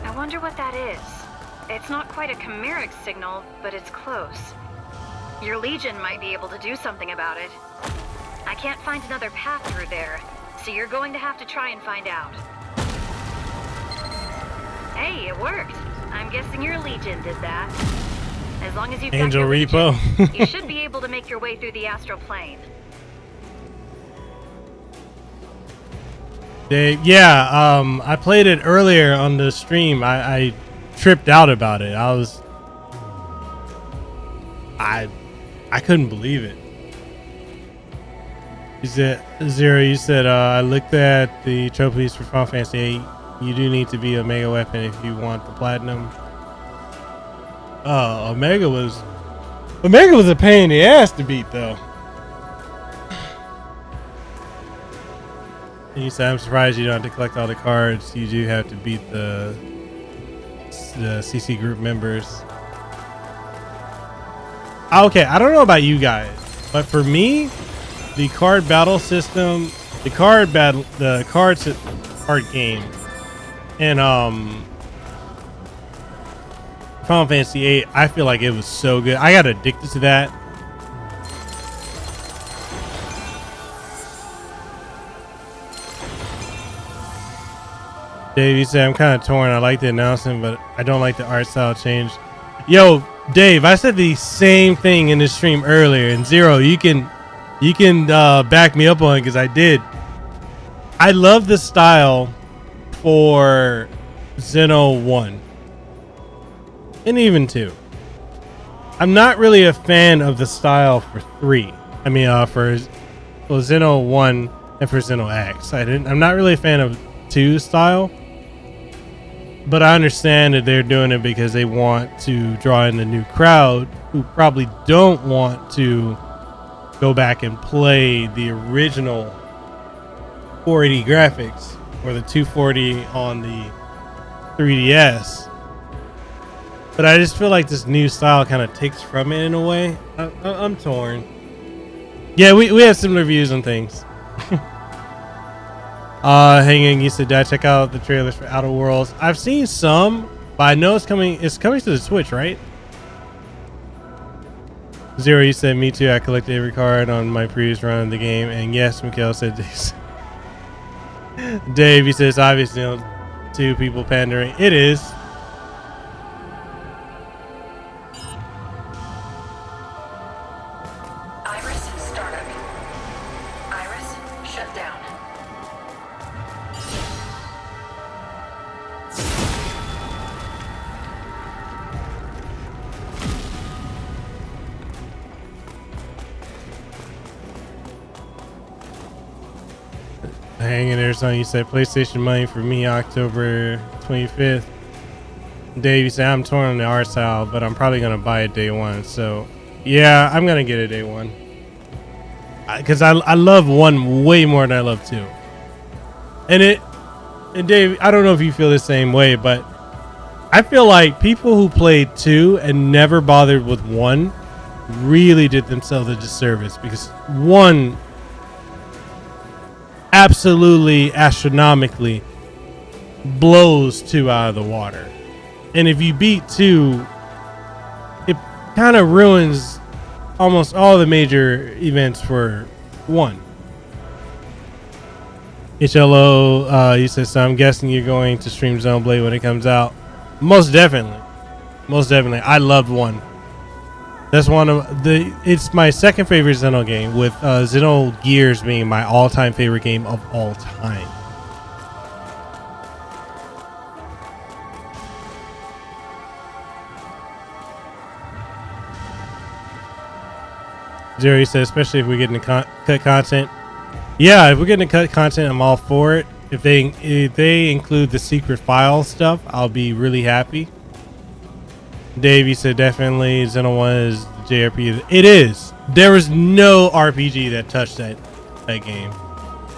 S7: I wonder what that is. It's not quite a chimeric signal, but it's close. Your Legion might be able to do something about it. I can't find another path through there, so you're going to have to try and find out. Hey, it worked. I'm guessing your Legion did that. As long as you've
S1: Angel
S7: got your
S1: Repo.
S7: Legion, you should be able to make your way through the astral plane.
S1: Yeah, I played it earlier on the stream. I tripped out about it. I couldn't believe it. You said Zero. You said I looked at the trophies for Final Fantasy VIII. You do need to be a mega weapon if you want the platinum. Omega was a pain in the ass to beat though. And you said, I'm surprised you don't have to collect all the cards. You do have to beat the CC group members. Okay, I don't know about you guys, but for me, the card battle system, the card game, and Final Fantasy VIII, I feel like it was so good. I got addicted to that. Dave, you said I'm kind of torn. I like the announcement, but I don't like the art style change. Yo, Dave, I said the same thing in the stream earlier. And Zero, you can back me up on it because I did. I love the style for Xeno 1 and even 2. I'm not really a fan of the style for 3. I mean, for Xeno 1 and for Xeno X. I'm not really a fan of 2 style. But I understand that they're doing it because they want to draw in the new crowd who probably don't want to go back and play the original 480 graphics or the 240 on the 3DS. But I just feel like this new style kind of takes from it in a way. I'm torn. Yeah, we have similar views on things. Hanging, you said, Dad, check out the trailers for Outer Worlds. I've seen some, but I know it's coming to the Switch, right? Zero, you said, me too. I collected every card on my previous run of the game. And yes, Mekel said this. Dave, you said, it's obviously two people pandering. It is.
S3: Iris startup. Iris shut down.
S1: Hanging there, son. You said PlayStation money for me October 25th. Dave, you said I'm torn on the art style, but I'm probably gonna buy it day one. So yeah, I'm gonna get it day one because I love 1 way more than I love 2. And Dave, I don't know if you feel the same way, but I feel like people who played 2 and never bothered with 1 really did themselves a disservice, because 1 absolutely astronomically blows 2 out of the water. And if you beat 2, it kind of ruins almost all the major events for 1. HLO, you said, so I'm guessing you're going to stream Xenoblade when it comes out. Most definitely. Most definitely. I loved 1. That's one of it's my second favorite Xeno game, with Xenogears being my all-time favorite game of all time. Jerry said, especially if we're getting to cut content. Yeah, if we're getting to cut content, I'm all for it. If they include the secret file stuff, I'll be really happy. Dave, you said definitely Xeno 1 is the JRPG. It is. There was no RPG that touched that game.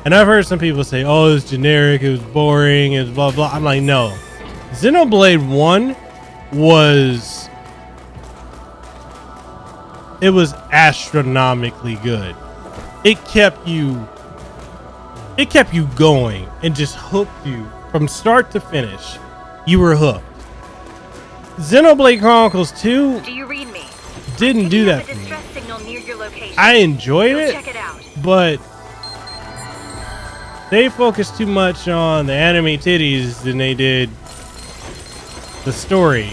S1: And I've heard some people say, oh, it was generic, it was boring, it was blah blah. I'm like, no. Xenoblade 1 was astronomically good. It kept you going and just hooked you from start to finish. You were hooked. Xenoblade Chronicles 2
S7: Do you read me?
S1: didn't do that
S7: for me. Distress signal near your location.
S1: I enjoyed
S7: Go
S1: it,
S7: check it out.
S1: but they focused too much on the anime titties than they did the story.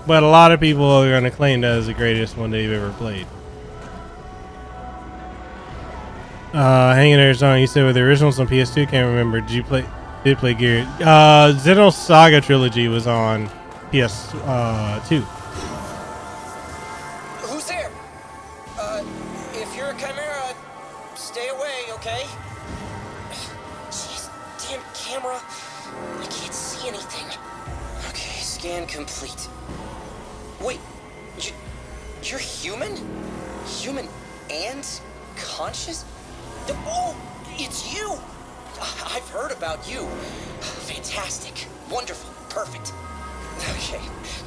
S1: But a lot of people are going to claim that is the greatest one they've ever played. Hanging there, song you said with the originals on PS2. Can't remember. Did play Gear? Xeno Saga Trilogy was on PS2.
S8: Who's there? If you're a chimera, stay away, okay? Jeez, damn camera. I can't see anything. Okay, scan complete. Wait, you're human? Human and conscious? Oh, it's you! I've heard about you. Fantastic. Wonderful. Perfect. Okay.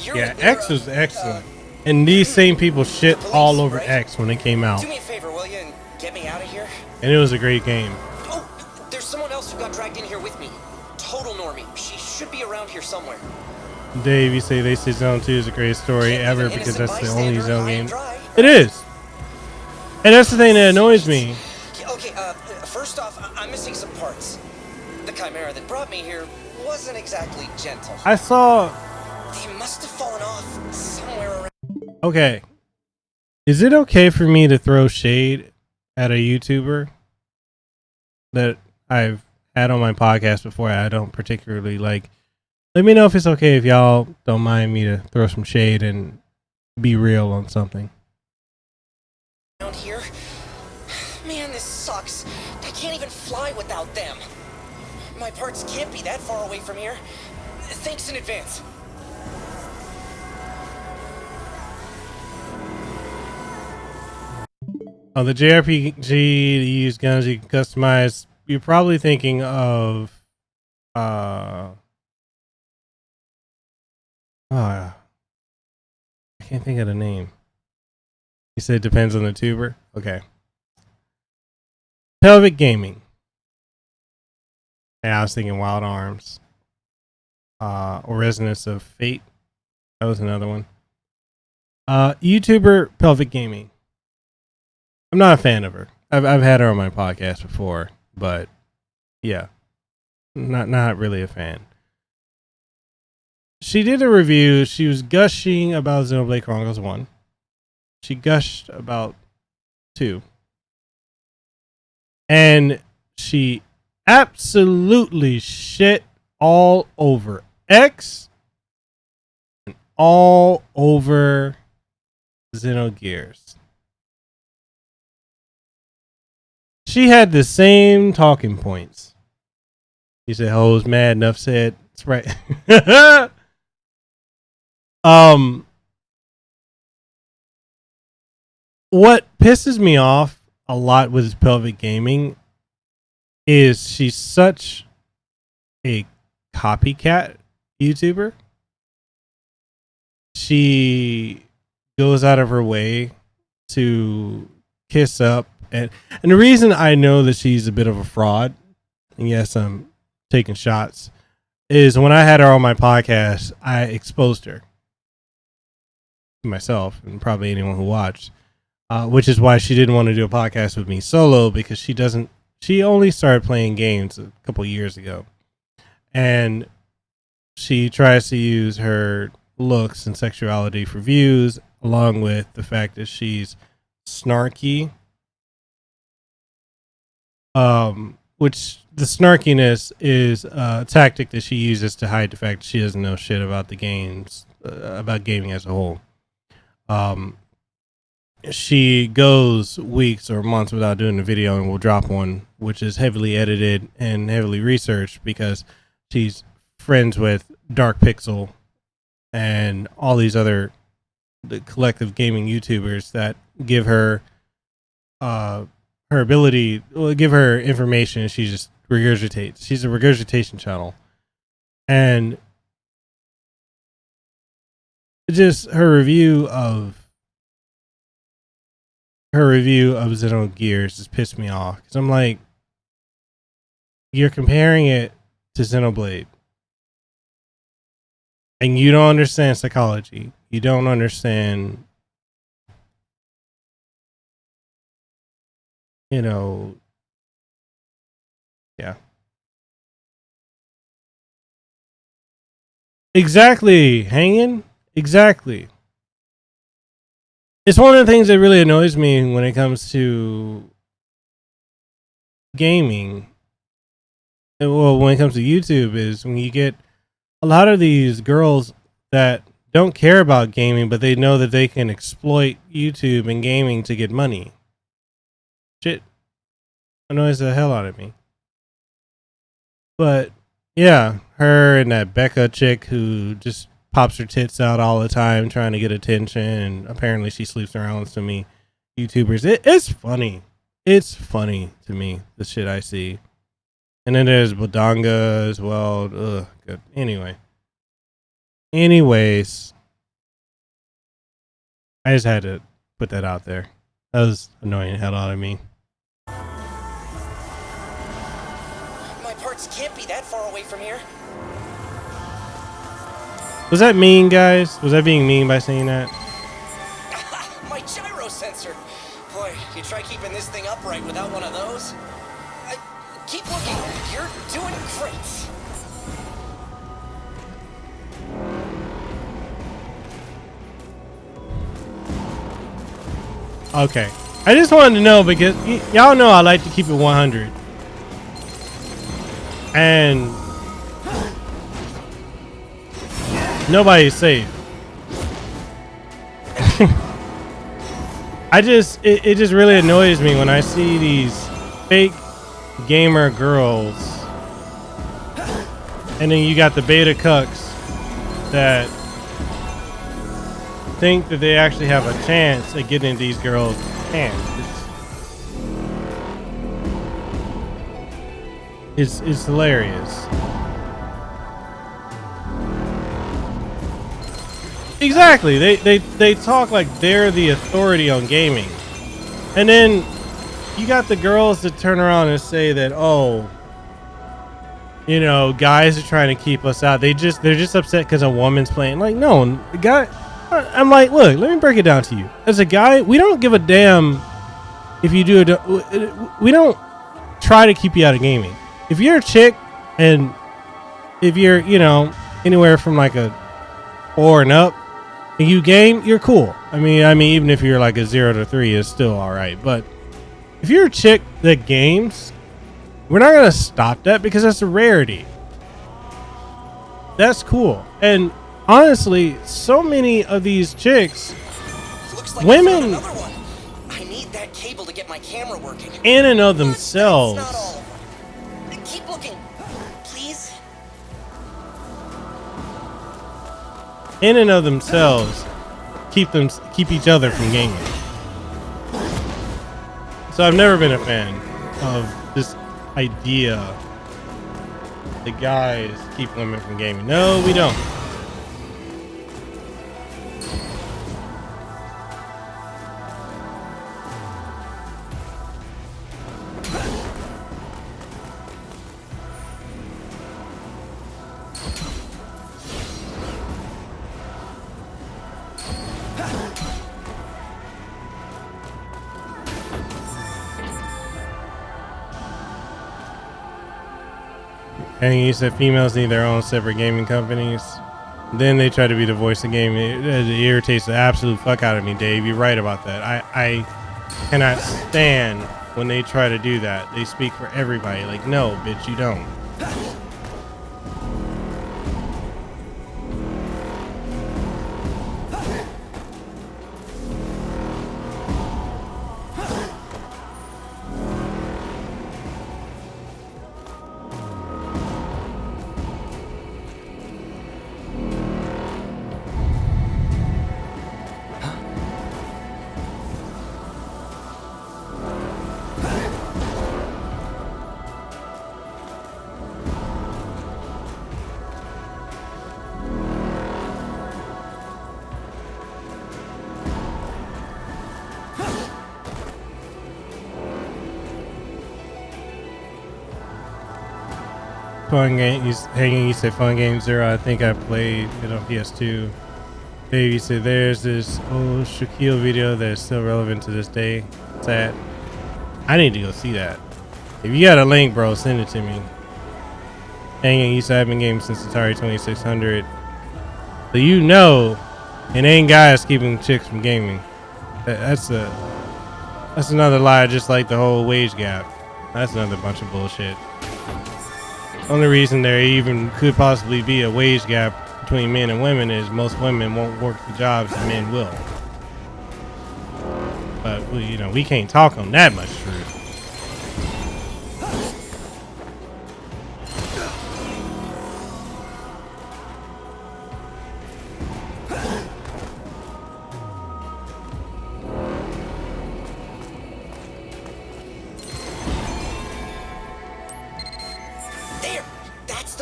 S1: Yeah, X was excellent. And these same people shit all over X when it came out.
S8: Do me a favor, will you, and get me out of here?
S1: And it was a great game.
S8: Oh, there's someone else who got dragged in here with me. Total normie. She should be around here somewhere.
S1: Dave, you say they say Zone 2 is the greatest story ever because that's the only Zone game. It is. And that's the thing that annoys me.
S8: Okay, first off, I'm missing some parts. The chimera that brought me here wasn't exactly gentle.
S1: I saw...
S8: They must have fallen off somewhere around...
S1: Okay. Is it okay for me to throw shade at a YouTuber that I've had on my podcast before I don't particularly like? Let me know if it's okay if y'all don't mind me to throw some shade and be real on something.
S8: Around here? Man, this sucks. I can't even fly without them. My parts can't be that far away from here. Thanks in advance.
S1: On the JRPG to use guns you can customize, you're probably thinking of I can't think of the name. You said it depends on the tuber? Okay. Pelvic Gaming. And I was thinking Wild Arms. Or Resonance of Fate. That was another one. YouTuber Pelvic Gaming. I'm not a fan of her. I've had her on my podcast before, but yeah. Not really a fan. She did a review. She was gushing about Xenoblade Chronicles 1. She gushed about 2. And she absolutely shit all over X and all over Xenogears. She had the same talking points. You said, "Hoes mad." Enough said. That's right. What pisses me off a lot with Pelvic Gaming is she's such a copycat. YouTuber. She goes out of her way to kiss up, and the reason I know that she's a bit of a fraud, and yes, I'm taking shots, is when I had her on my podcast, I exposed her to myself and probably anyone who watched, which is why she didn't want to do a podcast with me solo, because she only started playing games a couple years ago, and she tries to use her looks and sexuality for views, along with the fact that she's snarky, which the snarkiness is a tactic that she uses to hide the fact that she doesn't know shit about the games, about gaming as a whole. She goes weeks or months without doing a video and will drop one, which is heavily edited and heavily researched, because she's friends with Dark Pixel and all these other the collective gaming YouTubers that give her her ability, give her information, and she just regurgitates. She's a regurgitation channel, and just her review of Xenogears just pissed me off, because I'm like, you're comparing it to Xenoblade, and you don't understand psychology. You don't understand, yeah. Exactly, hanging. Exactly. It's one of the things that really annoys me when it comes to gaming. Well, when it comes to YouTube, is when you get a lot of these girls that don't care about gaming, but they know that they can exploit YouTube and gaming to get money. Shit annoys the hell out of me. But yeah, her and that Becca chick who just pops her tits out all the time trying to get attention, and apparently she sleeps around with so many YouTubers. It's funny. It's funny to me, the shit I see. And then there's Bodanga as well. Ugh, good. Anyways, I just had to put that out there. That was annoying the hell out of me.
S8: My parts can't be that far away from here.
S1: Was that mean, guys? Was I being mean by saying that?
S8: My gyro sensor. Boy, you try keeping this thing upright without one of those. Keep looking. You're doing great.
S1: Okay. I just wanted to know, because y'all know I like to keep it 100. And nobody's safe. It just really annoys me when I see these fake gamer girls, and then you got the beta cucks that think that they actually have a chance at getting these girls' hands. It's hilarious. Exactly. They talk like they're the authority on gaming, and then you got the girls that turn around and say that, oh, guys are trying to keep us out. They're just upset because a woman's playing. Like, no, the guy. I'm like, look, let me break it down to you. As a guy, we don't give a damn if you do it. We don't try to keep you out of gaming. If you're a chick, and if you're, anywhere from like a 4 and up, and you game, you're cool. I mean, even if you're like a 0 to 3, it's still all right. But if you're a chick that games, we're not gonna stop that, because that's a rarity. That's cool. And honestly, so many of these chicks,
S8: Looks like
S1: women,
S8: another one. I need that cable to get my camera working.
S1: in and of
S8: That's
S1: themselves,
S8: not all. Keep looking, please.
S1: in and of themselves, keep each other from gaming. So I've never been a fan of this idea the guys keep women from gaming. No, we don't. And you said females need their own separate gaming companies. Then they try to be the voice of gaming. It irritates the absolute fuck out of me, Dave. You're right about that. I cannot stand when they try to do that. They speak for everybody. Like, no, bitch, you don't. Fun game, you said Fun Game Zero. I think I played it on PS2. Dave, you said there's this old Shaquille video that's still relevant to this day. Sad. I need to go see that. If you got a link, bro, send it to me. Hanging, you said I've been gaming since Atari 2600. So you know, it ain't guys keeping chicks from gaming. That's another lie, just like the whole wage gap. That's another bunch of bullshit. Only reason there even could possibly be a wage gap between men and women is most women won't work the jobs that men will. But we can't talk on that much truth.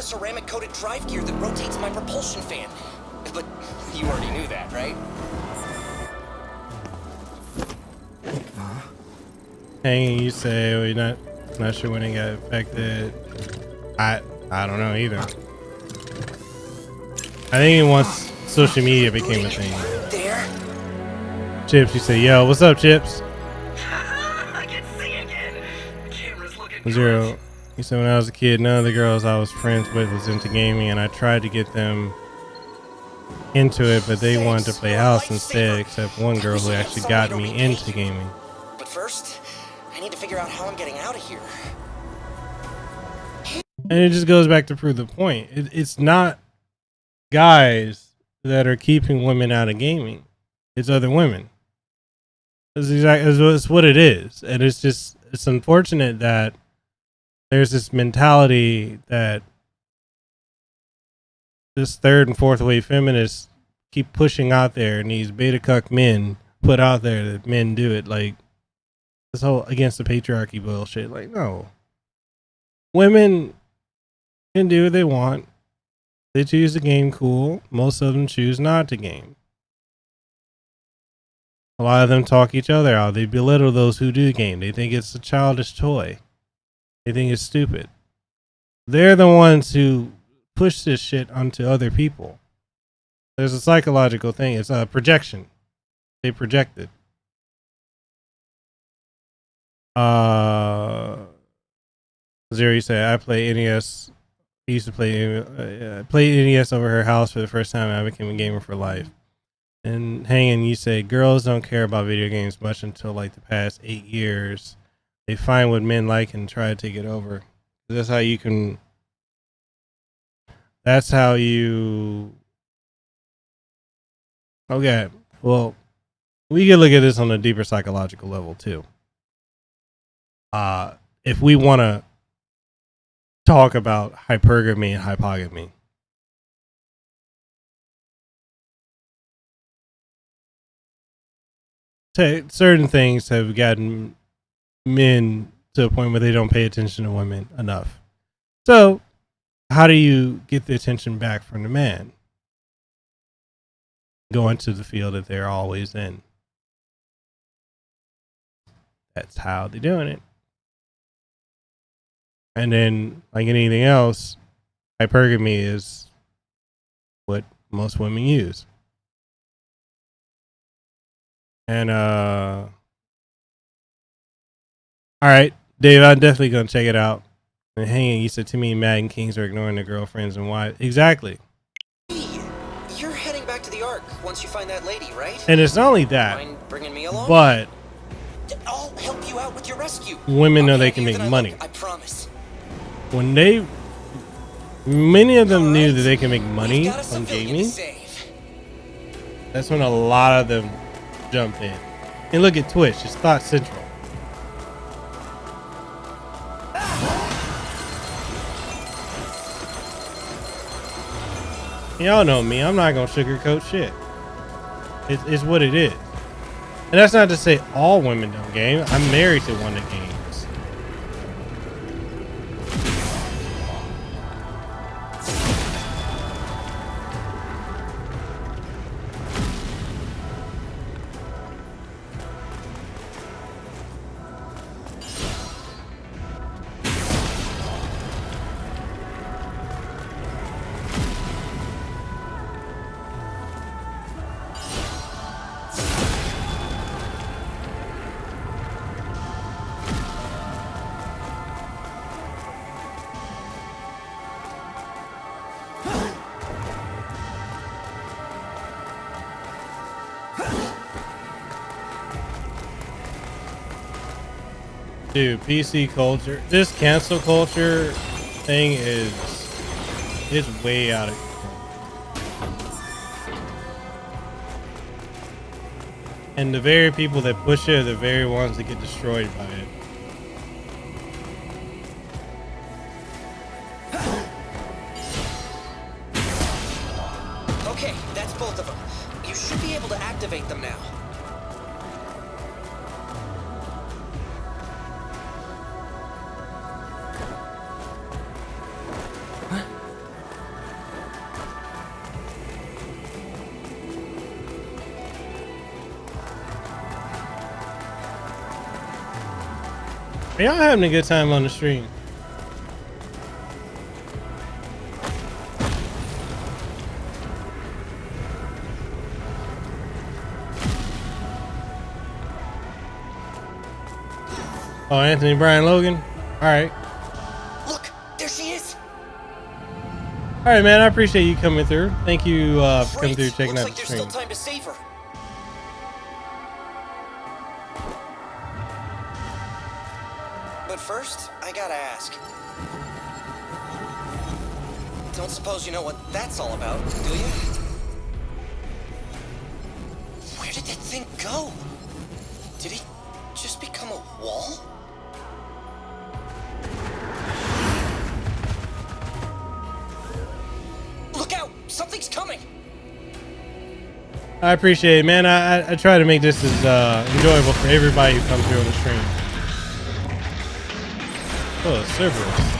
S8: ceramic-coated drive gear that rotates my propulsion fan. But you already knew that, right?
S1: Hanging, you say we're not sure when it got affected. I don't know either. I think it once social media became a thing.
S8: There.
S1: Chips, you say, yo, what's up, Chips?
S8: I can see again. The camera's looking
S1: Zero.
S8: good.
S1: You said when I was a kid, none of the girls I was friends with was into gaming, and I tried to get them into it, but they wanted to play house instead, except one girl who actually got me into gaming.
S8: But first, I need to figure out how I'm getting out of here.
S1: And it just goes back to prove the point. It's not guys that are keeping women out of gaming. It's other women. It's what it is. And it's unfortunate that there's this mentality that this third and fourth wave feminists keep pushing out there, and these beta cuck men put out there that men do it. Like this whole against the patriarchy bullshit. Like, no. Women can do what they want. They choose to game, cool. Most of them choose not to game. A lot of them talk each other out. They belittle those who do game. They think it's a childish toy. They think it's stupid. They're the ones who push this shit onto other people. There's a psychological thing. It's a projection. They project it. Zero, you say, I play NES. I used to play NES over her house for the first time, and I became a gamer for life. And Hanging, you say, girls don't care about video games much until like the past 8 years. They find what men like and try to take it over. That's how you can. That's how you. Okay. Well, we can look at this on a deeper psychological level too. If we want to talk about hypergamy and hypogamy. Certain things have gotten men to a point where they don't pay attention to women enough. So how do you get the attention back from the man? Go into the field that they're always in. That's how they're doing it. And then, like anything else, hypergamy is what most women use. And all right, Dave, I'm definitely gonna check it out. And hanging, you said to me, Matt and Kings are ignoring their girlfriends and wives. Exactly.
S8: Hey, you're heading back to the Ark once you find that lady, right?
S1: And it's not only that,
S8: Mind bringing me along?
S1: but
S8: I'll help you out with your rescue.
S1: women know
S8: I'll
S1: they
S8: have
S1: can
S8: you
S1: make
S8: that I
S1: money.
S8: look, I promise.
S1: When many of them knew
S8: Alright,
S1: that they can make
S8: we've
S1: money
S8: got a
S1: on
S8: civilian to
S1: gaming,
S8: save.
S1: that's when a lot of them jumped in. And look at Twitch, it's Thought Central. Y'all know me, I'm not gonna sugarcoat shit. It's what it is. And that's not to say all women don't game. I'm married to one that games. Dude, PC culture, this cancel culture thing it's way out of control. And the very people that push it are the very ones that get destroyed by it.
S8: Okay, that's both of them. You should be able to activate them now.
S1: Are y'all having a good time on the stream? Oh, Anthony Brian Logan? Alright.
S8: Look, there she is.
S1: Alright, man, I appreciate you coming through. Thank you for coming
S8: Great.
S1: through, checking
S8: Looks
S1: out
S8: like
S1: the
S8: there's
S1: stream.
S8: still time to save her. But first, I gotta ask. Don't suppose you know what that's all about, do you? Where did that thing go? Did it just become a wall? Look out! Something's coming!
S1: I appreciate it, man. I try to make this as enjoyable for everybody who comes through on the stream. Oh, Cerberus.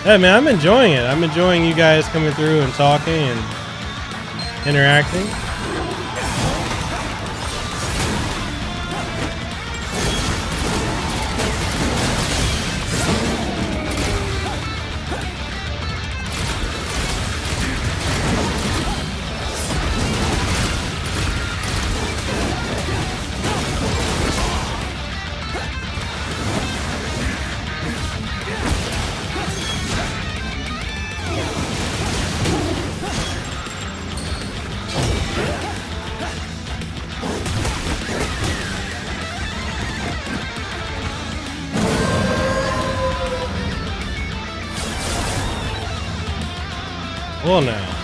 S1: Yeah, man, I'm enjoying it. I'm enjoying you guys coming through and talking and interacting. Well, now.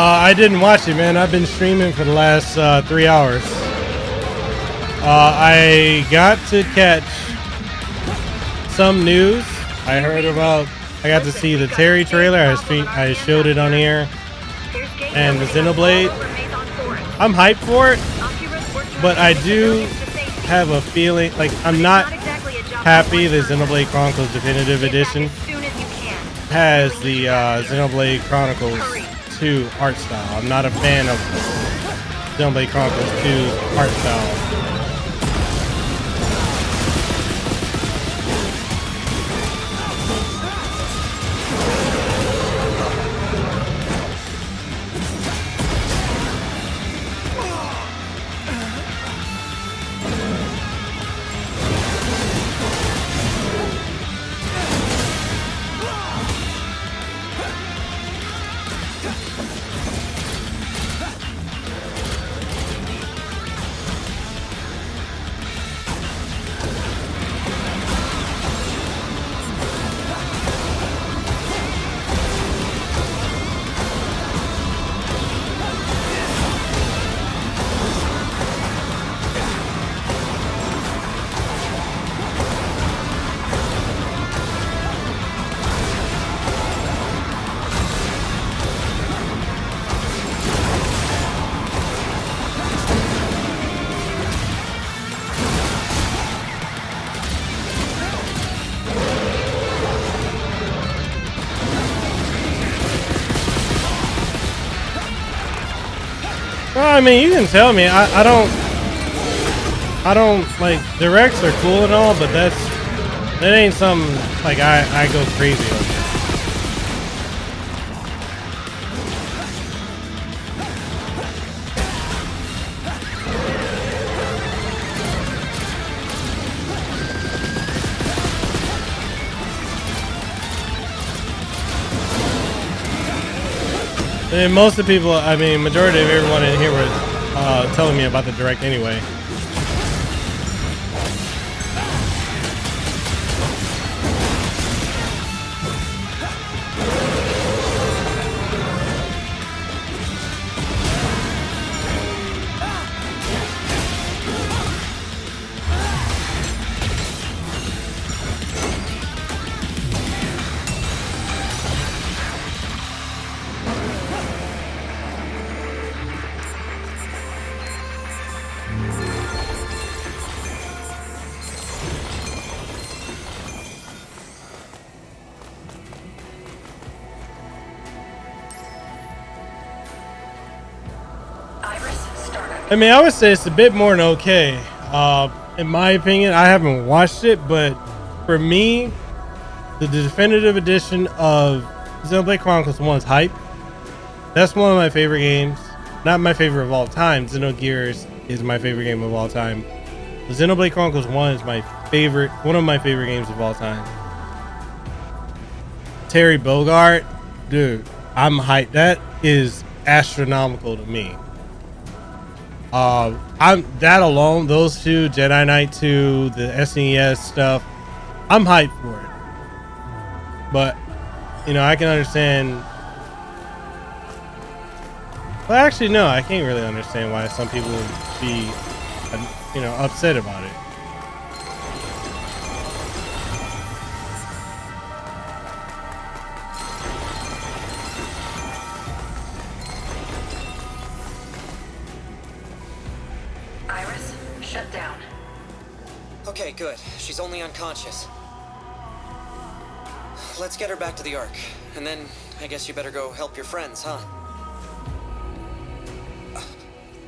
S1: I didn't watch it, man. I've been streaming for the last 3 hours. I got to catch some news. I heard about. I got to see the Terry trailer. I showed it on here, and the Xenoblade. I'm hyped for it, but I do have a feeling like I'm not happy that Xenoblade Chronicles Definitive Edition has the Xenoblade Chronicles 2 art style. I'm not a fan of Xenoblade Chronicles 2 art style. Well, I mean, you can tell me. I don't like directs are cool and all, but that ain't something like I go crazy over. And most of the people, I mean, majority of everyone in here was telling me about the direct anyway. I mean, I would say it's a bit more than okay. In my opinion, I haven't watched it, but for me, the definitive edition of Xenoblade Chronicles 1 is hype. That's one of my favorite games. Not my favorite of all time. Xenogears is my favorite game of all time. The Xenoblade Chronicles 1 is my favorite, one of my favorite games of all time. Terry Bogard, dude, I'm hyped. That is astronomical to me. I'm that alone, those two, Jedi Knight 2, the SNES stuff, I'm hyped for it. But, you know, I can understand. Well, actually, no, I can't really understand why some people would be, you know, upset about it.
S3: Shut down.
S8: Okay, good. She's only unconscious. Let's get her back to the Ark. And then, I guess you better go help your friends, huh?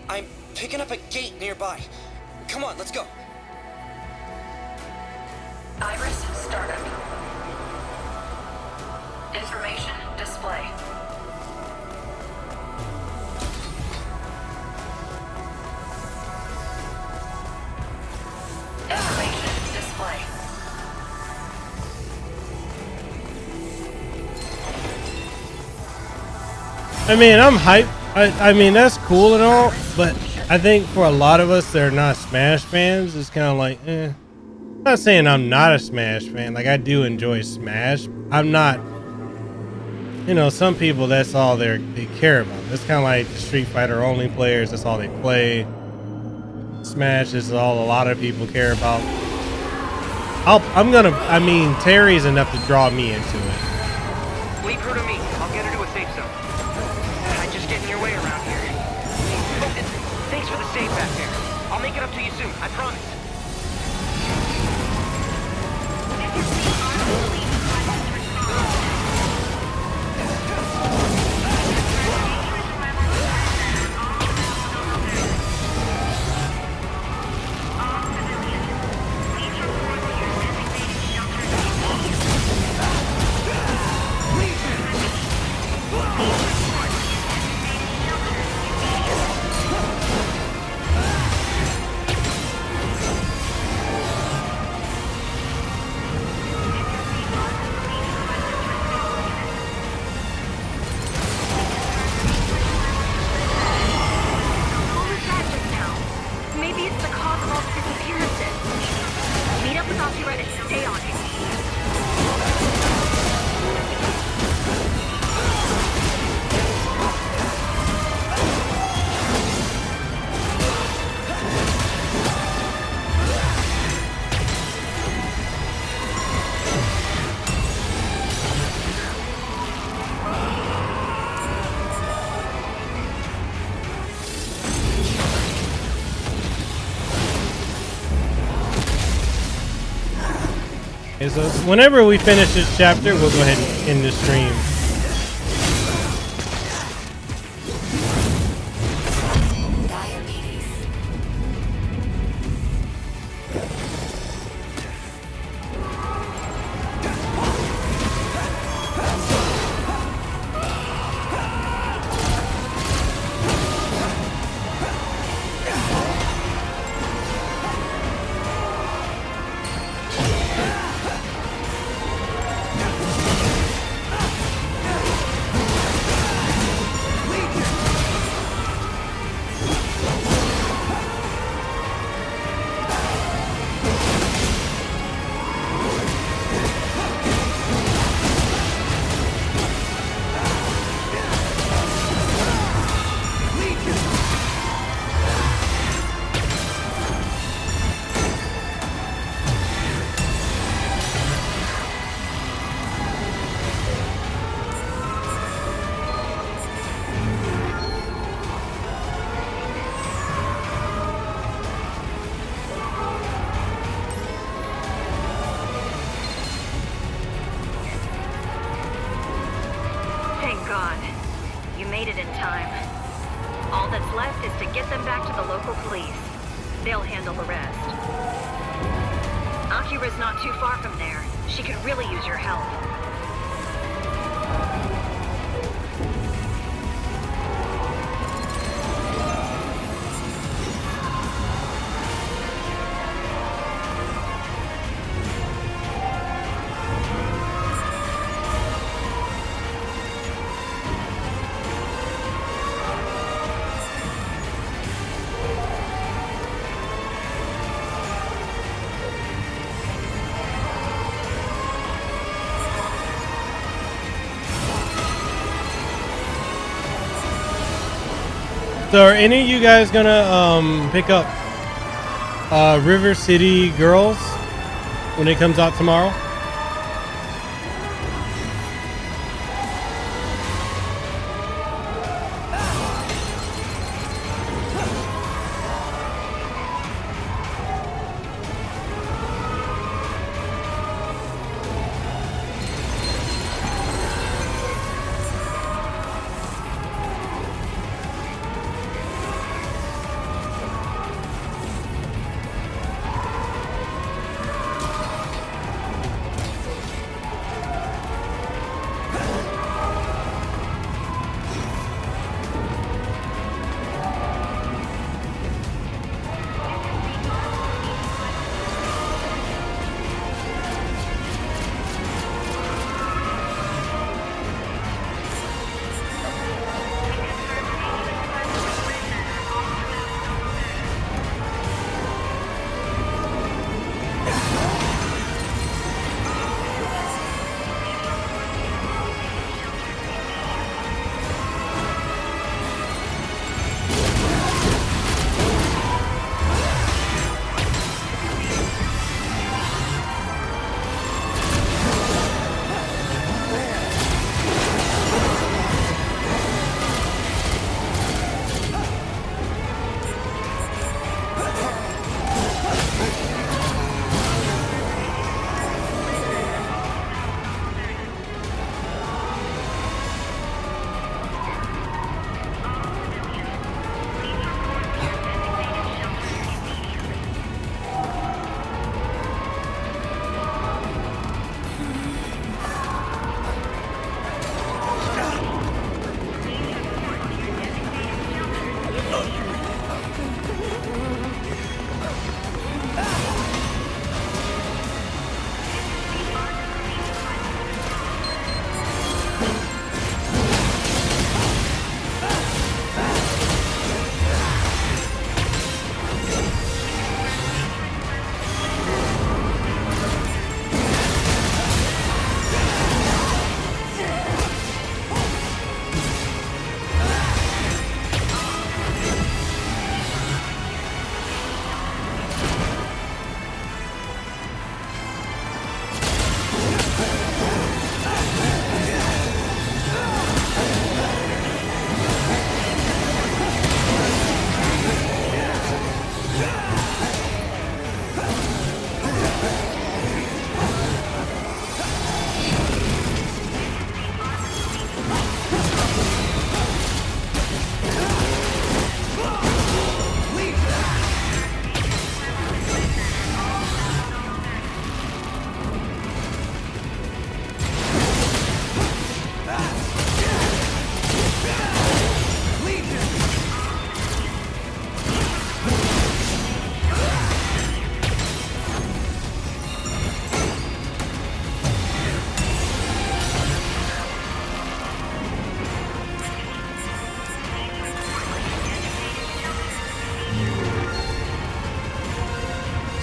S8: I'm picking up a gate nearby. Come on, let's go.
S3: Iris startup. Information display. Information display.
S1: I mean, I'm hyped. I mean, that's cool and all, but I think for a lot of us that are not Smash fans, it's kind of like, eh. I'm not saying I'm not a Smash fan. Like, I do enjoy Smash. I'm not you know, some people, that's all they care about. It's kind of like Street Fighter only players. That's all they play. Smash is all a lot of people care about. I mean, Terry's enough to draw me into it.
S6: Leave her to me. I'll get her to a safe zone. I just get in your way around here. Oh, and thanks for the save back there. I'll make it up to you soon. I promise.
S1: So whenever we finish this chapter, we'll go ahead and end the stream. So are any of you guys gonna pick up River City Girls when it comes out tomorrow?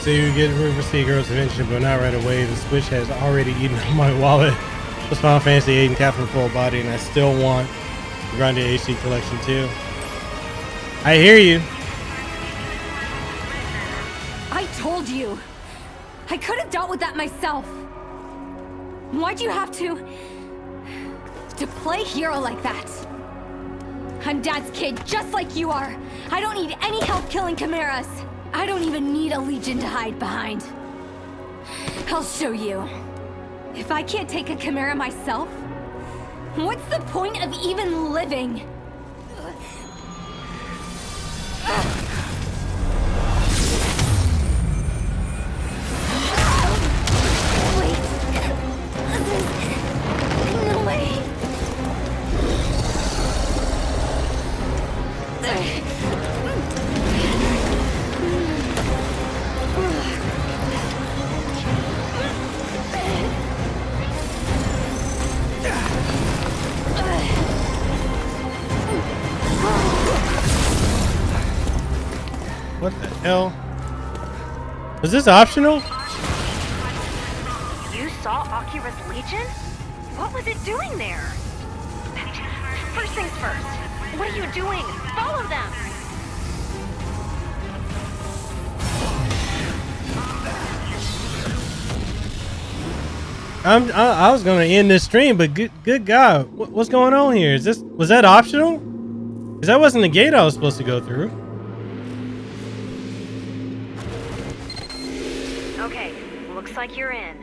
S1: So you get River City Girls eventually, but not right away. The Switch has already eaten up my wallet. Plus Final Fantasy 8 and Captain Full Body, and I still want the Grande HD collection too. I hear you.
S2: I told you. I could have dealt with that myself. Why'd you have to play hero like that? I'm Dad's kid, just like you are. I don't need any help killing chimeras. I don't even need a legion to hide behind. I'll show you. If I can't take a chimera myself, what's the point of even living? Wait. No way.
S1: What the hell? Was this optional?
S7: You saw Akira's Legion? What was it doing there? First things first. What are you doing? Follow them!
S1: I was gonna end this stream, but good God, what's going on here? Was that optional? Because that wasn't the gate I was supposed to go through.
S7: Okay, looks like you're in.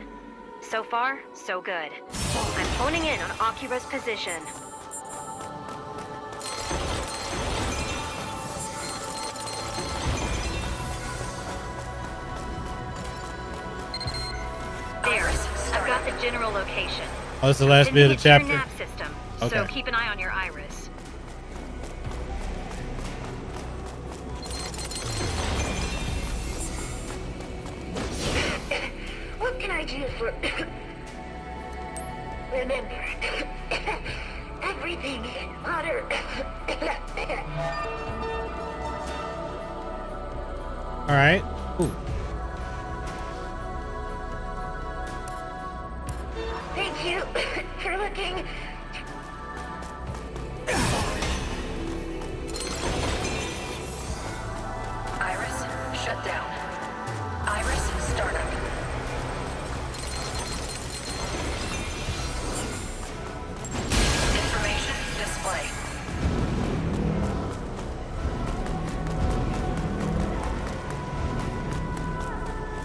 S7: So far, so good. I'm honing in on Akira's position. There, I've got the general location.
S1: Oh, it's the last bit of the
S7: Didn't hit your
S1: chapter.
S7: nav system,
S1: Okay.
S7: so keep an eye on your iris.
S3: What can I do for... Remember, everything water...
S1: All right. Ooh.
S3: Thank you for looking...
S9: Iris, shut down. Iris, startup. Information display.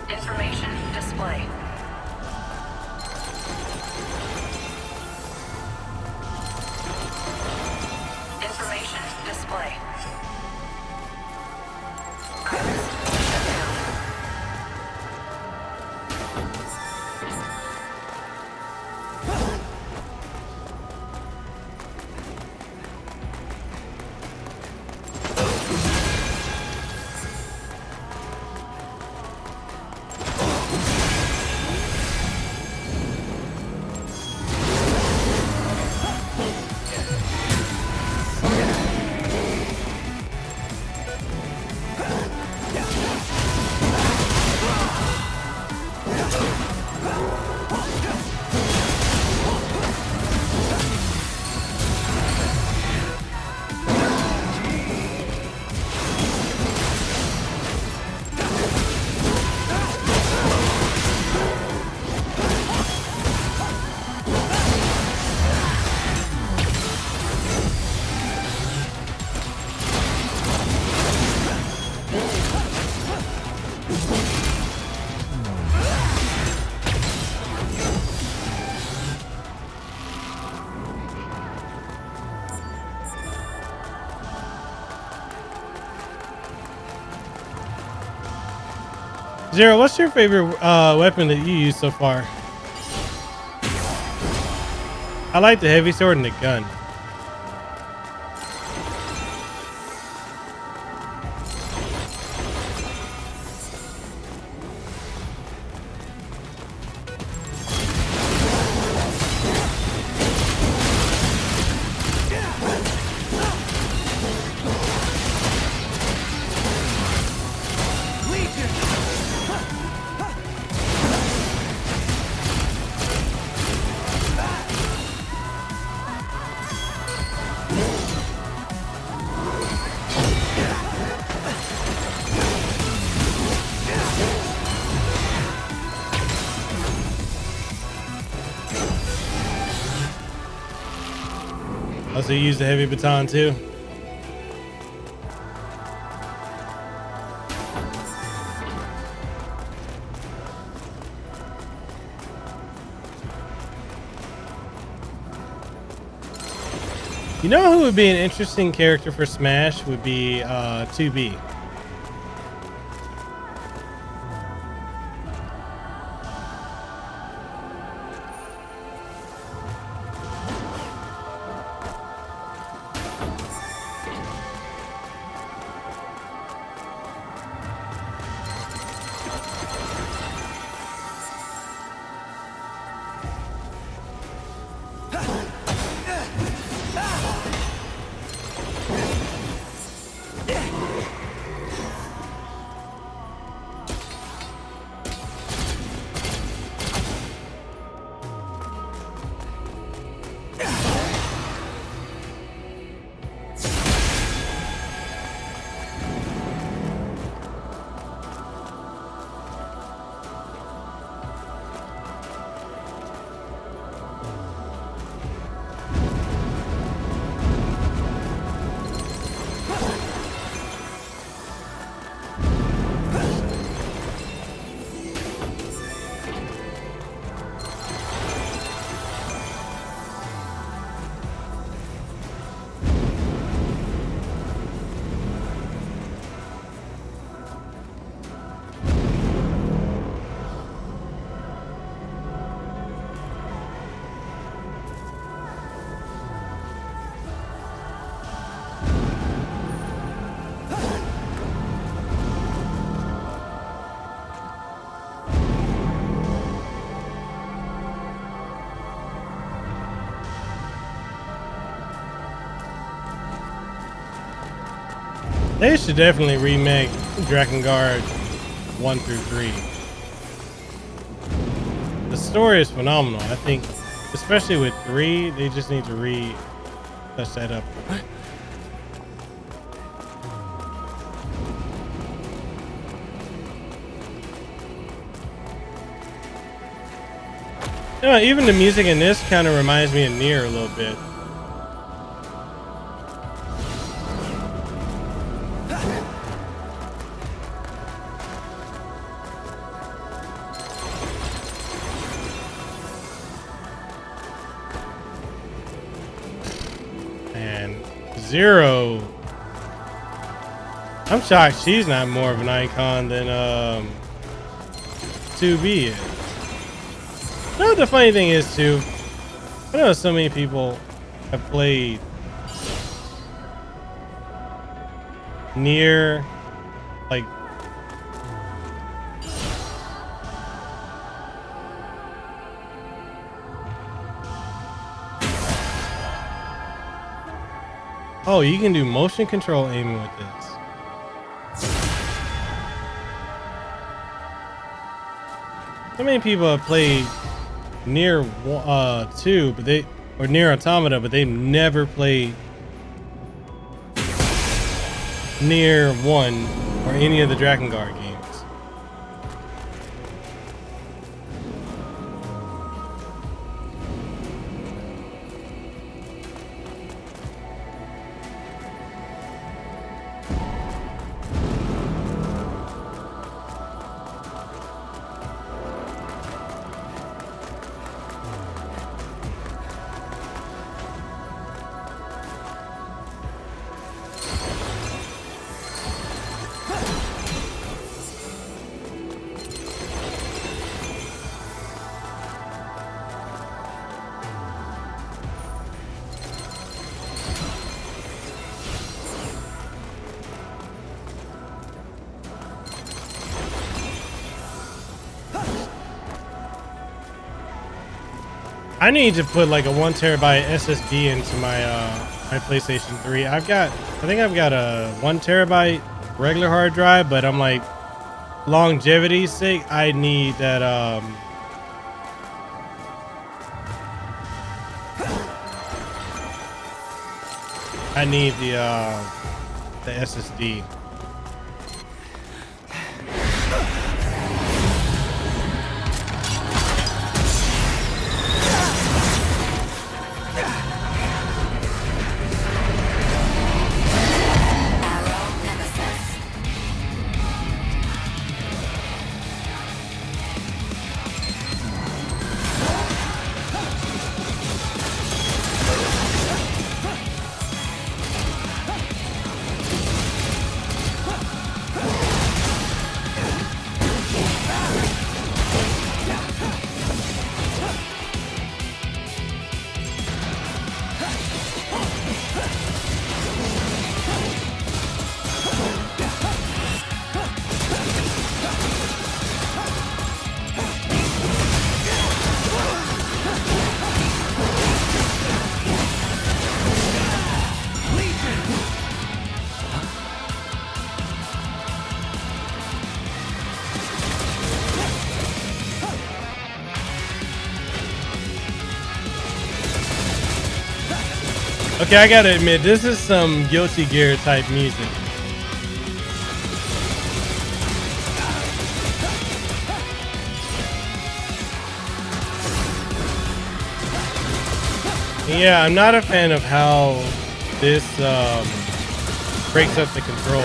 S9: Information display. Information display. Iris, shut down.
S1: Zero, what's your favorite weapon that you used so far? I like the heavy sword and the gun. Also use the heavy baton too. You know who would be an interesting character for Smash would be 2B. They should definitely remake Drakengard 1 through 3. The story is phenomenal. I think, especially with 3, they just need to touch that up. You know, even the music in this kind of reminds me of Nier a little bit. Zero. I'm shocked she's not more of an icon than 2B is. You know what the funny thing is too? I know so many people have played Nier, like oh, you can do motion control aiming with this. So many people have played Nier 2, but or Nier Automata, but they've never played Nier 1 or any of the Drakengard games. I need to put like a 1 terabyte SSD into my my PlayStation 3. I think I've got a 1 terabyte regular hard drive, but I'm like, longevity's sake, I need that I need the SSD. Okay, I gotta admit, this is some Guilty Gear type music. Yeah, I'm not a fan of how this breaks up the control.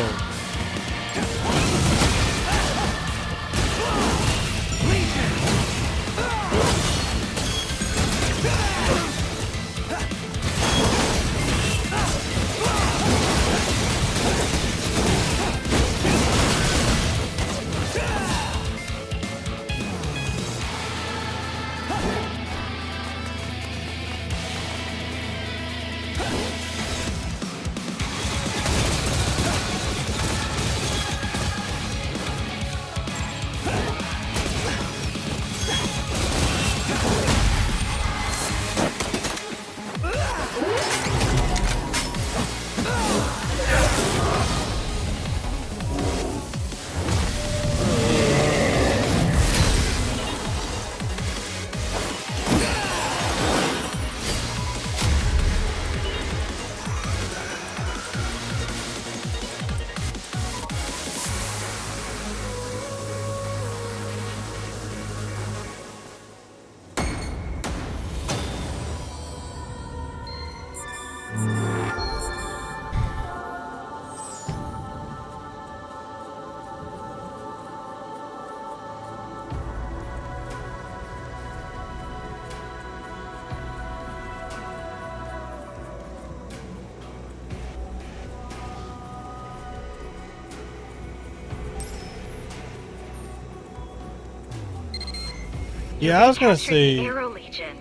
S1: Yeah, I was gonna
S7: Captured the
S1: say.
S7: Arrow Legion.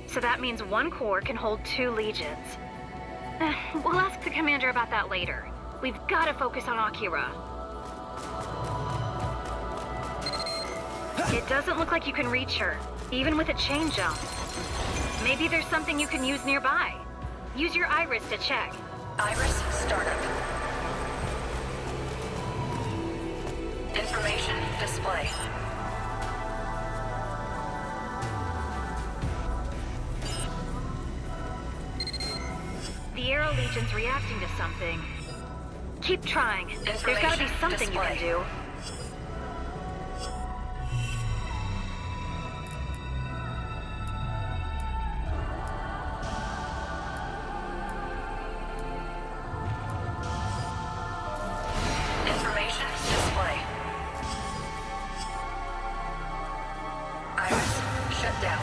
S7: So that means one core can hold 2 legions. We'll ask the commander about that later. We've got to focus on Akira. It doesn't look like you can reach her, even with a chain jump. Maybe there's something you can use nearby. Use your iris to check.
S9: Iris startup. Information display.
S7: The Arrow Legion's reacting to something. Keep trying. There's gotta be something you can do.
S9: Information display. Iris shut down.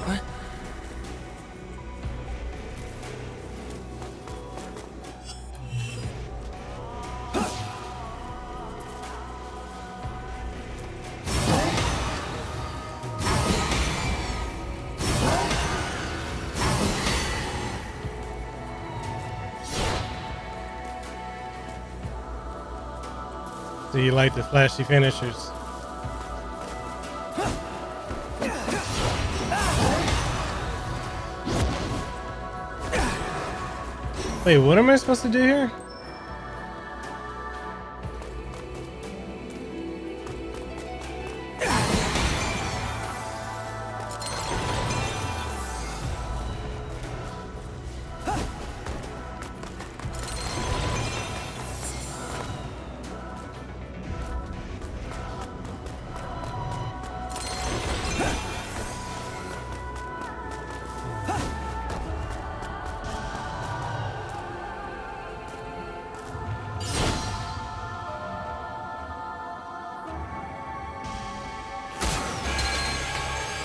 S8: What?
S1: Do you like the flashy finishers? Wait, what am I supposed to do here?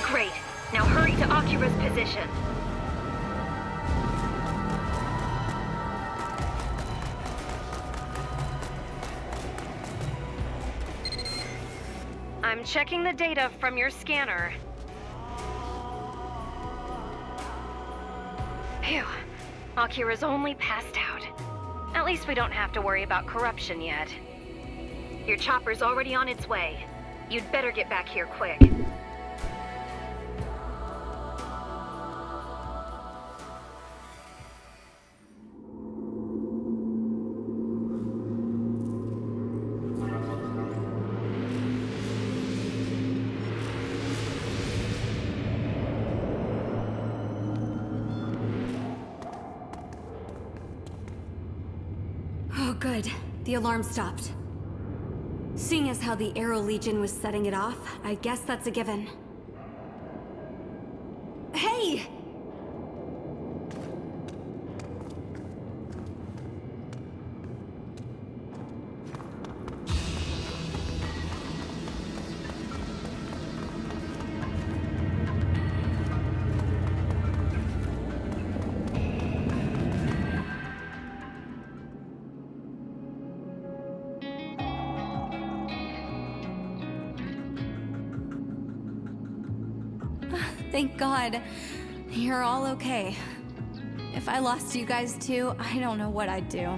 S7: Great. Now hurry to Akira's position. I'm checking the data from your scanner. Phew. Akira's only passed out. At least we don't have to worry about corruption yet. Your chopper's already on its way. You'd better get back here quick.
S2: Good. The alarm stopped. Seeing as how the Arrow Legion was setting it off, I guess that's a given. Hey! Thank God. You're all okay. If I lost you guys too, I don't know what I'd do.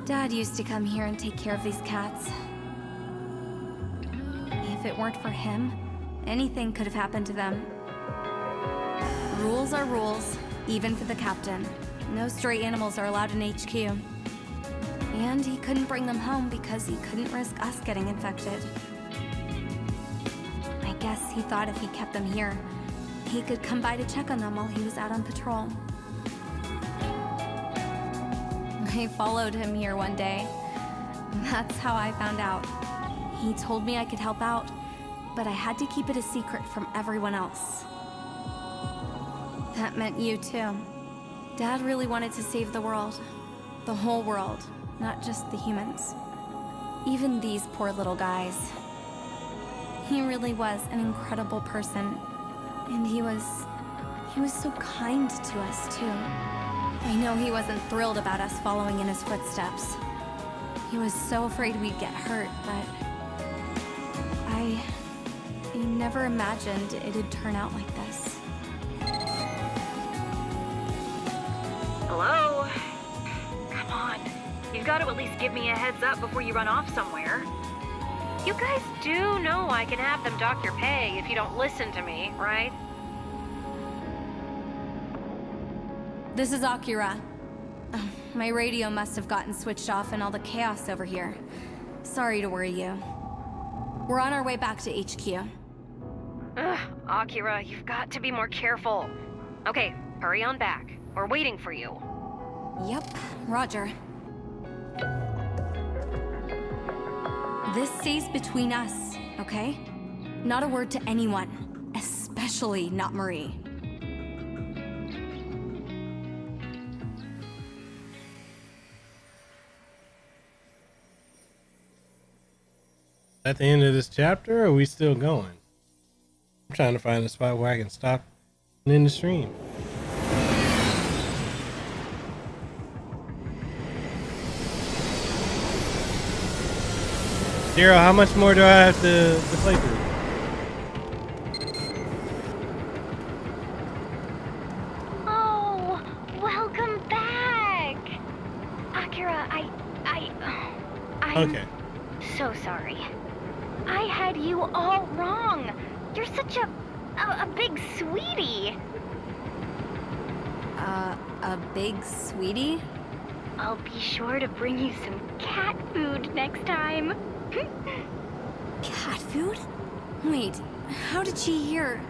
S2: Dad used to come here and take care of these cats. If it weren't for him, anything could have happened to them. Rules are rules, even for the captain. No stray animals are allowed in HQ. And he couldn't bring them home because he couldn't risk us getting infected. I guess he thought if he kept them here, he could come by to check on them while he was out on patrol. I followed him here one day. That's how I found out. He told me I could help out, but I had to keep it a secret from everyone else. That meant you too. Dad really wanted to save the world. The whole world, not just the humans. Even these poor little guys. He really was an incredible person. And he was so kind to us too. I know he wasn't thrilled about us following in his footsteps. He was so afraid we'd get hurt, but I never imagined it'd turn out like this.
S7: Hello? Come on. You've got to at least give me a heads up before you run off somewhere. You guys do know I can have them dock your pay if you don't listen to me, right?
S2: This is Akira. Oh, my radio must have gotten switched off in all the chaos over here. Sorry to worry you. We're on our way back to HQ.
S7: Ugh, Akira, you've got to be more careful. Okay, hurry on back. We're waiting for you.
S2: Yep, Roger. This stays between us, okay? Not a word to anyone, especially not Marie.
S1: At the end of this chapter, or are we still going? I'm trying to find a spot where I can stop and end the stream. Daryl, how much more do I have to play through?
S7: Oh, welcome back! Akira, I'm
S1: Okay.
S7: so sorry. I had you all wrong. You're such a big sweetie.
S2: A big sweetie?
S7: I'll be sure to bring you some cat food next time.
S2: Cat food? Wait, how did she hear?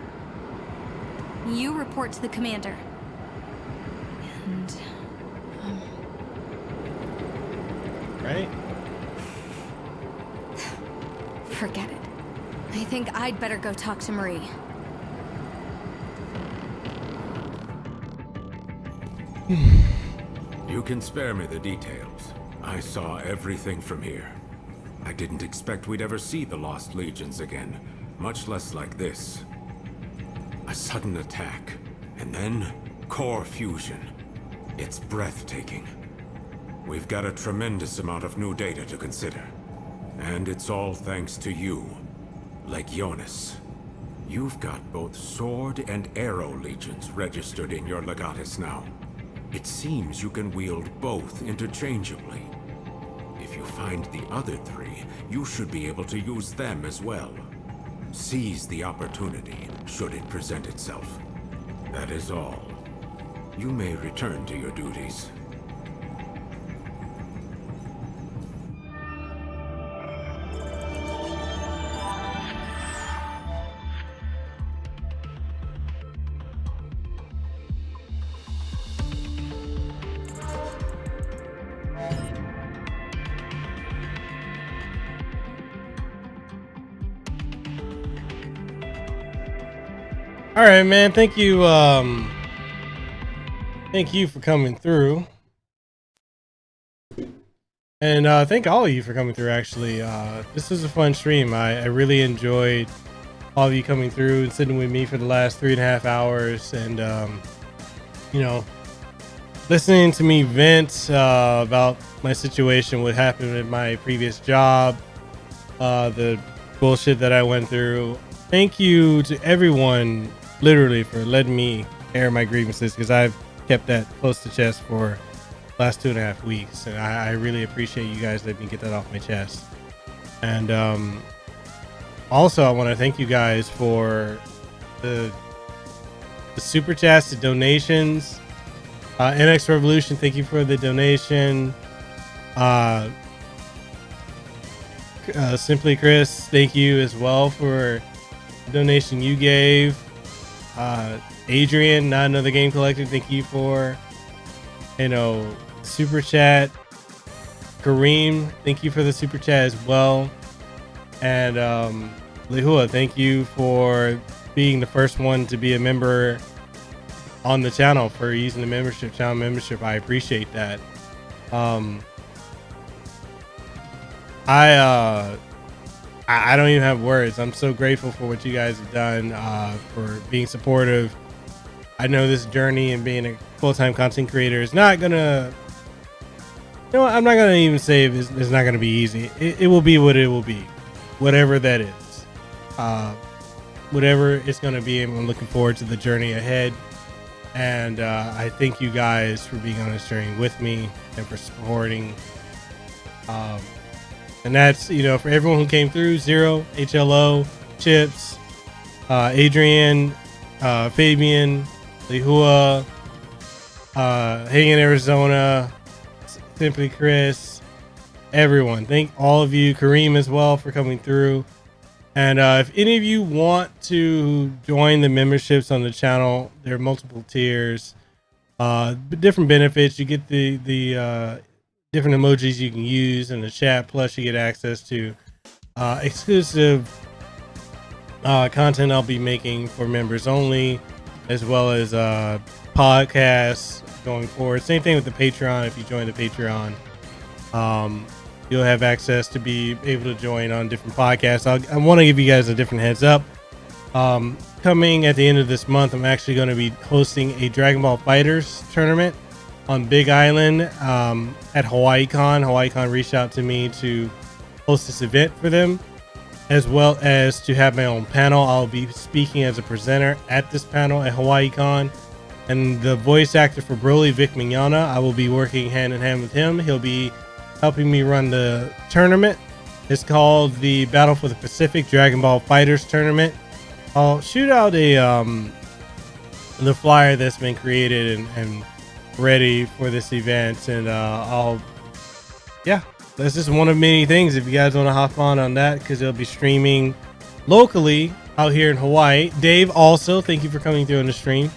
S2: You report to the commander. And,
S1: Right?
S2: forget it. I think I'd better go talk to Marie.
S10: You can spare me the details. I saw everything from here. I didn't expect we'd ever see the Lost Legions again, much less like this. A sudden attack, and then core fusion. It's breathtaking. We've got a tremendous amount of new data to consider. And it's all thanks to you, Legionis. You've got both sword and arrow legions registered in your legatus now. It seems you can wield both interchangeably. If you find the other three, you should be able to use them as well. Seize the opportunity, should it present itself. That is all. You may return to your duties.
S1: All right, man. Thank you. Thank you for coming through. And thank all of you for coming through, actually. This was a fun stream. I really enjoyed all of you coming through and sitting with me for the last 3.5 hours. And, you know, listening to me vent about my situation, what happened at my previous job, the bullshit that I went through. Thank you to everyone, literally, for letting me air my grievances, because I've kept that close to chest for last 2.5 weeks, and I really appreciate you guys letting me get that off my chest. And also I want to thank you guys for the super chats, the donations. NX Revolution, thank you for the donation. Simply Chris, thank you as well for the donation you gave. Adrian, not another game collector, thank you for, you know, super chat. Kareem, thank you for the super chat as well. And Lihua, thank you for being the first one to be a member on the channel, for using the membership, channel membership. I appreciate that. I don't even have words. I'm so grateful for what you guys have done, for being supportive. I know this journey and being a full-time content creator is not gonna, you know, I'm not gonna even say it's not gonna be easy. It will be what it will be, whatever that is. Whatever it's gonna be, I'm looking forward to the journey ahead. And I thank you guys for being on this journey with me and for supporting. And that's, you know, for everyone who came through: Zero, HLO, Chips, Adrian, Fabian, Lihua, Hang in Arizona, Simply Chris, everyone. Thank all of you, Kareem as well, for coming through. And if any of you want to join the memberships on the channel, there are multiple tiers, different benefits. You get the different emojis you can use in the chat, plus you get access to exclusive content I'll be making for members only, as well as podcasts going forward. Same thing with the Patreon. If you join the Patreon, you'll have access to be able to join on different podcasts. I want to give you guys a different heads up. Coming at the end of this month, I'm actually going to be hosting a Dragon Ball Fighters tournament on Big Island at HawaiiCon. HawaiiCon reached out to me to host this event for them, as well as to have my own panel. I'll be speaking as a presenter at this panel at HawaiiCon. And the voice actor for Broly, Vic Mignogna, I will be working hand in hand with him. He'll be helping me run the tournament. It's called the Battle for the Pacific Dragon Ball Fighters Tournament. I'll shoot out the flyer that's been created and ready for this event, and that's just one of many things. If you guys want to hop on that, because it'll be streaming locally out here in Hawaii. Dave, also, thank you for coming through on the stream.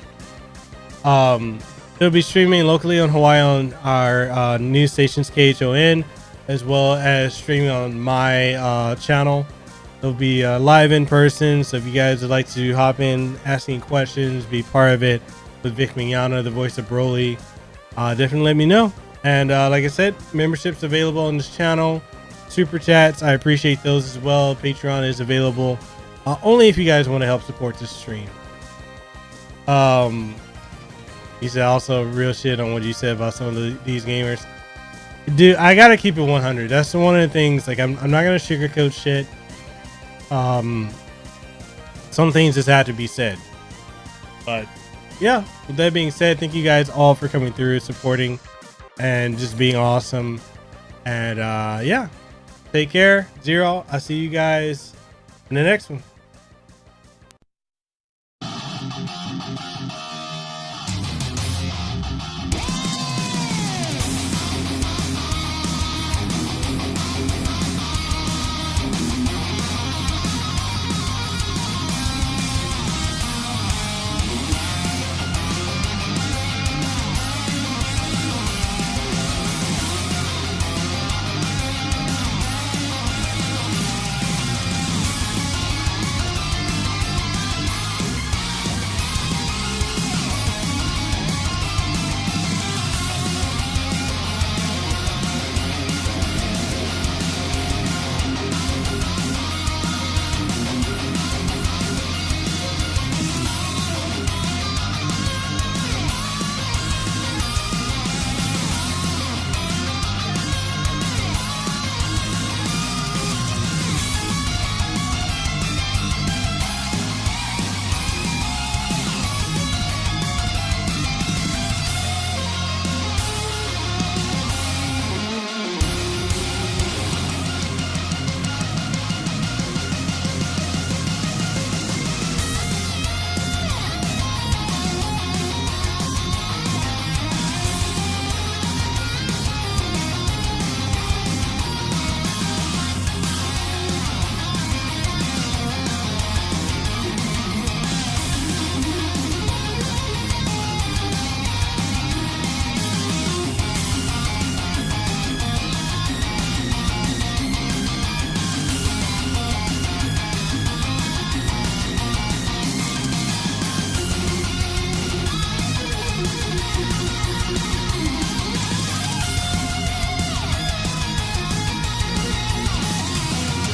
S1: It'll be streaming locally on Hawaii on our news stations, KHON, as well as streaming on my channel. It'll be live in person, so if you guys would like to hop in, asking questions, be part of it with Vic Mignogna, the voice of Broly, definitely let me know. And like I said, memberships available on this channel. Super chats, I appreciate those as well. Patreon is available only if you guys want to help support this stream. You said also real shit on what you said about some of these gamers. Dude, I gotta keep it 100. That's one of the things. Like, I'm not gonna sugarcoat shit. Some things just have to be said. But yeah, with that being said, thank you guys all for coming through, supporting, and just being awesome. And yeah, take care. Zero, I'll see you guys in the next one.